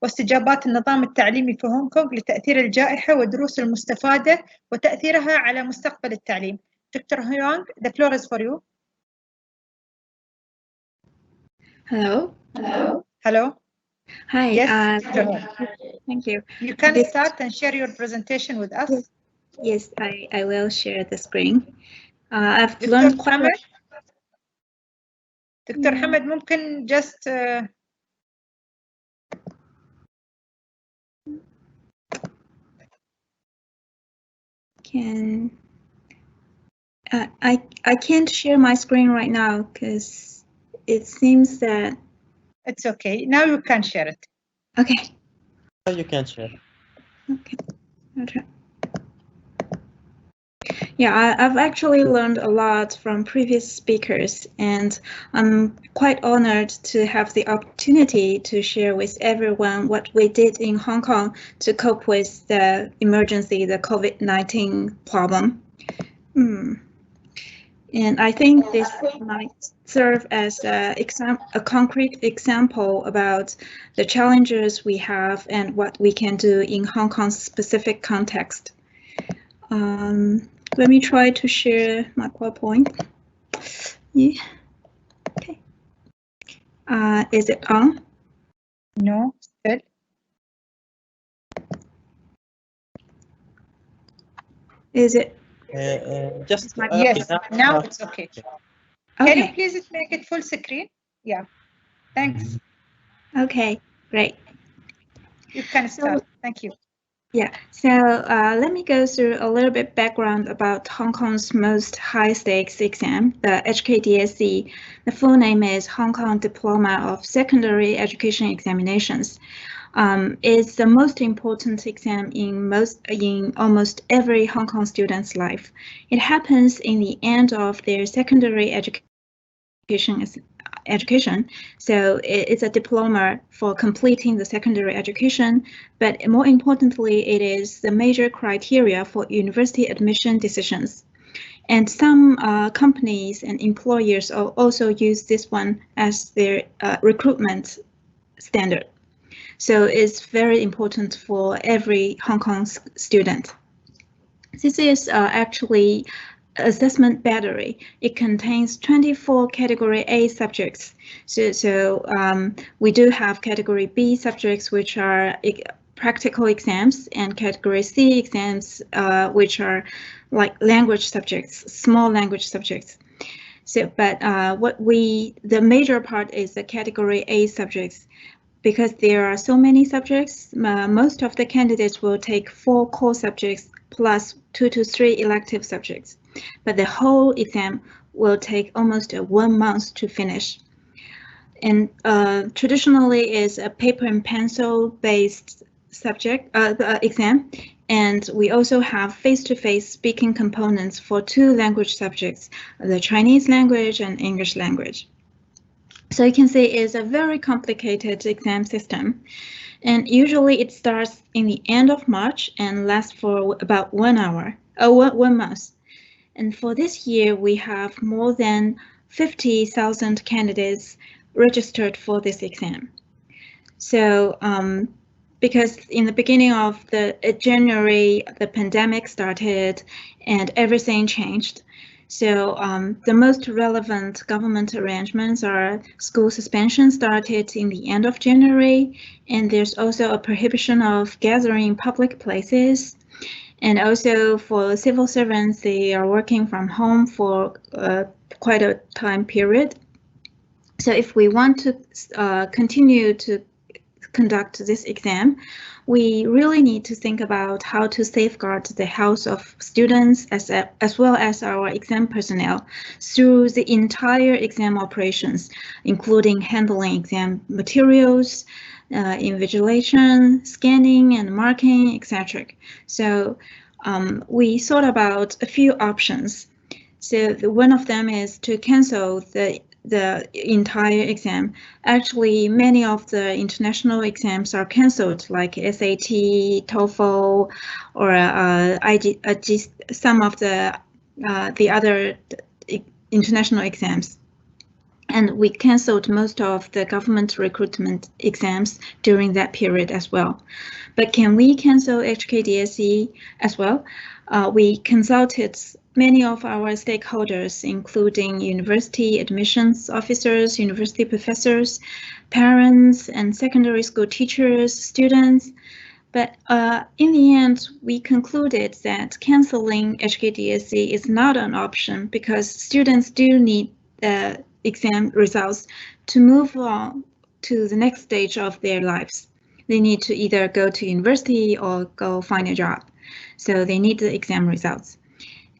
واستجابات النظام التعليمي في هونغ كونغ لتأثير الجائحة والدروس المستفادة وتأثيرها على مستقبل التعليم. دكتور هيوانغ, the floor is for you. Hello. Hello. Hi. Yes, thank you. You can start and share your presentation with us. Yes, I will share the screen. I've learned quite a lot. دكتور حمد ممكن just I can't share my screen right now because it seems that it's okay. Now you can share it. Okay. You can share. Okay. Okay. Yeah, I've actually learned a lot from previous speakers, and I'm quite honored to have the opportunity to share with everyone what we did in Hong Kong to cope with the emergency, the COVID-19 problem. And I think this might serve as a concrete example about the challenges we have and what we can do in Hong Kong's specific context. Let me try to share my PowerPoint. Yeah. Okay. Is it on? No, still. Is it? Just yes. Now it's okay. Can you please make it full screen? Yeah. Thanks. Okay. Great. You can start. Thank you. Yeah, so let me go through a little bit background about Hong Kong's most high-stakes exam, the HKDSE. The full name is Hong Kong Diploma of Secondary Education Examinations. It's the most important exam in almost every Hong Kong student's life. It happens in the end of their secondary education, so it's a diploma for completing the secondary education, but more importantly, it is the major criteria for university admission decisions. And some companies and employers also use this one as their recruitment standard. So it's very important for every Hong Kong student. This is actually assessment battery. It contains 24 category A subjects. So we do have category B subjects, which are practical exams, and category C exams, which are like language subjects, small language subjects. So, but the major part is the category A subjects. Because there are so many subjects, most of the candidates will take 4 core subjects plus 2 to 3 elective subjects. But the whole exam will take almost 1 month to finish. And traditionally is a paper and pencil based subject exam. And we also have face-to-face speaking components for 2 language subjects, the Chinese language and English language. So you can see it's a very complicated exam system. And usually it starts in the end of March and lasts for about 1 month. And for this year, we have more than 50,000 candidates registered for this exam. So because in the beginning of January, the pandemic started and everything changed. So the most relevant government arrangements are school suspension started in the end of January, and there's also a prohibition of gathering in public places. And also for civil servants, they are working from home for quite a time period. So if we want to continue to conduct this exam, we really need to think about how to safeguard the health of students as well as our exam personnel through the entire exam operations, including handling exam materials, invigilation, scanning and marking, etc. So we thought about a few options. So one of them is to cancel the entire exam. Actually, many of the international exams are cancelled, like SAT, TOEFL, or some of the other international exams. And we cancelled most of the government recruitment exams during that period as well. But can we cancel HKDSE as well? We consulted many of our stakeholders, including university admissions officers, university professors, parents, and secondary school teachers, students. But in the end, we concluded that canceling HKDSE is not an option because students do need the exam results to move on to the next stage of their lives. They need to either go to university or go find a job. So they need the exam results.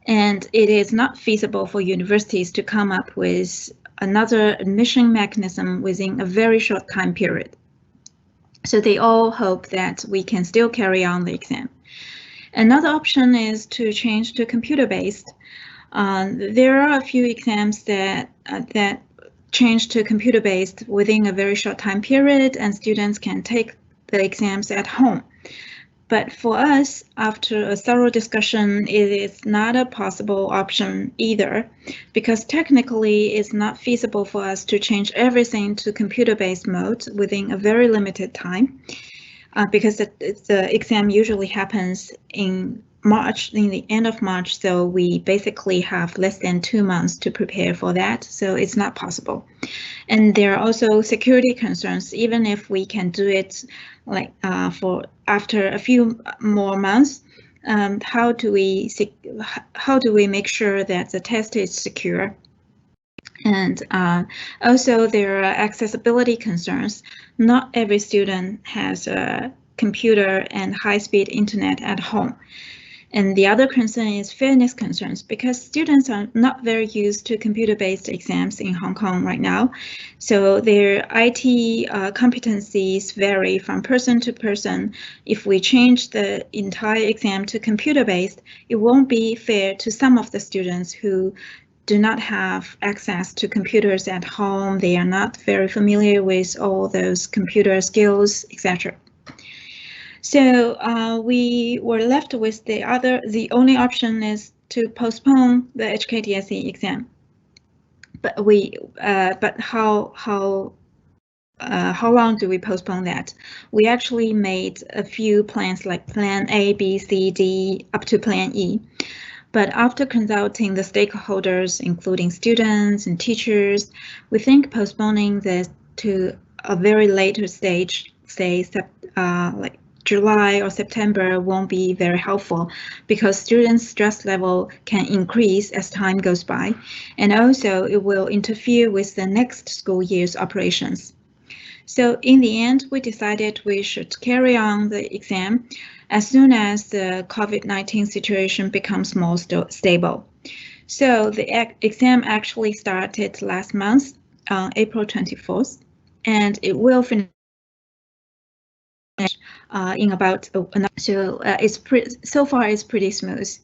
And it is not feasible for universities to come up with another admission mechanism within a very short time period. So they all hope that we can still carry on the exam. Another option is to change to computer-based. There are a few exams that change to computer-based within a very short time period, and students can take the exams at home. But for us, after a thorough discussion, it is not a possible option either, because technically it's not feasible for us to change everything to computer-based mode within a very limited time, because the exam usually happens in March, in the end of March, so we basically have less than 2 months to prepare for that, so it's not possible. And there are also security concerns. Even if we can do it like for after a few more months, how do we make sure that the test is secure? And also there are accessibility concerns. Not every student has a computer and high-speed internet at home. And the other concern is fairness concerns, because students are not very used to computer-based exams in Hong Kong right now. So their IT competencies vary from person to person. If we change the entire exam to computer-based, it won't be fair to some of the students who do not have access to computers at home. They are not very familiar with all those computer skills, etc. So we were left with the only option is to postpone the HKDSE exam. But how long do we postpone that? We actually made a few plans, like plan A, B, C, D, up to plan E. But after consulting the stakeholders, including students and teachers, we think postponing this to a very later stage, say like July or September, won't be very helpful, because students' stress level can increase as time goes by, and also it will interfere with the next school year's operations. So in the end, we decided we should carry on the exam as soon as the COVID-19 situation becomes more stable. So the exam actually started last month, April 24th, and it will finish in about so far it's pretty smooth.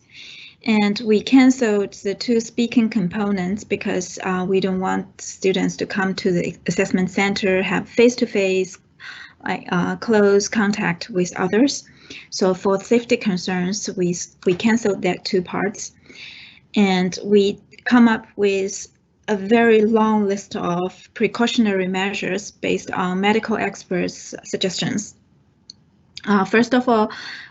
And we cancelled the 2 speaking components because we don't want students to come to the assessment center, have face-to-face, close contact with others. So for safety concerns, we cancelled that 2 parts, and we come up with a very long list of precautionary measures based on medical experts' suggestions. First of all,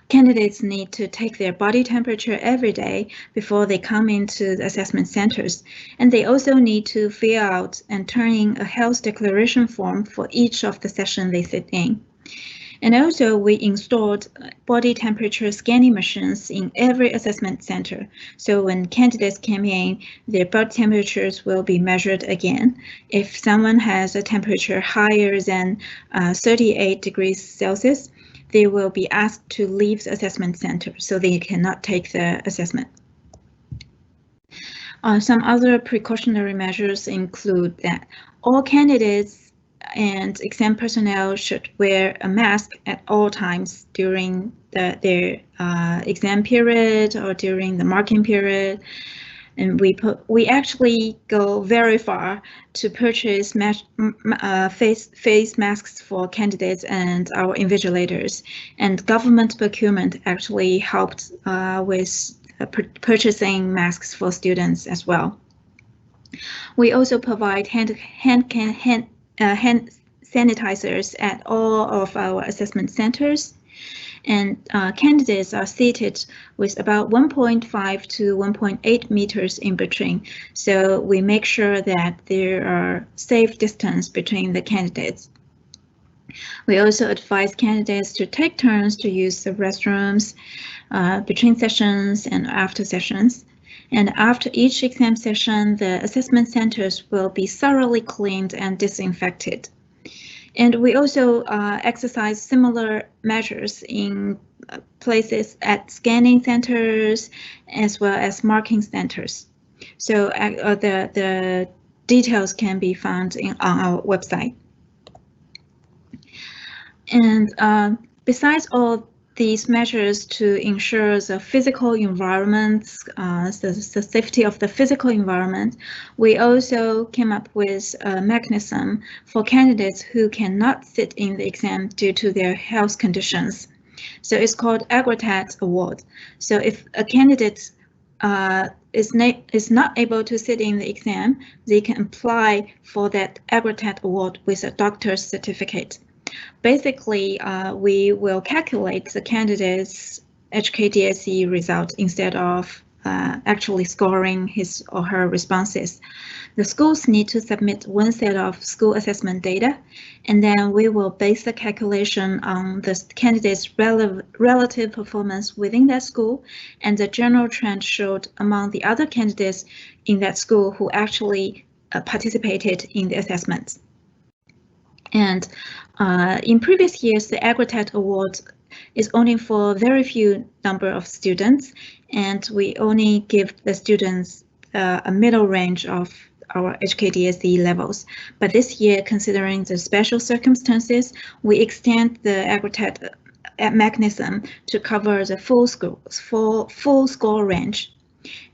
candidates need to take their body temperature every day before they come into the assessment centers, and they also need to fill out and turn in a health declaration form for each of the sessions they sit in. And also we installed body temperature scanning machines in every assessment center. So when candidates came in, their body temperatures will be measured again. If someone has a temperature higher than 38 degrees Celsius, they will be asked to leave the assessment center, so they cannot take the assessment. Some other precautionary measures include that all candidates and exam personnel should wear a mask at all times during their exam period or during the marking period. And we actually go very far to purchase face masks for candidates and our invigilators. And government procurement actually helped with purchasing masks for students as well. We also provide hand sanitizers at all of our assessment centers. And candidates are seated with about 1.5 to 1.8 meters in between. So we make sure that there are safe distance between the candidates. We also advise candidates to take turns to use the restrooms between sessions and after sessions. And after each exam session, the assessment centers will be thoroughly cleaned and disinfected. And we also exercise similar measures in places at scanning centers as well as marking centers. So the details can be found on our website. And besides all these measures to ensure the physical environment, the safety of the physical environment, we also came up with a mechanism for candidates who cannot sit in the exam due to their health conditions. So it's called Vertex Award. So if a candidate is not able to sit in the exam, they can apply for that Vertex Award with a doctor's certificate. Basically, we will calculate the candidate's HKDSE result instead of actually scoring his or her responses. The schools need to submit one set of school assessment data, and then we will base the calculation on the candidate's relative performance within that school and the general trend showed among the other candidates in that school who actually participated in the assessments. And in previous years, the Vertex Award is only for very few number of students, and we only give the students a middle range of our HKDSE levels. But this year, considering the special circumstances, we extend the Vertex mechanism to cover the full score range.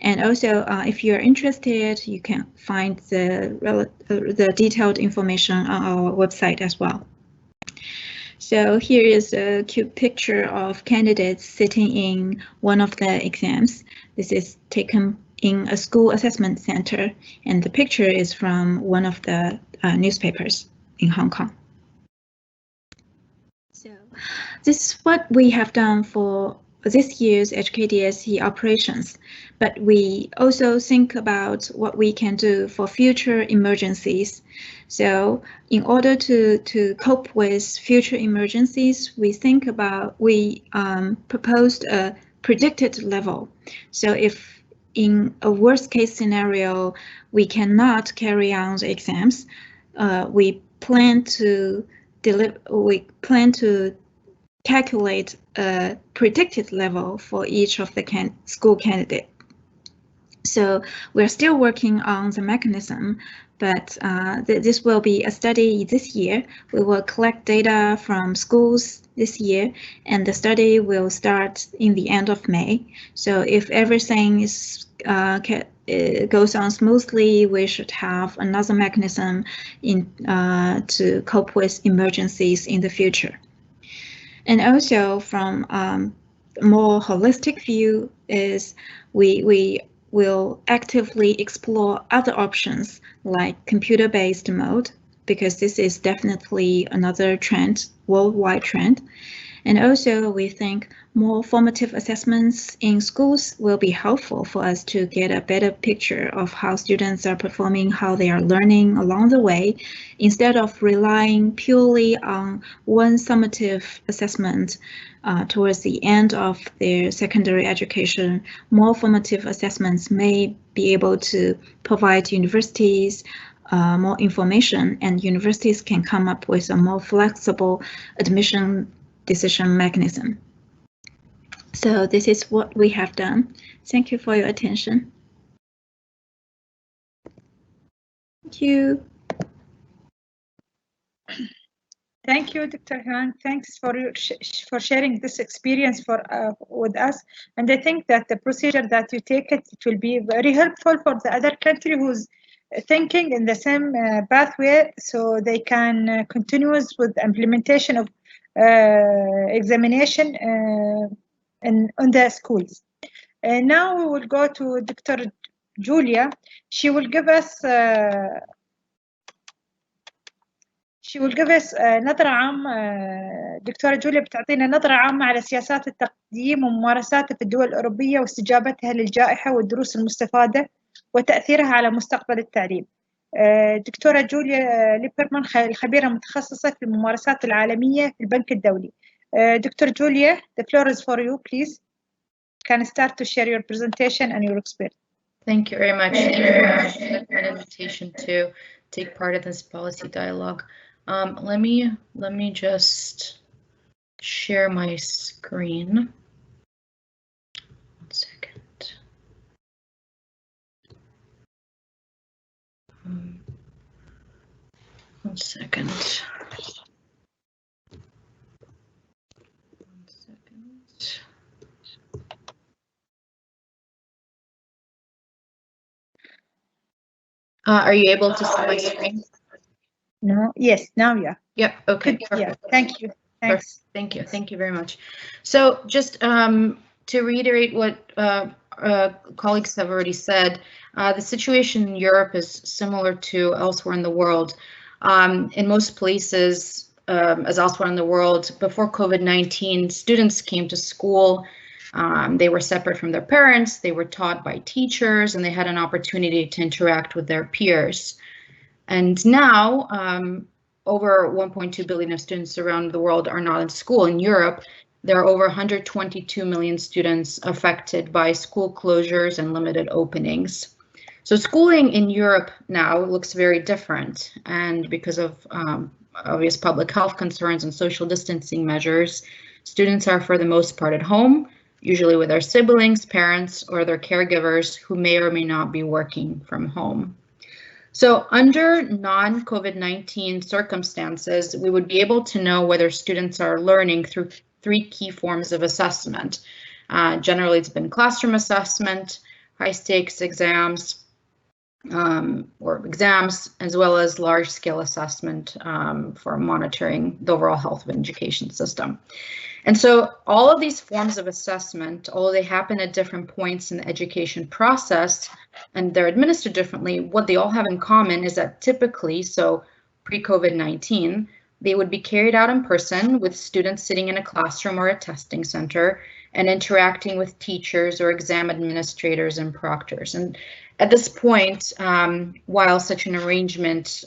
And also, if you're interested, you can find the detailed information on our website as well. So here is a cute picture of candidates sitting in one of the exams. This is taken in a school assessment center, and the picture is from one of the newspapers in Hong Kong. So this is what we have done for this year's HKDSE operations, but we also think about what we can do for future emergencies. So in order to cope with future emergencies, we proposed a predicted level. So if in a worst case scenario, we cannot carry on the exams, we plan to calculate a predicted level for each of the school candidate. So we're still working on the mechanism, but this will be a study this year. We will collect data from schools this year, and the study will start in the end of May. So if everything is goes on smoothly, we should have another mechanism to cope with emergencies in the future. And also from a more holistic view is we will actively explore other options like computer-based mode, because this is definitely another trend, worldwide trend. And also, we think more formative assessments in schools will be helpful for us to get a better picture of how students are performing, how they are learning along the way, instead of relying purely on one summative assessment towards the end of their secondary education. More formative assessments may be able to provide universities more information, and universities can come up with a more flexible admission decision mechanism. So this is what we have done. Thank you for your attention. Thank you. Thank you, Dr. Han. Thanks for sharing this experience with us. And I think that the procedure that you take it will be very helpful for the other country who's thinking in the same pathway, so they can continue with the implementation of examination on the schools. Now we will go to Dr. Julia. She will give us نظرة عامة. دكتورة جوليا بتعطينا نظرة عامة على سياسات التقديم وممارساتها في الدول الأوروبية واستجابتها للجائحة والدروس المستفادة وتأثيرها على مستقبل التعليم. دكتورة جوليا ليبرمان الخبيرة متخصصة في الممارسات العالمية في البنك الدولي. دكتور جوليا, the floor is for you, please. Can start to share your presentation and your experience. Thank you very much. Thank you very much for an invitation to take part in this policy dialogue. Let me just share my screen. 1 second. One second. Are you able to see my screen? No. Yes. Now, yeah. Yep. Okay. Good. Yeah. Thank you. Thanks. Thank you. Thank you very much. So just to reiterate what colleagues have already said, the situation in Europe is similar to elsewhere in the world. In most places, as elsewhere in the world, before COVID-19, students came to school. They were separate from their parents, they were taught by teachers, and they had an opportunity to interact with their peers. And now, over 1.2 billion of students around the world are not in school. In Europe, there are over 122 million students affected by school closures and limited openings. So schooling in Europe now looks very different, and because of obvious public health concerns and social distancing measures, students are for the most part at home, usually with their siblings, parents, or their caregivers who may or may not be working from home. So under non-COVID-19 circumstances, we would be able to know whether students are learning through 3 key forms of assessment. Generally, it's been classroom assessment, high-stakes exams, as well as large-scale assessment for monitoring the overall health of an education system. And so all of these forms of assessment, although they happen at different points in the education process and they're administered differently, what they all have in common is that typically, so pre-COVID-19, they would be carried out in person with students sitting in a classroom or a testing center and interacting with teachers or exam administrators and proctors. And at this point, while such an arrangement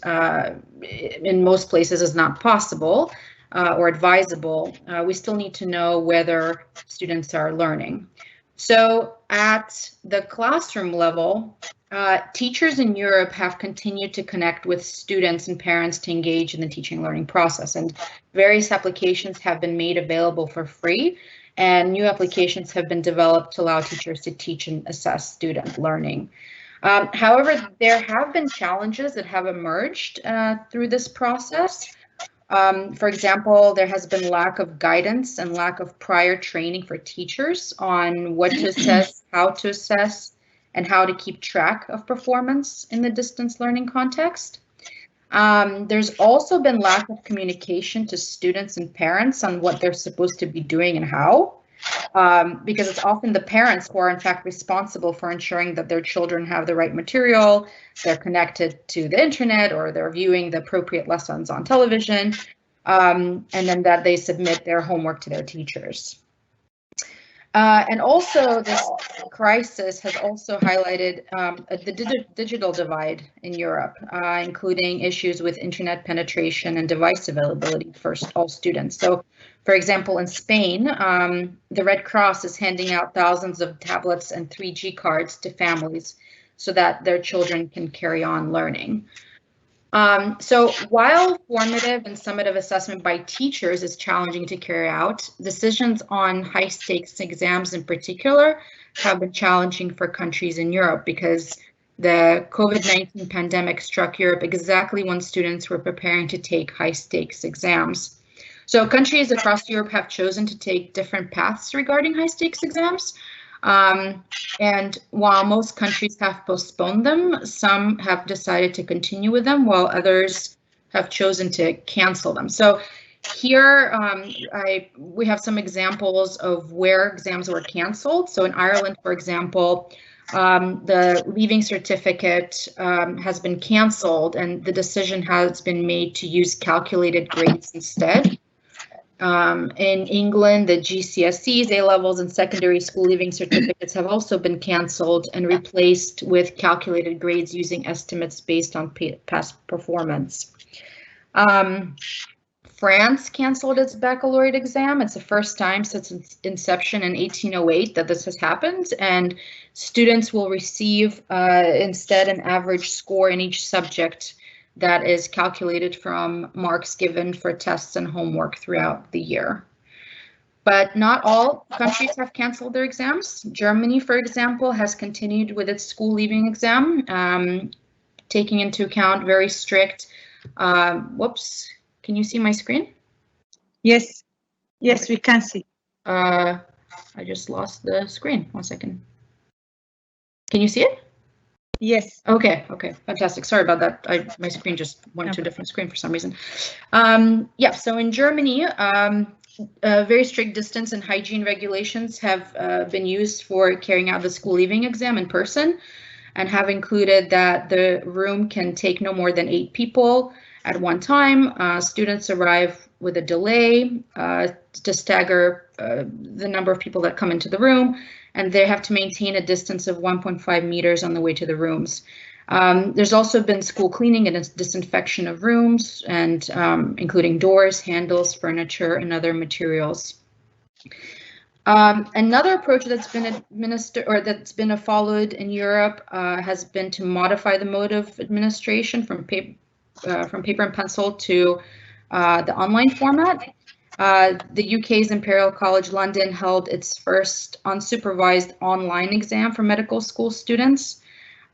in most places is not possible, or advisable, we still need to know whether students are learning. So at the classroom level, teachers in Europe have continued to connect with students and parents to engage in the teaching and learning process, and various applications have been made available for free, and new applications have been developed to allow teachers to teach and assess student learning. However, there have been challenges that have emerged through this process. For example, there has been lack of guidance and lack of prior training for teachers on what to assess, how to assess, and how to keep track of performance in the distance learning context. There's also been lack of communication to students and parents on what they're supposed to be doing and how, because it's often the parents who are in fact responsible for ensuring that their children have the right material, they're connected to the internet, or they're viewing the appropriate lessons on television. and then that they submit their homework to their teachers. And also, this crisis has also highlighted the digital divide in Europe, including issues with internet penetration and device availability for all students. So, for example, in Spain, the Red Cross is handing out thousands of tablets and 3G cards to families so that their children can carry on learning. So while formative and summative assessment by teachers is challenging to carry out, decisions on high stakes exams in particular have been challenging for countries in Europe because the COVID-19 pandemic struck Europe exactly when students were preparing to take high stakes exams. So countries across Europe have chosen to take different paths regarding high stakes exams. And while most countries have postponed them, some have decided to continue with them, while others have chosen to cancel them. So here we have some examples of where exams were canceled. So in Ireland, for example, the leaving certificate has been canceled, and the decision has been made to use calculated grades instead. In England, the GCSEs, A-levels, and secondary school leaving certificates have also been cancelled and replaced with calculated grades using estimates based on past performance. France cancelled its baccalaureate exam. It's the first time since its inception in 1808 that this has happened, and students will receive instead an average score in each subject that is calculated from marks given for tests and homework throughout the year. But not all countries have canceled their exams. Germany, for example, has continued with its school leaving exam, taking into account very strict, whoops, can you see my screen? Yes, yes, okay. We can see. I just lost the screen, 1 second. Can you see it? Yes. Okay, fantastic. Sorry about that. My screen just went to a different screen for some reason. Yeah, so in Germany, very strict distance and hygiene regulations have been used for carrying out the school leaving exam in person, and have included that the room can take no more than 8 people at one time. Students arrive with a delay to stagger the number of people that come into the room, and they have to maintain a distance of 1.5 meters on the way to the rooms. There's also been school cleaning and disinfection of rooms, and including doors, handles, furniture, and other materials. Another approach that's been administered or that's been followed in Europe has been to modify the mode of administration from paper and pencil to the online format. The UK's Imperial College London held its first unsupervised online exam for medical school students,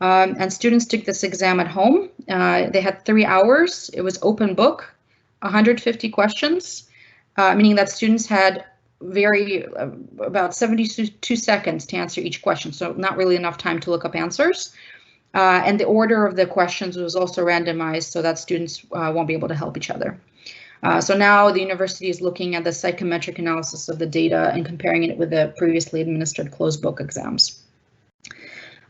and students took this exam at home. They had 3 hours. It was open book, 150 questions, meaning that students had about 72 seconds to answer each question, so not really enough time to look up answers. And the order of the questions was also randomized so that students won't be able to help each other. So now the university is looking at the psychometric analysis of the data and comparing it with the previously administered closed book exams.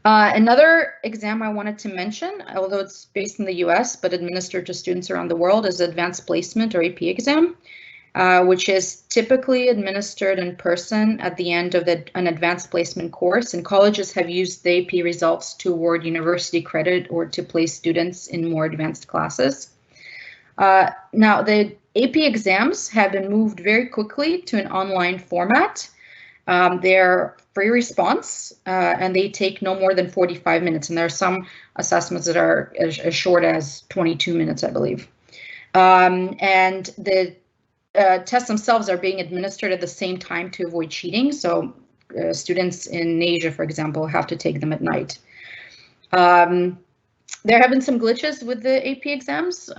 Another exam I wanted to mention, although it's based in the US but administered to students around the world, is Advanced Placement or AP exam, which is typically administered in person at the end of an advanced placement course, and colleges have used the AP results to award university credit or to place students in more advanced classes. Now, the AP exams have been moved very quickly to an online format. They're free response, and they take no more than 45 minutes, and there are some assessments that are as short as 22 minutes, I believe. And the tests themselves are being administered at the same time to avoid cheating. So students in Asia, for example, have to take them at night. There have been some glitches with the AP exams,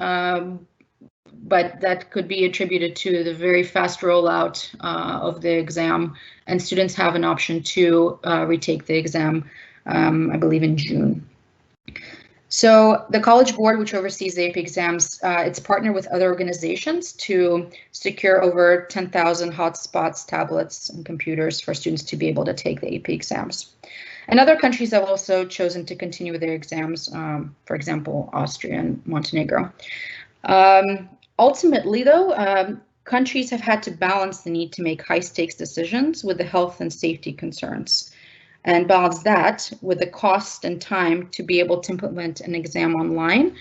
but that could be attributed to the very fast rollout of the exam, and students have an option to retake the exam, I believe in June. So the College Board, which oversees the AP exams, it's partnered with other organizations to secure over 10,000 hotspots, tablets, and computers for students to be able to take the AP exams. And other countries have also chosen to continue with their exams, for example, Austria and Montenegro. Ultimately, though, countries have had to balance the need to make high-stakes decisions with the health and safety concerns, and balance that with the cost and time to be able to implement an exam online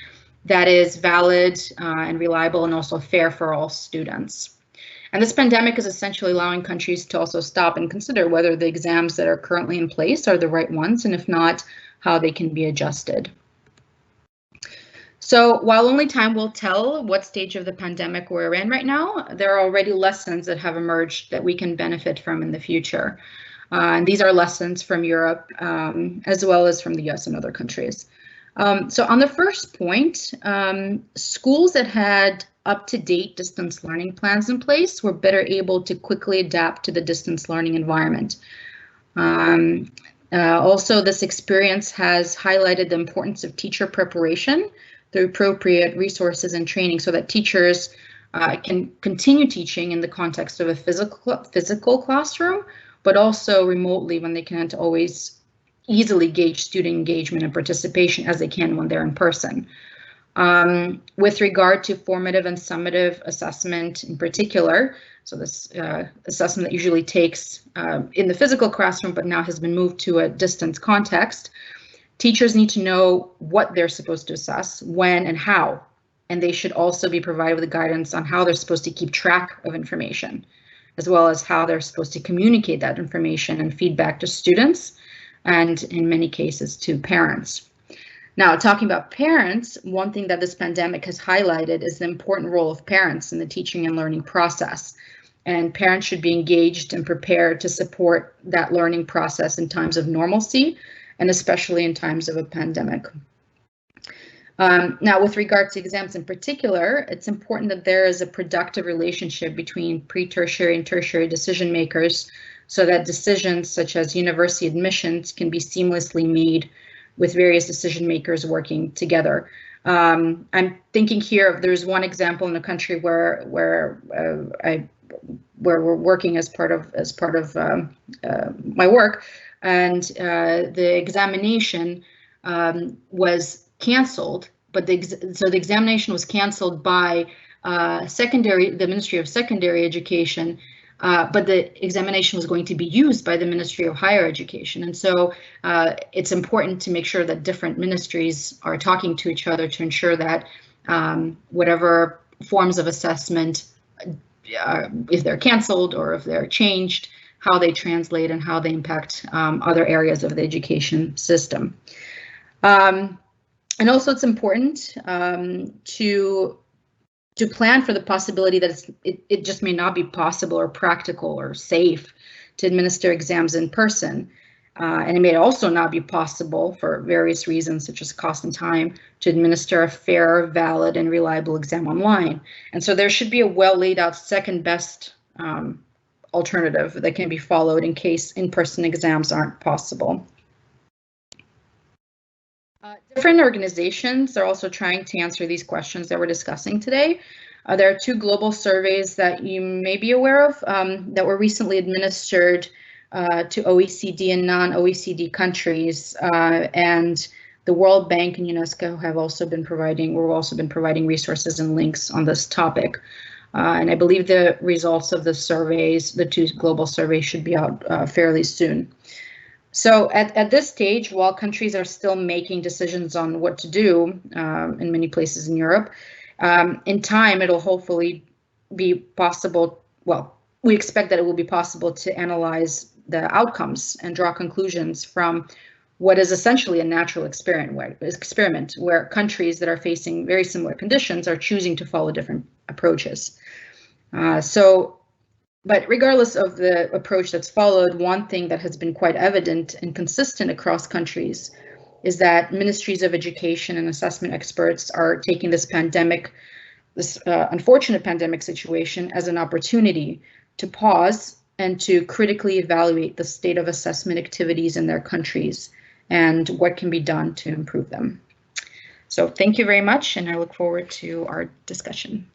that is valid and reliable and also fair for all students. And this pandemic is essentially allowing countries to also stop and consider whether the exams that are currently in place are the right ones, and if not, how they can be adjusted. So while only time will tell what stage of the pandemic we're in right now, there are already lessons that have emerged that we can benefit from in the future. And these are lessons from Europe, as well as from the US and other countries. So on the first point, schools that had up-to-date distance learning plans in place were better able to quickly adapt to the distance learning environment. Also, this experience has highlighted the importance of teacher preparation, the appropriate resources and training so that teachers can continue teaching in the context of a physical classroom, but also remotely when they can't always easily gauge student engagement and participation as they can when they're in person. With regard to formative and summative assessment in particular, so this assessment that usually takes in the physical classroom but now has been moved to a distance context, teachers need to know what they're supposed to assess, when and how, and they should also be provided with guidance on how they're supposed to keep track of information, as well as how they're supposed to communicate that information and feedback to students, and in many cases to parents. Now, talking about parents, one thing that this pandemic has highlighted is the important role of parents in the teaching and learning process. And parents should be engaged and prepared to support that learning process in times of normalcy, and especially in times of a pandemic. Now, with regard to exams in particular, it's important that there is a productive relationship between pre-tertiary and tertiary decision makers so that decisions such as university admissions can be seamlessly made with various decision makers working together. I'm thinking here of there's one example in a country where we're working as part of my work, and the examination was canceled, but the examination was canceled by the Ministry of Secondary Education, but the examination was going to be used by the Ministry of Higher Education. And so it's important to make sure that different ministries are talking to each other to ensure that whatever forms of assessment, if they're canceled or if they're changed, how they translate and how they impact other areas of the education system. And also it's important to plan for the possibility that it just may not be possible or practical or safe to administer exams in person. And it may also not be possible for various reasons, such as cost and time, to administer a fair, valid, and reliable exam online. And so there should be a well laid out second best alternative that can be followed in case in-person exams aren't possible. Different organizations are also trying to answer these questions that we're discussing today. There are two global surveys that you may be aware of that were recently administered to OECD and non-OECD countries, and the World Bank and UNESCO have also been providing resources and links on this topic. And I believe the results of the surveys, the two global surveys, should be out fairly soon. So at this stage, while countries are still making decisions on what to do in many places in Europe, in time it'll hopefully be possible, well, we expect that it will be possible to analyze the outcomes and draw conclusions from what is essentially a natural experiment where countries that are facing very similar conditions are choosing to follow different approaches. But regardless of the approach that's followed, one thing that has been quite evident and consistent across countries is that ministries of education and assessment experts are taking this unfortunate pandemic situation as an opportunity to pause and to critically evaluate the state of assessment activities in their countries and what can be done to improve them. So thank you very much, and I look forward to our discussion.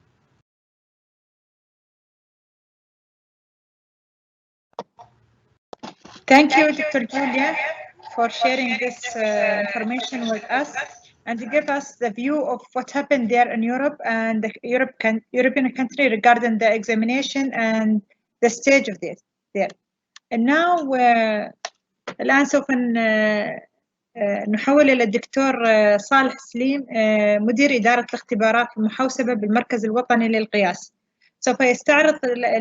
Thank you, Dr. Julia, for sharing this information with us. and give us the view of what happened there in Europe and the European country regarding the examination and the stage of this there. And now الآن سوف نحول إلى الدكتور صالح سليم مدير إدارة الاختبارات والمحوسبة بالمركز الوطني للقياس. سوف يستعرض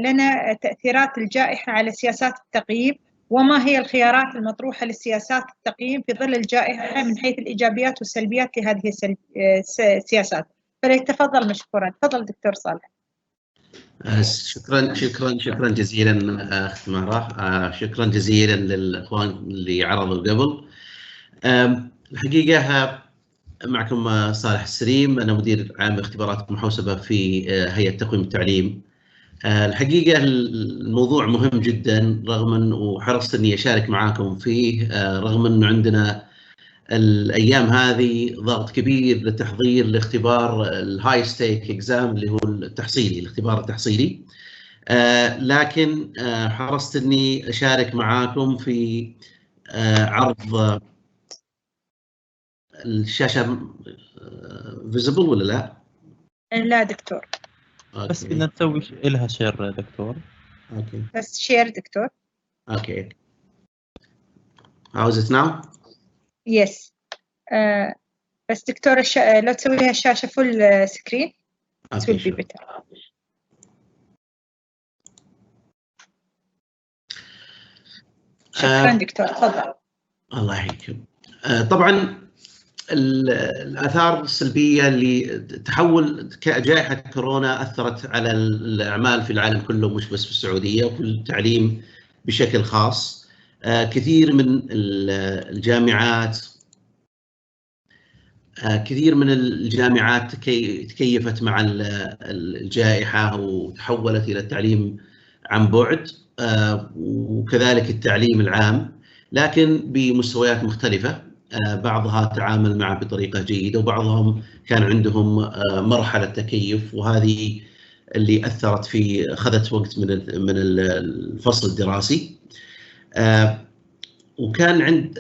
لنا تأثيرات الجائحة على سياسات التقييم وما هي الخيارات المطروحة لسياسات التقييم في ظل الجائحة من حيث الإيجابيات والسلبيات لهذه السياسات. فليتفضل مشكورا. تفضل دكتور صالح. شكرا جزيلا اخت مهرة. شكرا جزيلا للاخوان اللي عرضوا قبل. الحقيقه معكم صالح السليم، انا مدير عام اختبارات المحوسبه في هيئه تقويم التعليم. الحقيقه الموضوع مهم جدا رغم انه وحرصت اني اشارك معاكم فيه، رغم انه عندنا الايام هذه ضغط كبير للتحضير لاختبار الهاي ستيك اكزام اللي هو التحصيلي، الاختبار التحصيلي. لكن حرصت اني اشارك معاكم في عرض الشاشه. فيزبل ولا لا؟ لا دكتور. بس بدنا نسوي لها شير دكتور. اوكي بس شير دكتور. اوكي. How is it now? يس. بس دكتور لو تسوي لها الشاشة فول سكرين it will be better. شكرا دكتور. تفضل. الله يحييكم. طبعا الآثار السلبية اللي تحول جائحة كورونا أثرت على الأعمال في العالم كله، مش بس في السعودية، وفي التعليم بشكل خاص. كثير من الجامعات تكيفت مع الجائحة وتحولت إلى التعليم عن بعد، وكذلك التعليم العام، لكن بمستويات مختلفة. بعضها تعامل معه بطريقة جيدة وبعضهم كان عندهم مرحلة تكيف، وهذه اللي أثرت في أخذت وقت من الفصل الدراسي. وكان عند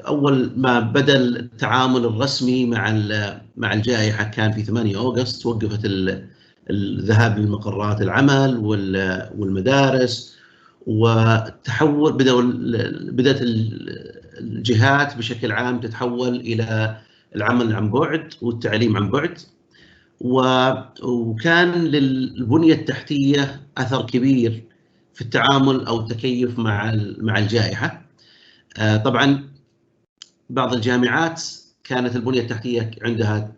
أول ما بدأ التعامل الرسمي مع الجائحة كان في 8 أغسطس، توقفت الذهاب لمقرات العمل والمدارس، والتحول بدأت الجهات بشكل عام تتحول إلى العمل عن بعد والتعليم عن بعد، وكان للبنية التحتية أثر كبير في التعامل أو التكيف مع الجائحة. طبعا بعض الجامعات كانت البنية التحتية عندها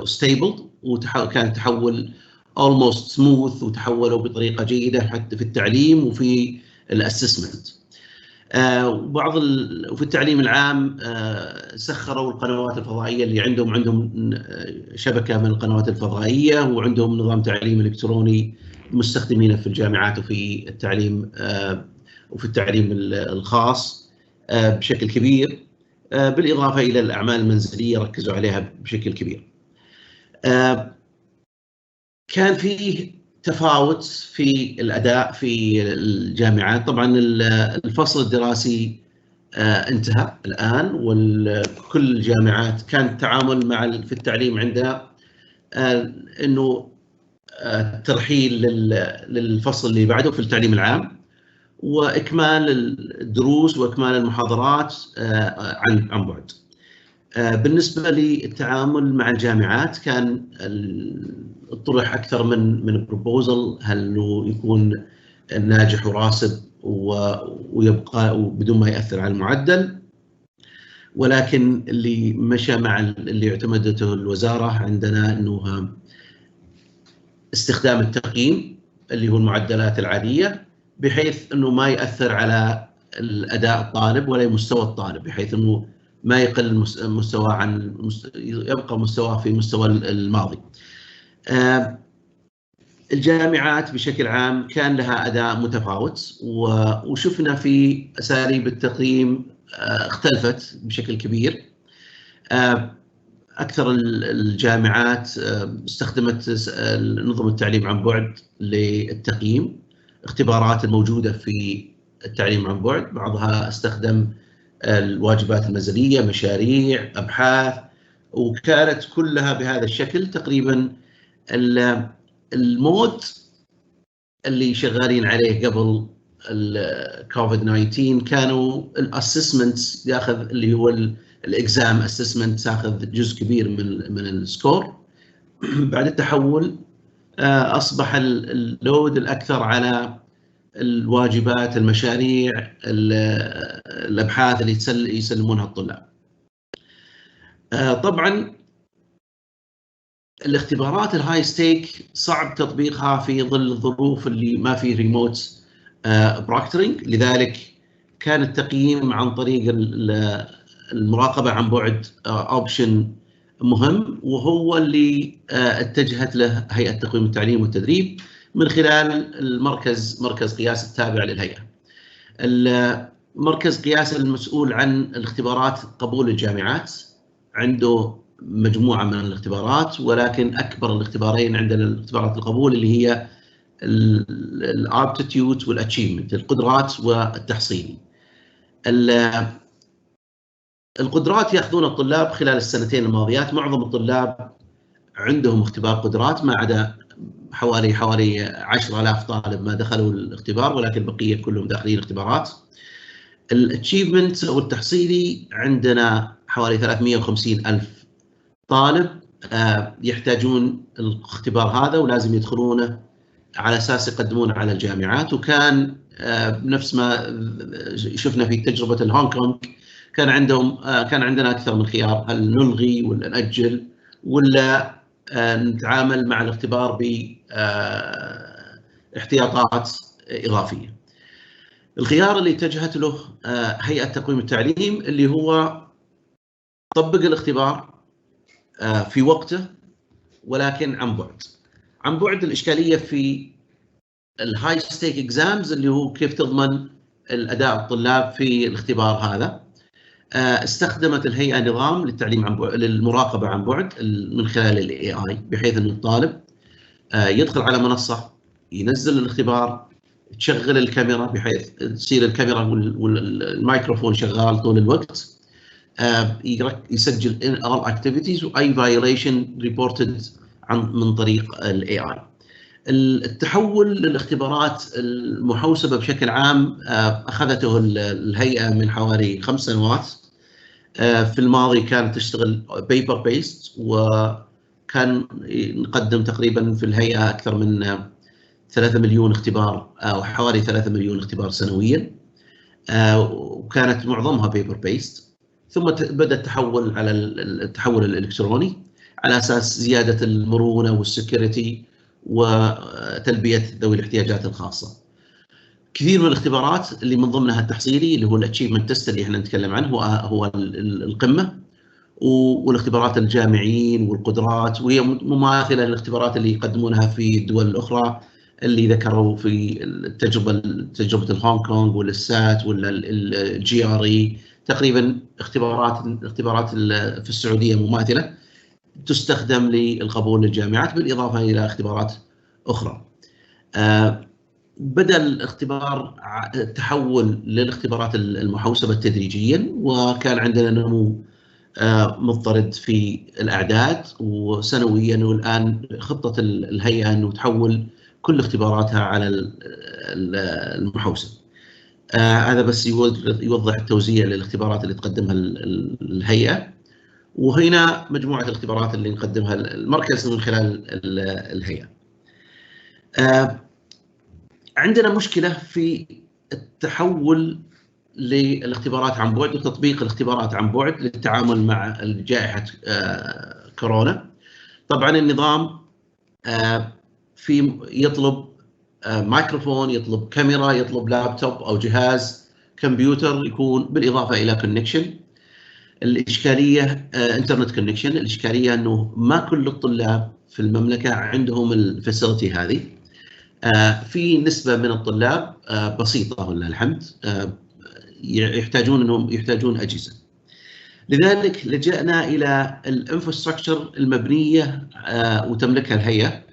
ستيبل، وكان تحول almost smooth، وتحولوا بطريقة جيدة حتى في التعليم وفي الاسسمنت. وفي التعليم العام سخروا القنوات الفضائية اللي عندهم شبكة من القنوات الفضائية، وعندهم نظام تعليم إلكتروني مستخدمينه في الجامعات وفي التعليم الخاص بشكل كبير، بالإضافة إلى الأعمال المنزلية ركزوا عليها بشكل كبير. كان فيه تفاوت في الأداء في الجامعات. طبعا الفصل الدراسي انتهى الآن، وكل الجامعات كان التعامل في التعليم عندها أنه الترحيل للفصل اللي بعده في التعليم العام، وإكمال الدروس وإكمال المحاضرات عن بعد. بالنسبة للتعامل مع الجامعات كان الطرح أكثر من بروبوزل، هل يكون ناجح وراسب ويبقى بدون ما يأثر على المعدل، ولكن اللي مشى مع اللي اعتمدته الوزارة عندنا أنه استخدام التقييم اللي هو المعدلات العادية، بحيث أنه ما يأثر على الأداء الطالب ولا مستوى الطالب، بحيث أنه ما يقل مستوى يبقى مستوى في مستوى الماضي. الجامعات بشكل عام كان لها أداء متفاوت، وشفنا في أساليب التقييم اختلفت بشكل كبير. أكثر الجامعات استخدمت نظم التعليم عن بعد للتقييم، اختبارات الموجودة في التعليم عن بعد، بعضها استخدم الواجبات المنزلية، مشاريع، أبحاث، وكانت كلها بهذا الشكل. تقريبا المود اللي شغالين عليه قبل الكوفيد 19 كانوا الاسسمنت ياخذ اللي هو الاكزام اسسمنت تاخذ جزء كبير من السكور. بعد التحول اصبح اللود الاكثر على الواجبات، المشاريع، الابحاث اللي يسلمونها الطلاب. طبعا الاختبارات الهاي ستيك صعب تطبيقها في ظل الظروف اللي ما في ريموت بروكترينج، لذلك كان التقييم عن طريق المراقبه عن بعد اوبشن مهم، وهو اللي اتجهت له هيئه تقويم التعليم والتدريب من خلال مركز قياس التابع للهيئه. المركز قياس المسؤول عن الاختبارات قبول الجامعات، عنده مجموعه من الاختبارات، ولكن اكبر الاختبارين عندنا الاختبارات القبول اللي هي الابتيتيود والاتشيفمنت، القدرات والتحصيلي. القدرات ياخذون الطلاب خلال السنتين الماضيات، معظم الطلاب عندهم اختبار قدرات ما عدا حوالي 10,000 طالب ما دخلوا الاختبار، ولكن البقيه كلهم داخلين اختبارات. الاتشيفمنت او التحصيلي عندنا حوالي 350,000 طالب يحتاجون الاختبار هذا ولازم يدخلونه على اساس يقدمونه على الجامعات. وكان نفس ما شفنا في تجربه الهونغ كونغ كان عندنا اكثر من خيار، هل نلغي ولا نأجل ولا نتعامل مع الاختبار باحتياطات اضافيه. الخيار اللي اتجهت له هيئه تقويم التعليم اللي هو طبق الاختبار في وقته ولكن عن بعد. عن بعد الاشكاليه في الهاي ستيك اكزامز اللي هو كيف تضمن الاداء الطلاب في الاختبار هذا. استخدمت الهيئه نظام للتعليم عن بعد، للمراقبه عن بعد من خلال الاي اي، بحيث ان الطالب يدخل على منصه، ينزل الاختبار، تشغل الكاميرا بحيث تصير الكاميرا والميكروفون شغال طول الوقت، يسجل all activities واي violation reported من طريق الاي اي. التحول للاختبارات المحوسبه بشكل عام اخذته الهيئه من حوالي 5 سنوات. في الماضي كانت تشتغل بيبر بيست، وكان نقدم تقريبا في الهيئه اكثر من 3 مليون اختبار او حوالي 3 مليون اختبار سنويا، وكانت معظمها بيبر بيست. ثم بدا التحول على التحول الالكتروني على اساس زياده المرونه والسكيورتي وتلبيه ذوي الاحتياجات الخاصه. كثير من الاختبارات اللي من ضمنها التحصيلي اللي هو الاتشيفمنت تيست اللي احنا نتكلم عنه هو القمه، والاختبارات الجامعيين والقدرات، وهي مماثله للاختبارات اللي يقدمونها في الدول الاخرى اللي ذكروا في تجربه الهونغ كونغ والسات ولا الجي ار اي. تقريبا اختبارات في السعوديه مماثله تستخدم للقبول للجامعات بالاضافه الى اختبارات اخرى. بدا الاختبار التحول للاختبارات المحوسبه تدريجيا، وكان عندنا نمو مضطرد في الاعداد وسنويا، والان خطه الهيئه انه تحول كل اختباراتها على المحوسب. هذا بس يوضح التوزيع للاختبارات اللي تقدمها الهيئه، وهنا مجموعه الاختبارات اللي نقدمها المركز من خلال الهيئه. عندنا مشكله في التحول للاختبارات عن بعد وتطبيق الاختبارات عن بعد للتعامل مع جائحه كورونا. طبعا النظام في يطلب مايكروفون، يطلب كاميرا، يطلب لابتوب او جهاز كمبيوتر يكون بالاضافه الى كونكشن. الاشكاليه انترنت كونكشن. الاشكاليه انه ما كل الطلاب في المملكه عندهم الفاسيلتي هذه. في نسبه من الطلاب بسيطه ولله الحمد يحتاجون اجهزه. لذلك لجأنا الى الانفراستراكشر المبنيه وتملكها الهيئه.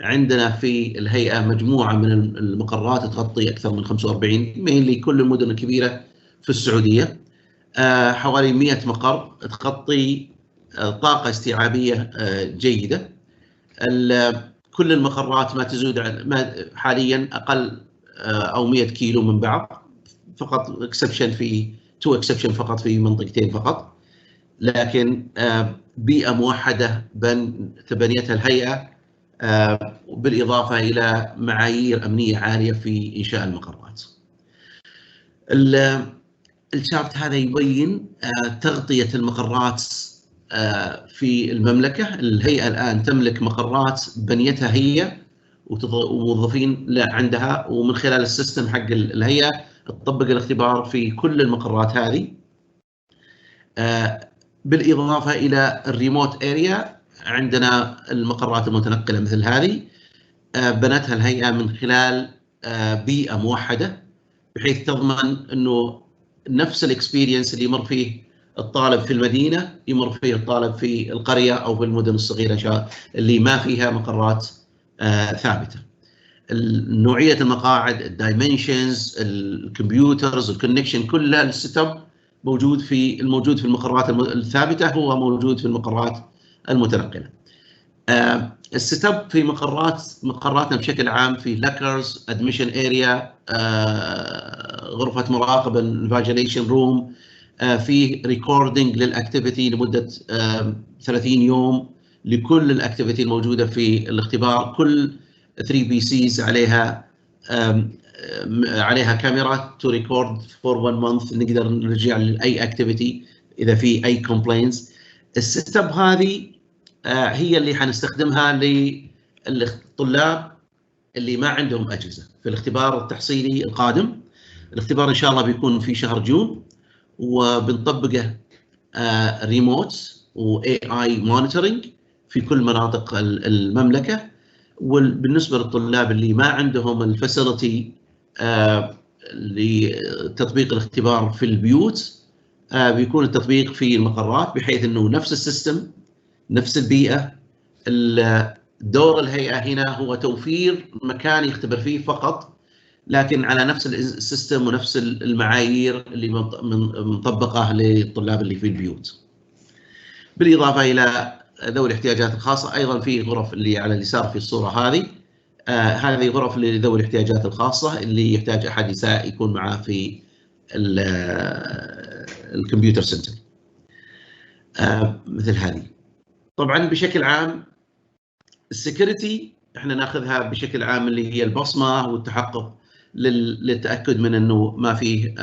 عندنا في الهيئه مجموعه من المقرات تغطي اكثر من 45 لكل المدن الكبيره في السعوديه. حوالي 100 مقر تغطي طاقة استيعابية جيدة. كل المقرات ما تزود حاليا أقل أو 100 كيلو من بعض، فقط اكسبشن في 2 اكسبشن فقط في منطقتين فقط، لكن بيئة موحدة تبنيتها الهيئة، بالإضافة إلى معايير أمنية عالية في إنشاء المقرات. الشابت هذا يبين تغطية المقرات في المملكة. الهيئة الآن تملك مقرات بنيتها هي وموظفين عندها، ومن خلال السيستم حق الهيئة تطبق الاختبار في كل المقرات هذه، بالإضافة إلى الريموت اريا. عندنا المقرات المتنقلة مثل هذه بنتها الهيئة من خلال بيئة موحدة، بحيث تضمن أنه نفس الاكسبيرينس اللي يمر فيه الطالب في المدينة يمر فيه الطالب في القرية أو في المدن الصغيرة اللي ما فيها مقرات ثابتة. نوعية المقاعد، الدايمنشنز، الكمبيوترز، الكونكشن، كل السيت اب الموجود في المقرات الثابتة هو موجود في المقرات المتنقلة. السيت اب في مقراتنا بشكل عام في لاكرز، ادميشن اريا، غرفة مراقبة، الفاجيليشن روم، في ريكوردينج للاكتيفيتي لمدة 30 يوم لكل الاكتيفيتي الموجودة في الاختبار. كل 3 PCs عليها كاميرا تو ريكورد فور 1 مانث، نقدر نرجع لاي اكتيفيتي اذا في اي كومبلينز. السيت اب هذه هي اللي حنستخدمها للطلاب اللي ما عندهم اجهزه في الاختبار التحصيلي القادم. الاختبار ان شاء الله بيكون في شهر جون، وبنطبقه ريموت واي اي مونيتورنج في كل مناطق المملكه. وبالنسبه للطلاب اللي ما عندهم الفاسيلتي لتطبيق الاختبار في البيوت، بيكون التطبيق في المقرات، بحيث انه نفس السيستم نفس البيئه. دور الهيئه هنا هو توفير مكان يختبر فيه فقط، لكن على نفس السيستم ونفس المعايير اللي مطبقه للطلاب اللي في البيوت. بالاضافه الى ذوي الاحتياجات الخاصه، ايضا في غرف اللي على اليسار في الصوره هذه، هذه غرف لذوي الاحتياجات الخاصه اللي يحتاج احد يكون معاه في الكمبيوتر سنتر مثل هذه. طبعا بشكل عام السكيورتي احنا ناخذها بشكل عام اللي هي البصمه والتحقق للتاكد من انه ما فيه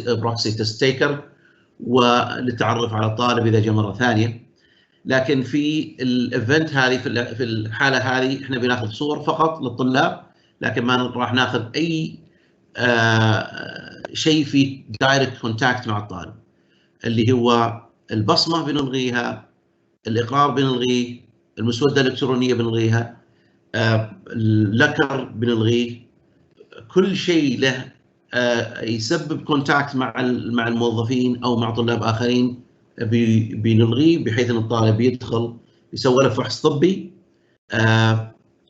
بروكسي تيست تيكر، وللتعرف على الطالب اذا جاء مره ثانيه. لكن في الايفنت هذه في الحاله هذه احنا بناخذ صور فقط للطلاب، لكن ما راح ناخذ اي شيء في دايركت كونتاكت مع الطالب، اللي هو البصمه بنلغيها، الاقرار بنلغيه، المسوده الالكترونيه بنلغيها، اللكر بنلغيه، كل شيء له يسبب كونتاكت مع الموظفين او مع طلاب اخرين بنلغيه، بحيث ان الطالب يدخل يسوي له فحص طبي،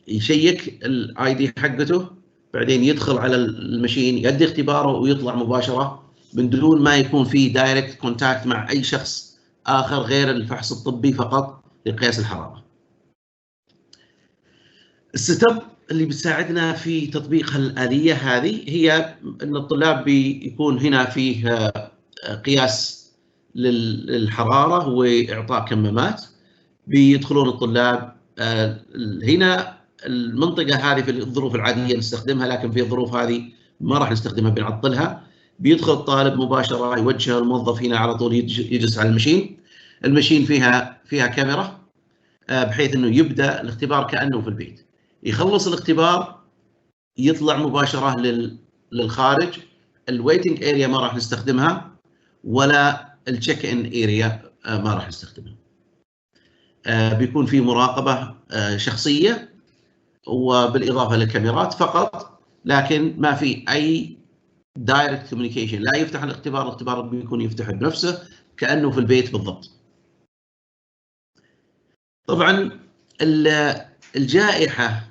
يشيك الاي دي حقته، بعدين يدخل على المشين يؤدي اختباره ويطلع مباشره من دون ما يكون في دايركت كونتاكت مع اي شخص اخر غير الفحص الطبي فقط لقياس الحراره. السيت اب اللي بتساعدنا في تطبيق الآلية هذه هي أن الطلاب بيكون هنا فيه قياس للحرارة وإعطاء كمامات. بيدخلون الطلاب هنا المنطقة هذه في الظروف العادية نستخدمها، لكن في الظروف هذه ما راح نستخدمها، بنعطلها. بيدخل الطالب مباشرة، يوجه الموظف هنا على طول يجلس على المشين فيها كاميرا، بحيث أنه يبدأ الاختبار كأنه في البيت. يخلص الاختبار يطلع مباشرة للخارج. الويتنج اريا ما راح نستخدمها، ولا التشيك ان اريا ما راح نستخدمها. بيكون في مراقبة شخصية وبالإضافة للكاميرات فقط، لكن ما في أي دايركت كوميونيكيشن. لا يفتح الاختبار بيكون يفتح بنفسه كأنه في البيت بالضبط. طبعا الجائحة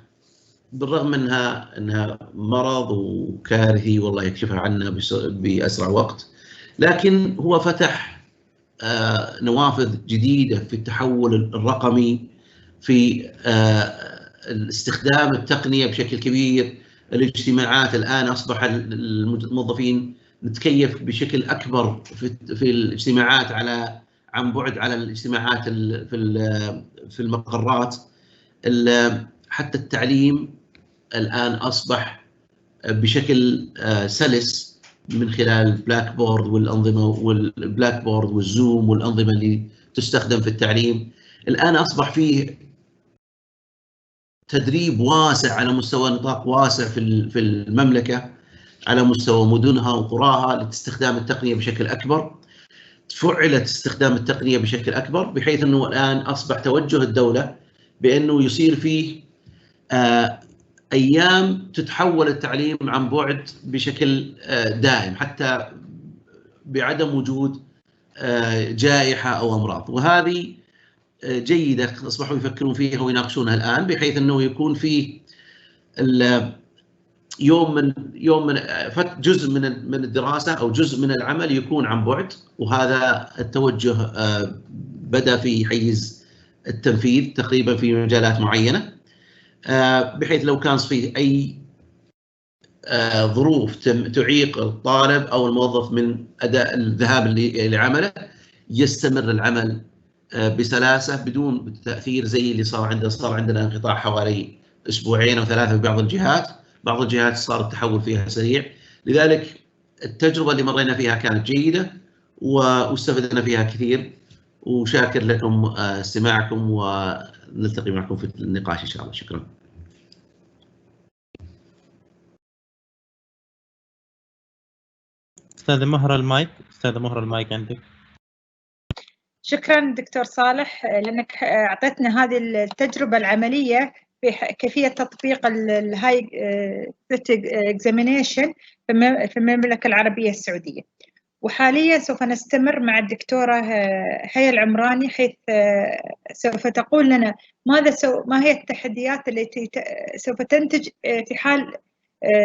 بالرغم انها مرض وكارثي والله يكشفها عنا باسرع وقت، لكن هو فتح نوافذ جديدة في التحول الرقمي، في استخدام التقنية بشكل كبير. الاجتماعات الآن أصبح الموظفين نتكيف بشكل أكبر في الاجتماعات عن بعد، على الاجتماعات في المقرات. حتى التعليم الآن أصبح بشكل سلس من خلال البلاك بورد والبلاك بورد والزوم والأنظمة اللي تستخدم في التعليم. الآن أصبح فيه تدريب واسع على مستوى نطاق واسع في المملكة، على مستوى مدنها وقراها، لاستخدام التقنية بشكل أكبر. فعلت استخدام التقنية بشكل أكبر، بحيث أنه الآن أصبح توجه الدولة بأنه يصير فيه أيام تتحول التعليم عن بعد بشكل دائم، حتى بعدم وجود جائحة أو أمراض. وهذه جيدة، أصبحوا يفكرون فيها ويناقشونها الآن، بحيث أنه يكون فيه يوم من جزء من الدراسة أو جزء من العمل يكون عن بعد. وهذا التوجه بدأ في حيز التنفيذ تقريبا في مجالات معينة، بحيث لو كان في أي ظروف تعيق الطالب أو الموظف من أداء الذهاب لعمله، يستمر العمل بسلاسة بدون تأثير زي اللي صار عندنا انقطاع حوالي أسبوعين أو ثلاثة في بعض الجهات. بعض الجهات صار التحول فيها سريع. لذلك التجربة اللي مرينا فيها كانت جيدة واستفدنا فيها كثير، وشاكر لكم استماعكم، ونلتقي معكم في النقاش إن شاء الله. شكرا. أستاذة مهرة المايك عندك. شكرا دكتور صالح لأنك أعطيتنا هذه التجربة العملية في كيفية تطبيق الهاي اكزامينيشن في المملكة العربية السعودية. وحاليا سوف نستمر مع الدكتورة هيا العمراني، حيث سوف تقول لنا ما هي التحديات التي سوف تنتج في حال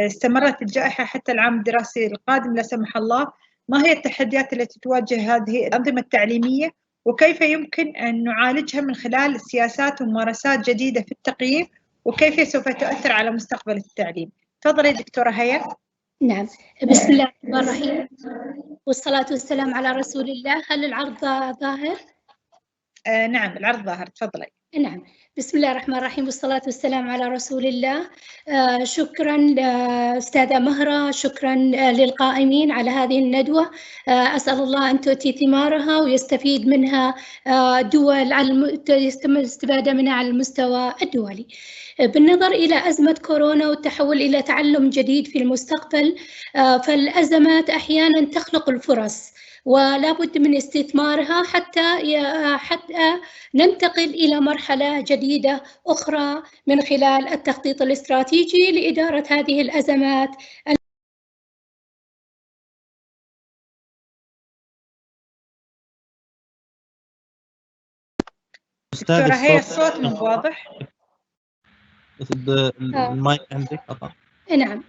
استمرت الجائحة حتى العام الدراسي القادم لا سمح الله. ما هي التحديات التي تواجه هذه الأنظمة التعليمية، وكيف يمكن أن نعالجها من خلال سياسات وممارسات جديدة في التقييم، وكيف سوف تؤثر على مستقبل التعليم؟ تفضلي دكتورة هيا. نعم، بسم الله الرحمن الرحيم والصلاة والسلام على رسول الله. هل العرض ظاهر؟ نعم العرض ظاهر، تفضلي. نعم، بسم الله الرحمن الرحيم والصلاة والسلام على رسول الله. شكرا أستاذة مهرة، شكرا للقائمين على هذه الندوة. أسأل الله أن تؤتي ثمارها ويستفيد منها دول، يتم الاستفادة منها على المستوى الدولي. بالنظر إلى أزمة كورونا والتحول إلى تعلم جديد في المستقبل، فالأزمات أحيانا تخلق الفرص ولا بد من استثمارها حتى ننتقل إلى مرحلة جديدة أخرى من خلال التخطيط الاستراتيجي لإدارة هذه الأزمات. دكتورة هي الصوت مو واضح. المايك عندك قطع. نعم،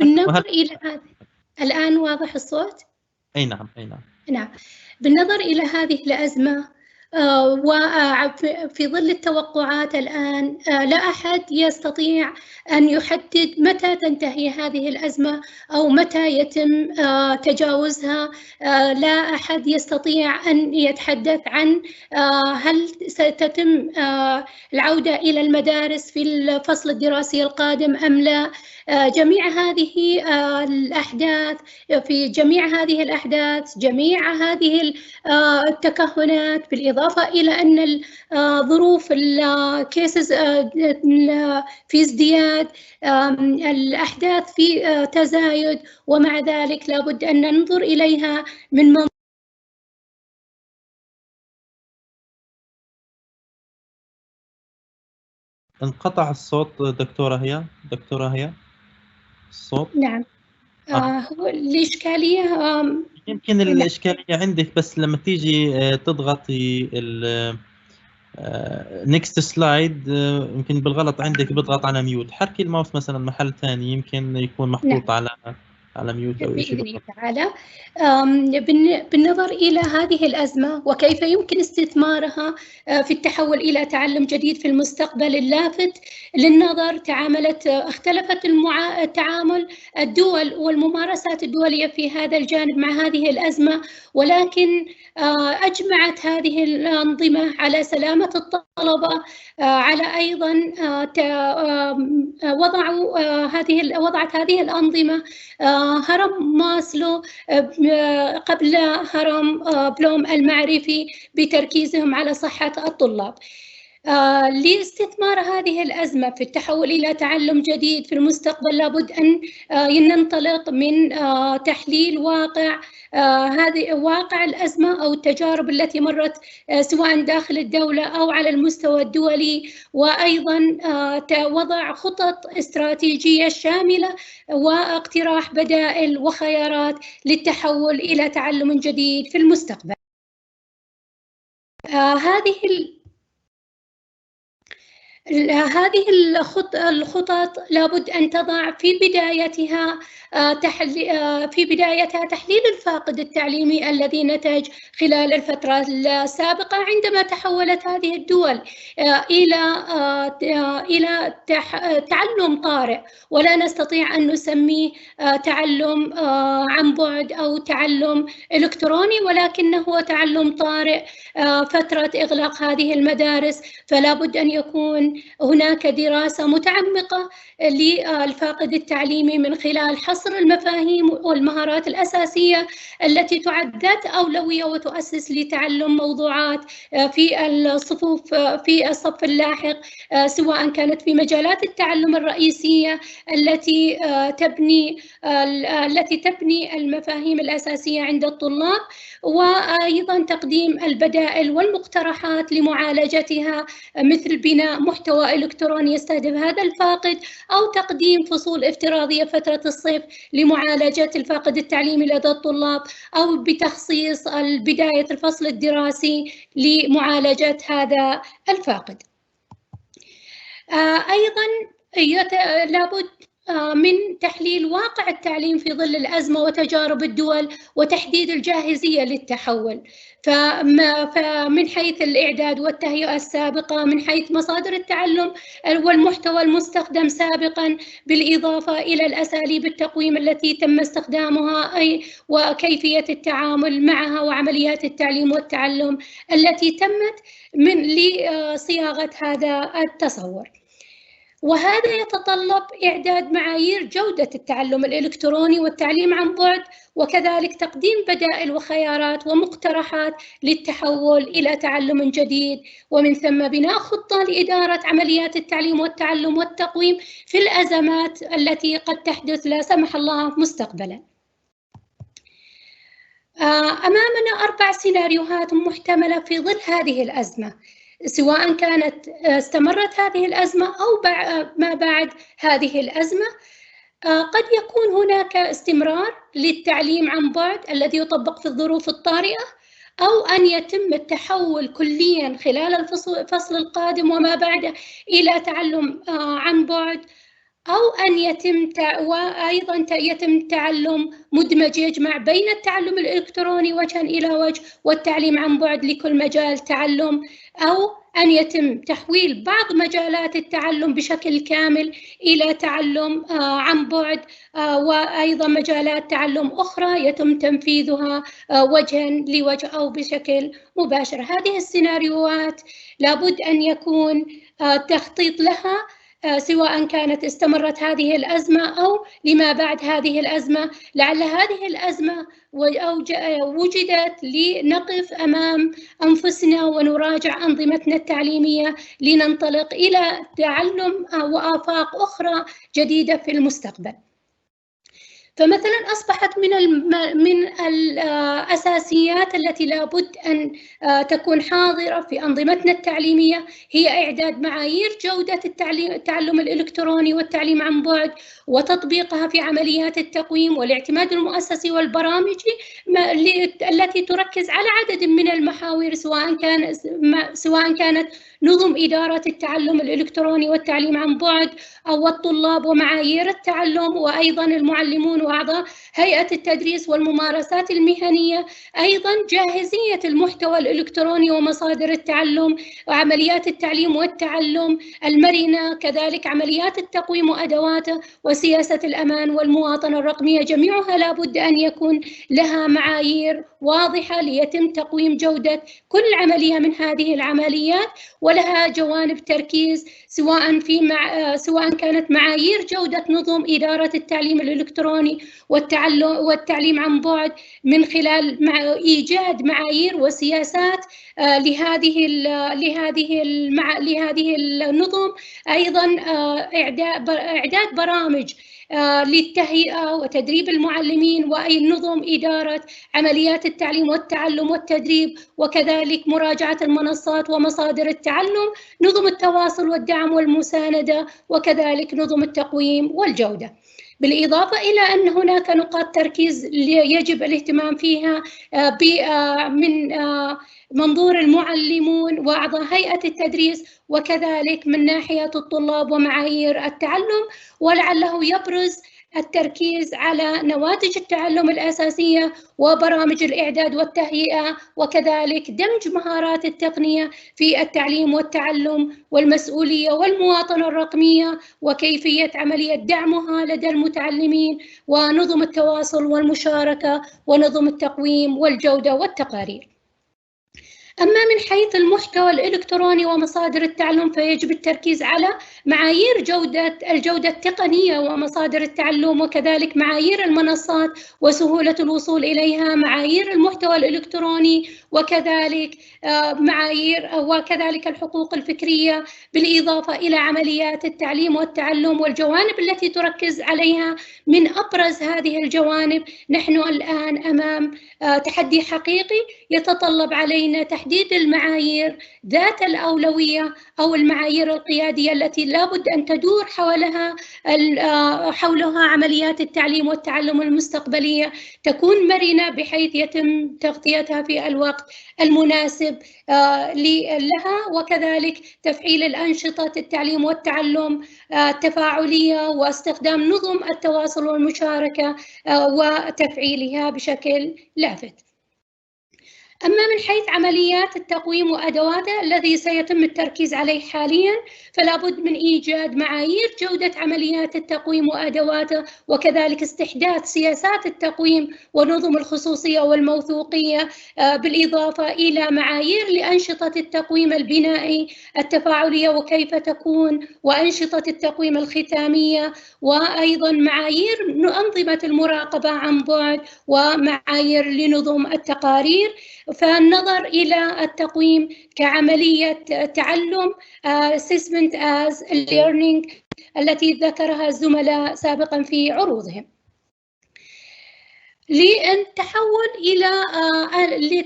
بالنظر إلى هذه الآن واضح الصوت؟ أي نعم. نعم، بالنظر إلى هذه الأزمة وفي ظل التوقعات الآن، لا أحد يستطيع أن يحدد متى تنتهي هذه الأزمة أو متى يتم تجاوزها. لا أحد يستطيع أن يتحدث عن هل ستتم العودة إلى المدارس في الفصل الدراسي القادم أم لا. جميع هذه الأحداث جميع هذه التكهنات، بالإضافة إلى أن ظروف الكيسز في ازدياد، الأحداث في تزايد، ومع ذلك لابد أن ننظر إليها من انقطع الصوت دكتورة هي الصوت. نعم. هو الإشكالية يمكن الإشكالية عندك، بس لما تيجي تضغطي next slide يمكن بالغلط عندك بضغط على ميوت. حركي الماوس مثلا محل ثاني، يمكن يكون محطوط على على ميوت أو شيء. بإذن تعالى. بالنظر إلى هذه الأزمة وكيف يمكن استثمارها في التحول إلى تعلم جديد في المستقبل اللافت للنظر، اختلفت تعامل الدول والممارسات الدولية في هذا الجانب مع هذه الأزمة، ولكن أجمعت هذه الأنظمة على سلامة الطلبة، على أيضا وضعت هذه الأنظمة هرم ماسلو قبل هرم بلوم المعرفي بتركيزهم على صحة الطلاب. لاستثمار هذه الأزمة في التحول إلى تعلم جديد في المستقبل لابد أن ننطلق من تحليل واقع الأزمة أو التجارب التي مرت سواء داخل الدولة أو على المستوى الدولي، وأيضا وضع خطط استراتيجية شاملة واقتراح بدائل وخيارات للتحول إلى تعلم جديد في المستقبل. هذه الخطط لابد أن تضع في بدايتها تحليل الفاقد التعليمي الذي نتج خلال الفترة السابقة عندما تحولت هذه الدول إلى تعلم طارئ، ولا نستطيع أن نسميه تعلم عن بعد أو تعلم إلكتروني، ولكنه تعلم طارئ فترة إغلاق هذه المدارس. فلا بد أن يكون هناك دراسة متعمقة للفاقد التعليمي من خلال حصر المفاهيم والمهارات الأساسية التي تعد ذات أولوية وتؤسس لتعلم موضوعات في الصف اللاحق، سواء كانت في مجالات التعلم الرئيسية التي تبني المفاهيم الأساسية عند الطلاب، وأيضا تقديم البدائل والمقترحات لمعالجتها مثل بناء محتوى إلكتروني يستهدف هذا الفاقد، أو تقديم فصول افتراضية فترة الصيف لمعالجة الفاقد التعليمي لدى الطلاب، أو بتخصيص بداية الفصل الدراسي لمعالجة هذا الفاقد. أيضا لابد من تحليل واقع التعليم في ظل الأزمة وتجارب الدول وتحديد الجاهزية للتحول، فمن حيث الإعداد والتهيئة السابقة، من حيث مصادر التعلم والمحتوى المستخدم سابقا، بالإضافة إلى الأساليب التقويم التي تم استخدامها وكيفية التعامل معها، وعمليات التعليم والتعلم التي تمت لصياغة هذا التصور. وهذا يتطلب إعداد معايير جودة التعلم الإلكتروني والتعليم عن بعد، وكذلك تقديم بدائل وخيارات ومقترحات للتحول إلى تعلم جديد، ومن ثم بناء خطة لإدارة عمليات التعليم والتعلم والتقويم في الأزمات التي قد تحدث لا سمح الله مستقبلاً. أمامنا 4 سيناريوهات محتملة في ظل هذه الأزمة، سواء كانت استمرت هذه الأزمة أو ما بعد هذه الأزمة. قد يكون هناك استمرار للتعليم عن بعد الذي يطبق في الظروف الطارئة، أو أن يتم التحول كلياً خلال الفصل القادم وما بعده إلى تعلم عن بعد، أو أن يتم تعلم مدمج يجمع بين التعلم الإلكتروني وجها إلى وجه والتعليم عن بعد لكل مجال تعلم، أو أن يتم تحويل بعض مجالات التعلم بشكل كامل إلى تعلم عن بعد، وأيضا مجالات تعلم أخرى يتم تنفيذها وجها لوجه أو بشكل مباشر. هذه السيناريوهات لابد أن يكون تخطيط لها، سواء كانت استمرت هذه الأزمة أو لما بعد هذه الأزمة. لعل هذه الأزمة وجدت لنقف أمام أنفسنا ونراجع أنظمتنا التعليمية لننطلق إلى تعلم وآفاق أخرى جديدة في المستقبل. فمثلا أصبحت من الأساسيات التي لابد أن تكون حاضرة في أنظمتنا التعليمية هي إعداد معايير جودة التعلم الإلكتروني والتعليم عن بعد، وتطبيقها في عمليات التقويم والاعتماد المؤسسي والبرامج التي تركز على عدد من المحاور، سواء كانت نظم إدارة التعلم الإلكتروني والتعليم عن بعد أو الطلاب ومعايير التعلم، وأيضا المعلمون وأعضاء هيئة التدريس والممارسات المهنية، أيضا جاهزية المحتوى الإلكتروني ومصادر التعلم وعمليات التعليم والتعلم المرنة، كذلك عمليات التقويم وأدواته، وسياسة الأمان والمواطنة الرقمية. جميعها لابد أن يكون لها معايير واضحة ليتم تقويم جودة كل عملية من هذه العمليات، ولها جوانب تركيز سواء كانت معايير جودة نظم إدارة التعليم الإلكتروني والتعليم عن بعد من خلال إيجاد معايير وسياسات لهذه النظم، أيضا إعداد برامج للتهيئة وتدريب المعلمين وأي نظم إدارة عمليات التعليم والتعلم والتدريب، وكذلك مراجعة المنصات ومصادر التعلم، نظم التواصل والدعم والمساندة، وكذلك نظم التقويم والجودة. بالإضافة إلى أن هناك نقاط تركيز يجب الاهتمام فيها من منظور المعلمون وأعضاء هيئة التدريس، وكذلك من ناحية الطلاب ومعايير التعلم، ولعله يبرز التركيز على نواتج التعلم الأساسية وبرامج الإعداد والتهيئة، وكذلك دمج مهارات التقنية في التعليم والتعلم والمسؤولية والمواطنة الرقمية وكيفية عملية دعمها لدى المتعلمين، ونظم التواصل والمشاركة، ونظم التقويم والجودة والتقارير. أما من حيث المحتوى الإلكتروني ومصادر التعلم فيجب التركيز على معايير الجودة التقنية ومصادر التعلم، وكذلك معايير المنصات وسهولة الوصول إليها، معايير المحتوى الإلكتروني، وكذلك وكذلك الحقوق الفكرية، بالإضافة إلى عمليات التعليم والتعلم والجوانب التي تركز عليها. من أبرز هذه الجوانب نحن الآن أمام تحدي حقيقي يتطلب علينا تحديد المعايير ذات الأولوية أو المعايير القيادية التي لابد أن تدور حولها عمليات التعليم والتعلم المستقبلية، تكون مرنة بحيث يتم تغطيتها في الوقت المناسب لها، وكذلك تفعيل الأنشطة التعليم والتعلم التفاعلية واستخدام نظم التواصل والمشاركة وتفعيلها بشكل لافت. أما من حيث عمليات التقويم وأدواته الذي سيتم التركيز عليه حالياً، فلا بد من إيجاد معايير جودة عمليات التقويم وأدواته، وكذلك استحداث سياسات التقويم ونظم الخصوصية والموثوقية، بالإضافة إلى معايير لأنشطة التقويم البنائي التفاعلية وكيف تكون، وأنشطة التقويم الختامية، وأيضاً معايير أنظمة المراقبة عن بعد، ومعايير لنظم التقارير. فالنظر إلى التقويم كعملية تعلم assessment as learning التي ذكرها الزملاء سابقا في عروضهم.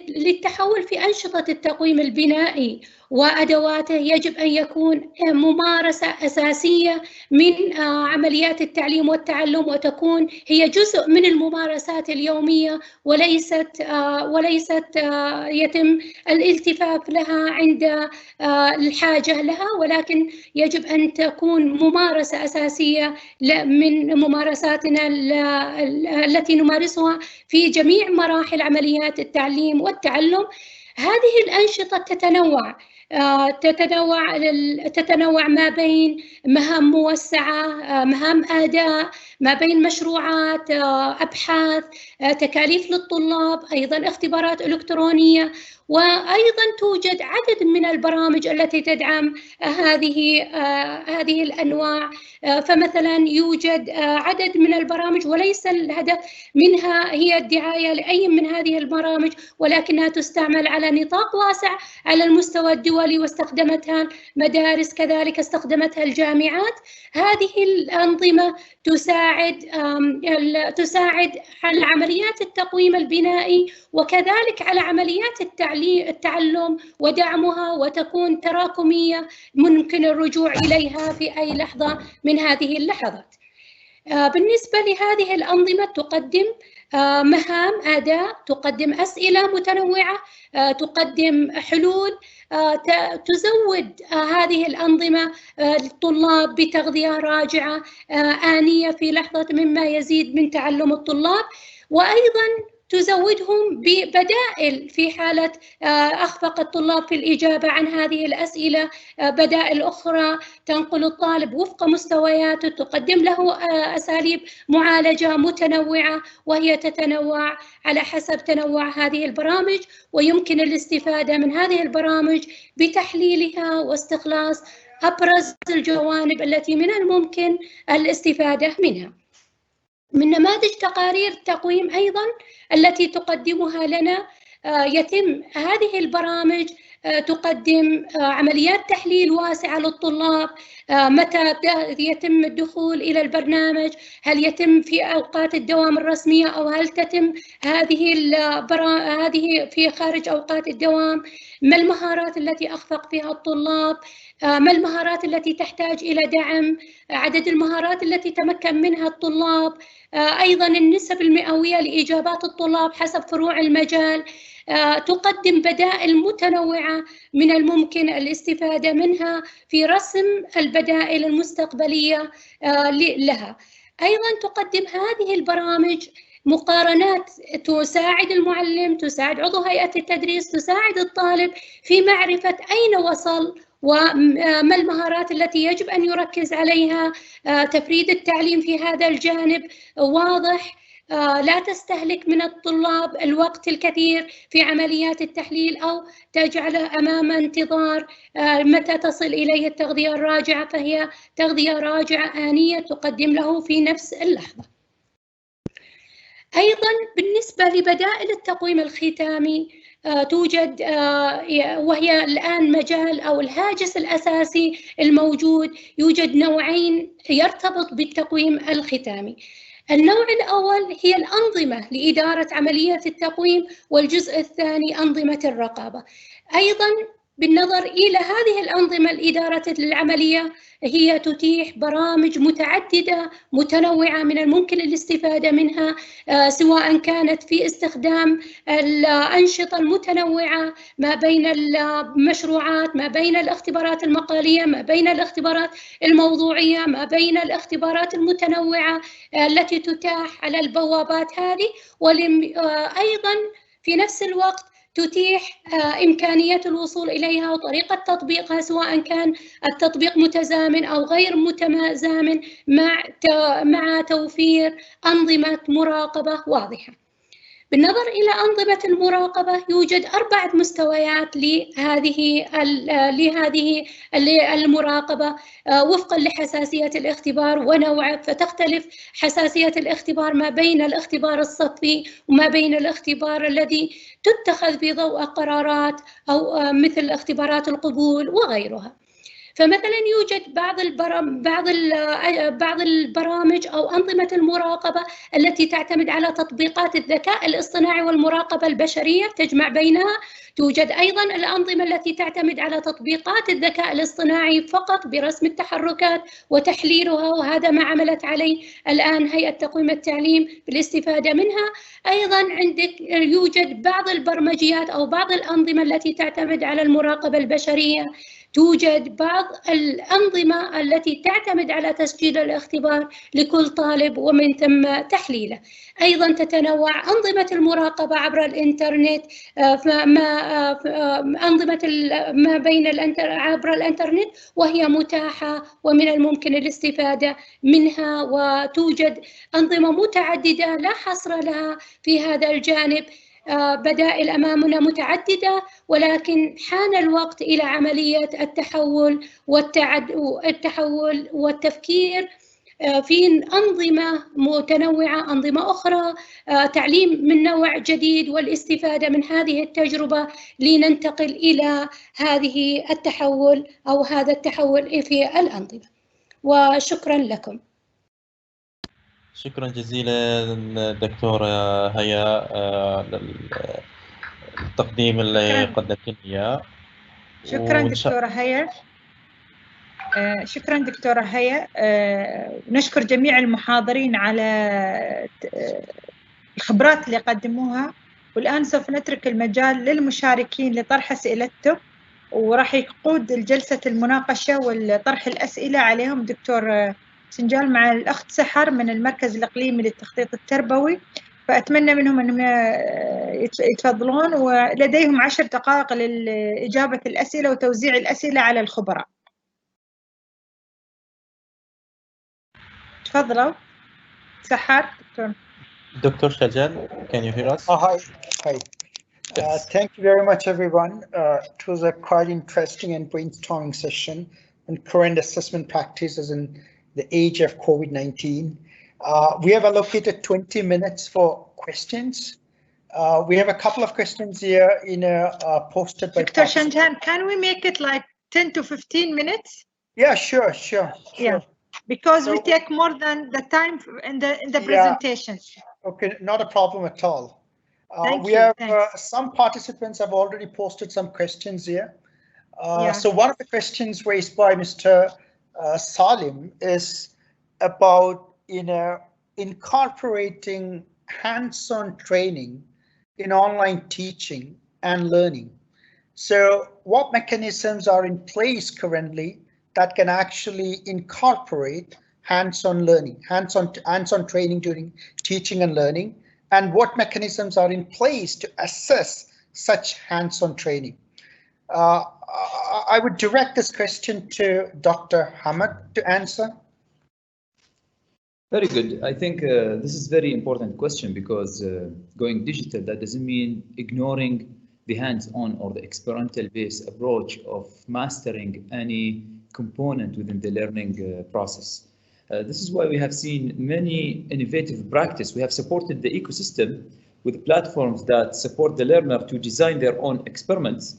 للتحول في أنشطة التقويم البنائي وأدواته يجب أن يكون ممارسة أساسية من عمليات التعليم والتعلم، وتكون هي جزء من الممارسات اليومية وليست يتم الالتفاف لها عند الحاجة لها، ولكن يجب أن تكون ممارسة أساسية من ممارساتنا التي نمارسها في جميع مراحل عمليات التعليم والتعلم. هذه الأنشطة تتنوع ما بين مهام موسعة، مهام أداء، ما بين مشروعات، أبحاث، تكاليف للطلاب، أيضا اختبارات إلكترونية، وأيضا توجد عدد من البرامج التي تدعم هذه الأنواع. فمثلا يوجد عدد من البرامج وليس الهدف منها هي الدعاية لأي من هذه البرامج، ولكنها تستعمل على نطاق واسع على المستوى الدولي، واستخدمتها المدارس كذلك استخدمتها الجامعات. هذه الأنظمة تساعد على عمليات التقويم البنائي وكذلك على عمليات التعلم ودعمها، وتكون تراكمية ممكن الرجوع إليها في أي لحظة من هذه اللحظات. بالنسبة لهذه الأنظمة تقدم مهام أداء، تقدم أسئلة متنوعة، تقدم حلول، تزود هذه الأنظمة الطلاب بتغذية راجعة آنية في لحظة مما يزيد من تعلم الطلاب، وأيضاً تزودهم ببدائل في حالة أخفق الطلاب في الإجابة عن هذه الأسئلة، بدائل أخرى تنقل الطالب وفق مستوياته، تقدم له أساليب معالجة متنوعة وهي تتنوع على حسب تنوع هذه البرامج، ويمكن الاستفادة من هذه البرامج بتحليلها واستخلاص أبرز الجوانب التي من الممكن الاستفادة منها. من نماذج تقارير التقويم أيضاً التي تقدمها لنا، يتم هذه البرامج تقدم عمليات تحليل واسعة للطلاب، متى يتم الدخول إلى البرنامج، هل يتم في أوقات الدوام الرسمية أو هل تتم هذه في خارج أوقات الدوام، ما المهارات التي أخفق فيها الطلاب، ما المهارات التي تحتاج إلى دعم، عدد المهارات التي تمكن منها الطلاب، أيضاً النسب المئوية لإجابات الطلاب حسب فروع المجال. تقدم بدائل متنوعة من الممكن الاستفادة منها في رسم البدائل المستقبلية لها. أيضاً تقدم هذه البرامج مقارنات تساعد المعلم، تساعد عضو هيئة التدريس، تساعد الطالب في معرفة أين وصل وما المهارات التي يجب أن يركز عليها. تفريد التعليم في هذا الجانب واضح، لا تستهلك من الطلاب الوقت الكثير في عمليات التحليل أو تجعله أمام انتظار متى تصل إليه التغذية الراجعة، فهي تغذية راجعة آنية تقدم له في نفس اللحظة. أيضاً بالنسبة لبدائل التقويم الختامي توجد، وهي الآن مجال أو الهاجس الأساسي الموجود، يوجد نوعين يرتبط بالتقويم الختامي. النوع الأول هي الأنظمة لإدارة عملية التقويم، والجزء الثاني أنظمة الرقابة. أيضاً بالنظر إلى هذه الأنظمة الإدارة للعملية، هي تتيح برامج متعددة متنوعة من الممكن الاستفادة منها، سواء كانت في استخدام الأنشطة المتنوعة ما بين المشروعات، ما بين الاختبارات المقالية، ما بين الاختبارات الموضوعية، ما بين الاختبارات المتنوعة التي تتاح على البوابات هذه، وأيضاً في نفس الوقت تتيح إمكانية الوصول إليها وطريقة تطبيقها، سواء كان التطبيق متزامن أو غير متزامن، مع توفير أنظمة مراقبة واضحة. بالنظر إلى أنظمة المراقبة، يوجد 4 مستويات لهذه المراقبة وفقاً لحساسية الاختبار ونوعه، فتختلف حساسية الاختبار ما بين الاختبار الصفي وما بين الاختبار الذي تتخذ بضوء قرارات أو مثل اختبارات القبول وغيرها. فمثلا يوجد بعض البرامج أو أنظمة المراقبة التي تعتمد على تطبيقات الذكاء الاصطناعي والمراقبة البشرية تجمع بينها. توجد أيضا الأنظمة التي تعتمد على تطبيقات الذكاء الاصطناعي فقط برسم التحركات وتحليلها، وهذا ما عملت عليه الآن هيئة تقويم التعليم بالاستفادة منها. أيضا عندك يوجد بعض البرمجيات أو بعض الأنظمة التي تعتمد على المراقبة البشرية. توجد بعض الأنظمة التي تعتمد على تسجيل الاختبار لكل طالب ومن ثم تحليله. أيضا تتنوع أنظمة المراقبة عبر الإنترنت، أنظمة ما بين عبر الإنترنت، وهي متاحة ومن الممكن الاستفادة منها، وتوجد أنظمة متعددة لا حصر لها في هذا الجانب. بدائل أمامنا متعددة، ولكن حان الوقت إلى عملية التحول والتفكير في أنظمة متنوعة، أنظمة أخرى، تعليم من نوع جديد والاستفادة من هذه التجربة لننتقل إلى هذه التحول أو هذا التحول في الأنظمة. وشكرا لكم. شكرا جزيلا دكتورة هيا للتقديم اللي قدمت لنا إياه. شكرا دكتورة هيا. شكرا دكتورة هيا. نشكر جميع المحاضرين على الخبرات اللي قدموها، والآن سوف نترك المجال للمشاركين لطرح أسئلتهم، وراح يقود جلسة المناقشة والطرح الأسئلة عليهم دكتور سنجال مع الأخت سحر من المركز الإقليمي للتخطيط التربوي. فأتمنى منهم أنهم يتفضلون، ولديهم 10 دقائق لإجابة الأسئلة وتوزيع الأسئلة على الخبراء. تفضلوا. سحر. Dr. Shajan, can you hear us? Hi. Yes. Thank you very much, everyone. It was a quite interesting and brainstorming session on current assessment practices in the age of COVID-19. We have allocated 20 minutes for questions. We have a couple of questions here posted by Dr. Shajan, can we make it like 10 to 15 minutes? Yeah, sure. Yeah, because we take more than the time in the presentation. Okay, not a problem at all. We have some participants have already posted some questions here. So one of the questions raised by Mr. Salim is about incorporating hands-on training in online teaching and learning. So what mechanisms are in place currently that can actually incorporate hands-on learning, hands-on training during teaching and learning, and what mechanisms are in place to assess such hands-on training? I would direct this question to Dr. Hamad to answer. Very good. I think this is a very important question, because going digital, that doesn't mean ignoring the hands-on or the experimental-based approach of mastering any component within the learning process. This is why we have seen many innovative practice. We have supported the ecosystem with platforms that support the learner to design their own experiments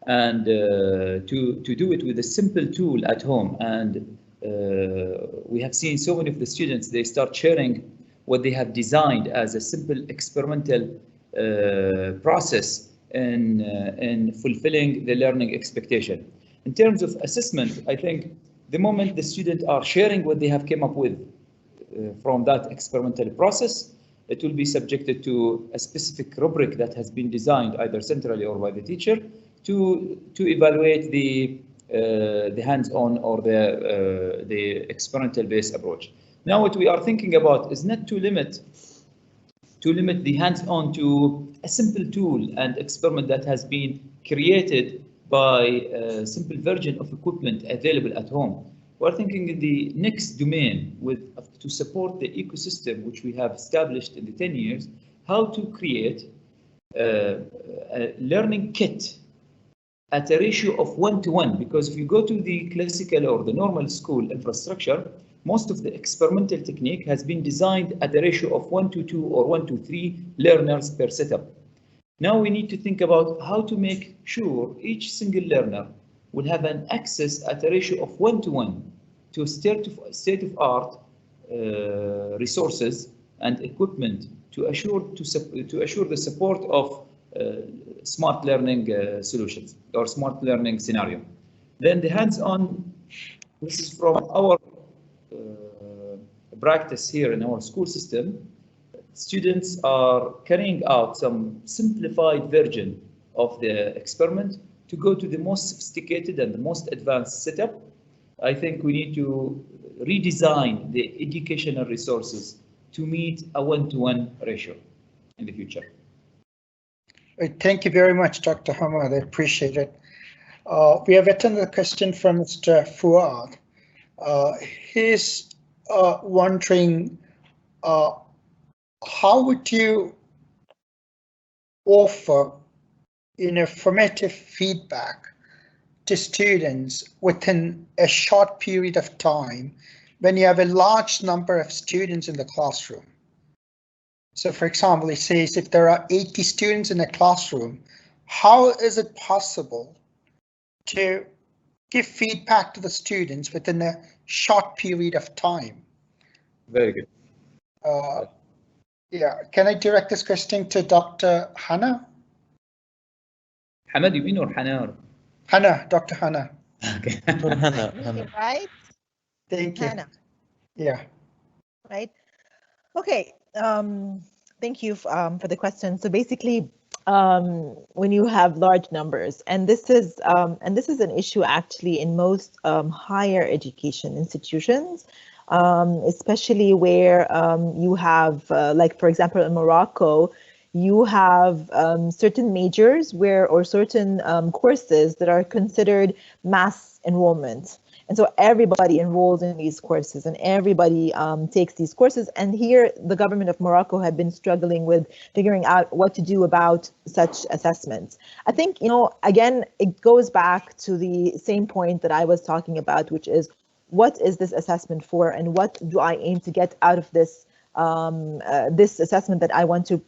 and to do it with a simple tool at home. And we have seen so many of the students, they start sharing what they have designed as a simple experimental process in fulfilling the learning expectation. In terms of assessment, I think the moment the students are sharing what they have come up with from that experimental process, it will be subjected to a specific rubric that has been designed either centrally or by the teacher to evaluate the hands-on or the experimental-based approach. Now, what we are thinking about is not to limit the hands-on to a simple tool and experiment that has been created by a simple version of equipment available at home. We're thinking in the next domain to support the ecosystem which we have established in the 10 years, how to create a learning kit at a ratio of 1-to-1, because if you go to the classical or the normal school infrastructure, most of the experimental technique has been designed at a ratio of 1-to-2 or 1-to-3 learners per setup. Now we need to think about how to make sure each single learner will have an access at a ratio of 1-to-1 to state-of-art resources and equipment to assure the support of smart learning solutions or smart learning scenario. Then the hands-on, this is from our practice here in our school system. Students are carrying out some simplified version of the experiment to go to the most sophisticated and the most advanced setup. I think we need to redesign the educational resources to meet a 1-to-1 ratio in the future. Thank you very much, Dr. Hamad. I appreciate it. We have attended a question from Mr. Fuad. He's wondering, how would you offer formative feedback to students within a short period of time when you have a large number of students in the classroom? So for example, it says if there are 80 students in a classroom, how is it possible to give feedback to the students within a short period of time? Very good. Yeah, can I direct this question to Dr. Hannah? Hamad, you mean, or Hannah? Hannah, Dr. Hannah. Hannah. Right? Thank you. Hannah. Yeah. Right. Okay. Thank you for the question. So basically, when you have large numbers, and this is an issue actually in most higher education institutions, especially where you have, like for example, in Morocco, you have certain majors or certain courses that are considered mass enrollment. And so everybody enrolls in these courses and everybody takes these courses. And here the government of Morocco had been struggling with figuring out what to do about such assessments. I think, again, it goes back to the same point that I was talking about, which is what is this assessment for and what do I aim to get out of this this assessment that I want to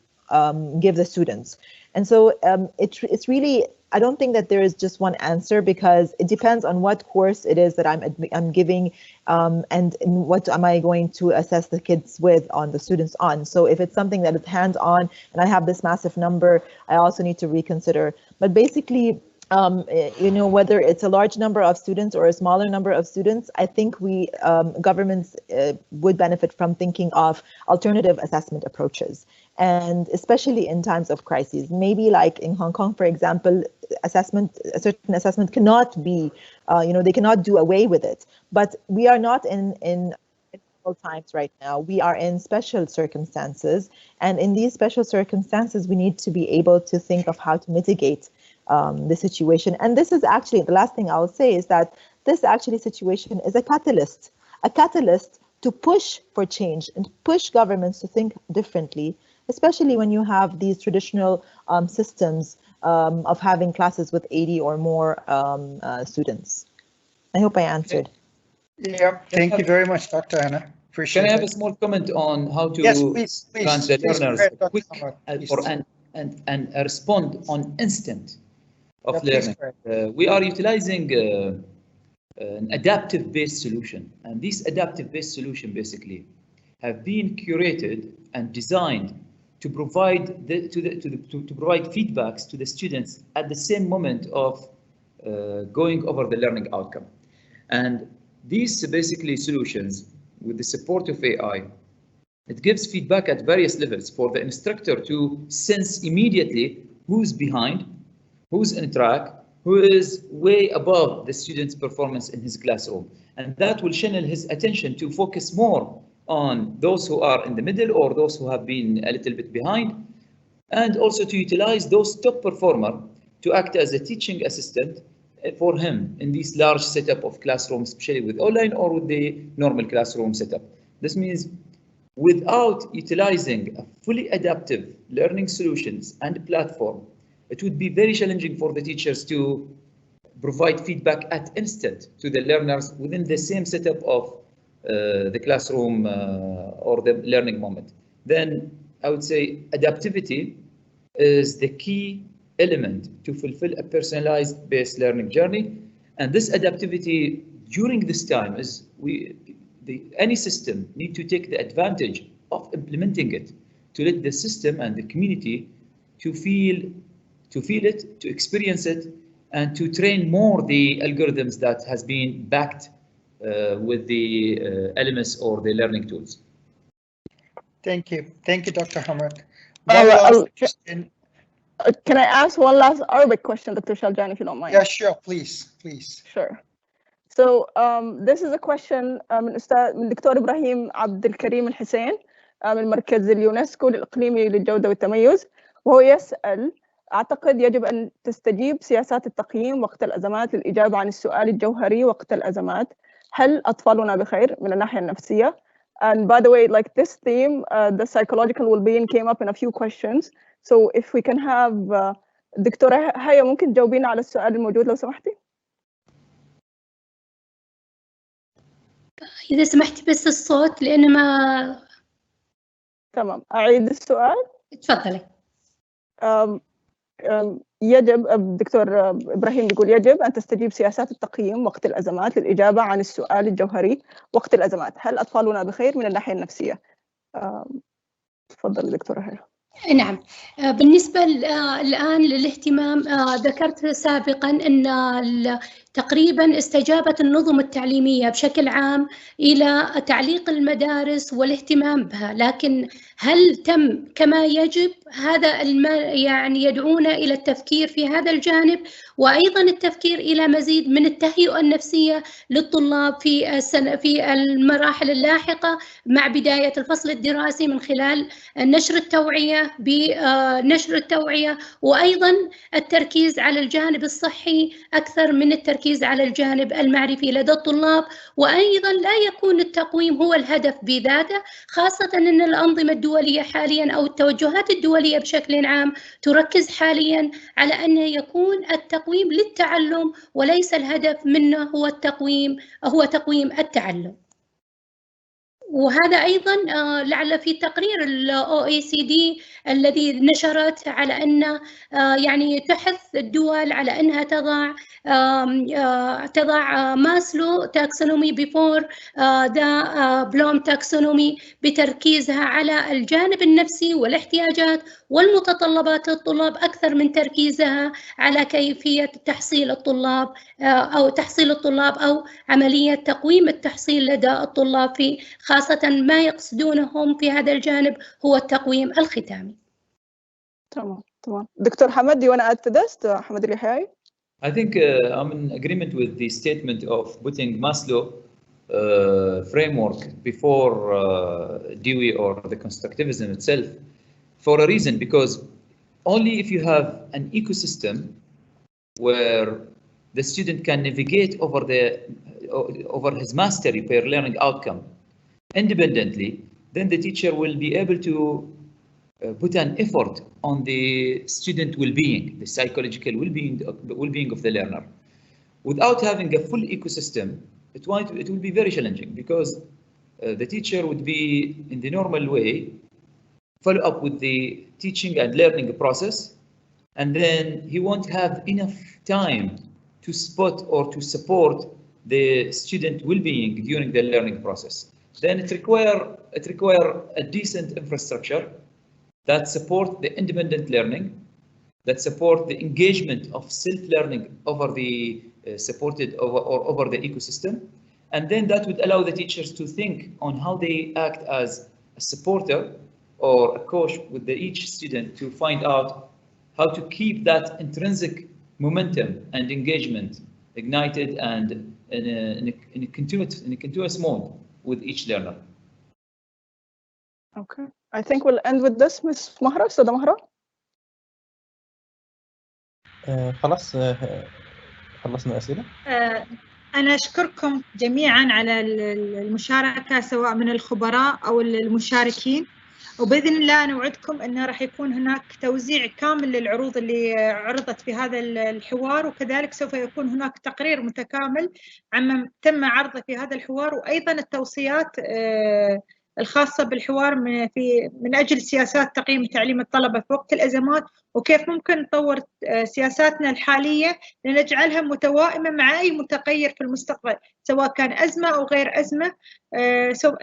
give the students. And so it's really, I don't think that there is just one answer, because it depends on what course it is that I'm giving and what am I going to assess the kids with, on the students on. So if it's something that is hands-on and I have this massive number, I also need to reconsider. But basically, whether it's a large number of students or a smaller number of students, I think governments would benefit from thinking of alternative assessment approaches. And especially in times of crises, maybe like in Hong Kong, for example, a certain assessment cannot be, they cannot do away with it. But we are not in normal times right now. We are in special circumstances. And in these special circumstances, we need to be able to think of how to mitigate the situation. And this is actually, the last thing I'll say is that this actually situation is a catalyst to push for change and push governments to think differently, especially when you have these traditional systems of having classes with 80 or more students. I hope I answered. Yeah, thank you very much, Dr. Hannah. Appreciate it. Can I have a small comment on how to grant the learners quick and respond on instant of learning? We are utilizing an adaptive-based solution, and this adaptive-based solution basically have been curated and designed to provide to provide feedbacks to the students at the same moment of going over the learning outcome. And these basically solutions, with the support of AI, it gives feedback at various levels for the instructor to sense immediately who's behind, who's in track, who is way above the student's performance in his classroom. And that will channel his attention to focus more on those who are in the middle or those who have been a little bit behind, and also to utilize those top performers to act as a teaching assistant for him in this large setup of classrooms, especially with online or with the normal classroom setup. This means without utilizing a fully adaptive learning solutions and platform, it would be very challenging for the teachers to provide feedback at instant to the learners within the same setup of the classroom or the learning moment. Then I would say adaptivity is the key element to fulfill a personalized based learning journey. And this adaptivity during this time is any system need to take the advantage of implementing it, to let the system and the community to feel it, to experience it, and to train more the algorithms that has been backed with the LMS or the learning tools. Thank you, Dr. Hamad. Can I ask one last Arabic question, Dr. Shaljan, if you don't mind? Yeah, sure, please. Sure. So this is a question من دكتور إبراهيم عبد الكريم الحسين من مركز اليونسكو الإقليمي للجودة والتميز، وهو يسأل: أعتقد يجب أن تستجيب سياسات التقييم وقت الأزمات للإجابة عن السؤال الجوهري وقت الأزمات. هل أطفالنا بخير من الناحية النفسية؟ And by the way, like this theme, the psychological well-being came up in a few questions. So if we can have دكتورة هيا ممكن تجاوبينا على السؤال الموجود لو سمحتي؟ إذا سمحتي بس الصوت لأن ما تمام. أعيد السؤال؟ تفضلي. يجب الدكتور إبراهيم يقول يجب أن تستجيب سياسات التقييم وقت الأزمات للإجابة عن السؤال الجوهري وقت الأزمات. هل أطفالنا بخير من الناحية النفسية؟ تفضل دكتورة هيا. نعم، بالنسبة الآن للاهتمام، ذكرت سابقا أن تقريبا استجابت النظم التعليمية بشكل عام إلى تعليق المدارس والاهتمام بها، لكن هل تم كما يجب؟ هذا يعني يدعونا إلى التفكير في هذا الجانب، وأيضا التفكير إلى مزيد من التهيئة النفسية للطلاب في المراحل اللاحقة مع بداية الفصل الدراسي، من خلال نشر التوعية وأيضا التركيز على الجانب الصحي أكثر من التركيز على الجانب المعرفي لدى الطلاب. وأيضا لا يكون التقويم هو الهدف بذاته، خاصة أن الأنظمة الدولية حاليا أو التوجهات الدولية بشكل عام تركز حاليا على أن يكون التقويم للتعلم، وليس الهدف منه هو تقويم التعلم. وهذا أيضا لعل في تقرير OECD الذي نشرت على أن يعني تحث الدول على أنها تضع ماسلو تاكسونومي بيفور ذا بلوم تاكسونومي، بتركيزها على الجانب النفسي والاحتياجات والمتطلبات للطلاب أكثر من تركيزها على كيفية تحصيل الطلاب أو عملية تقويم التحصيل لدى الطلاب، في خاصة ما يقصدونه في هذا الجانب هو التقويم الختامي. تمام. دكتور حمد, do you want to add to this, حمد اليحيوي? I think I'm in agreement with the statement of putting Maslow framework before Dewey or the constructivism itself, for a reason, because only if you have an ecosystem where the student can navigate over his mastery per learning outcome independently, then the teacher will be able to put an effort on the student well-being, the psychological well-being of the learner. Without having a full ecosystem, it will be very challenging, because the teacher would be, in the normal way, follow up with the teaching and learning process, and then he won't have enough time to spot or to support the student well-being during the learning process. Then it require a decent infrastructure that support the independent learning, that support the engagement of self-learning over the over the ecosystem, and then that would allow the teachers to think on how they act as a supporter or a coach with each student to find out how to keep that intrinsic momentum and engagement ignited and in a continuous mode with each learner. Okay, I think we'll end with this, Ms. Mahra, أستاذة مهرة. خلاص خلصنا أسئلة. أنا أشكركم جميعا على المشاركة، سواء من الخبراء أو المشاركين، وبإذن الله نوعدكم أنه راح يكون هناك توزيع كامل للعروض اللي عرضت في هذا الحوار، وكذلك سوف يكون هناك تقرير متكامل عما تم عرضه في هذا الحوار، وأيضا التوصيات الخاصة بالحوار من أجل سياسات تقييم تعليم الطلبة في وقت الأزمات، وكيف ممكن نطور سياساتنا الحالية لنجعلها متوائمة مع أي متغير في المستقبل، سواء كان أزمة أو غير أزمة.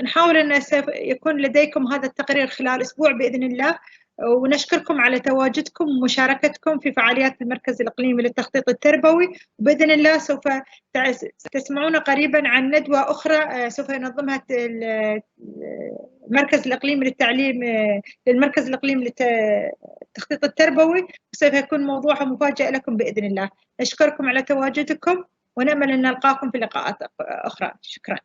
نحاول أن يكون لديكم هذا التقرير خلال أسبوع بإذن الله، ونشكركم على تواجدكم ومشاركتكم في فعاليات المركز الإقليمي للتخطيط التربوي، وبإذن الله سوف تسمعون قريبا عن ندوة أخرى سوف ينظمها المركز الإقليمي للمركز الإقليمي للتخطيط التربوي، وسوف يكون موضوعها مفاجأة لكم بإذن الله. نشكركم على تواجدكم ونأمل أن نلقاكم في لقاءات أخرى. شكرا.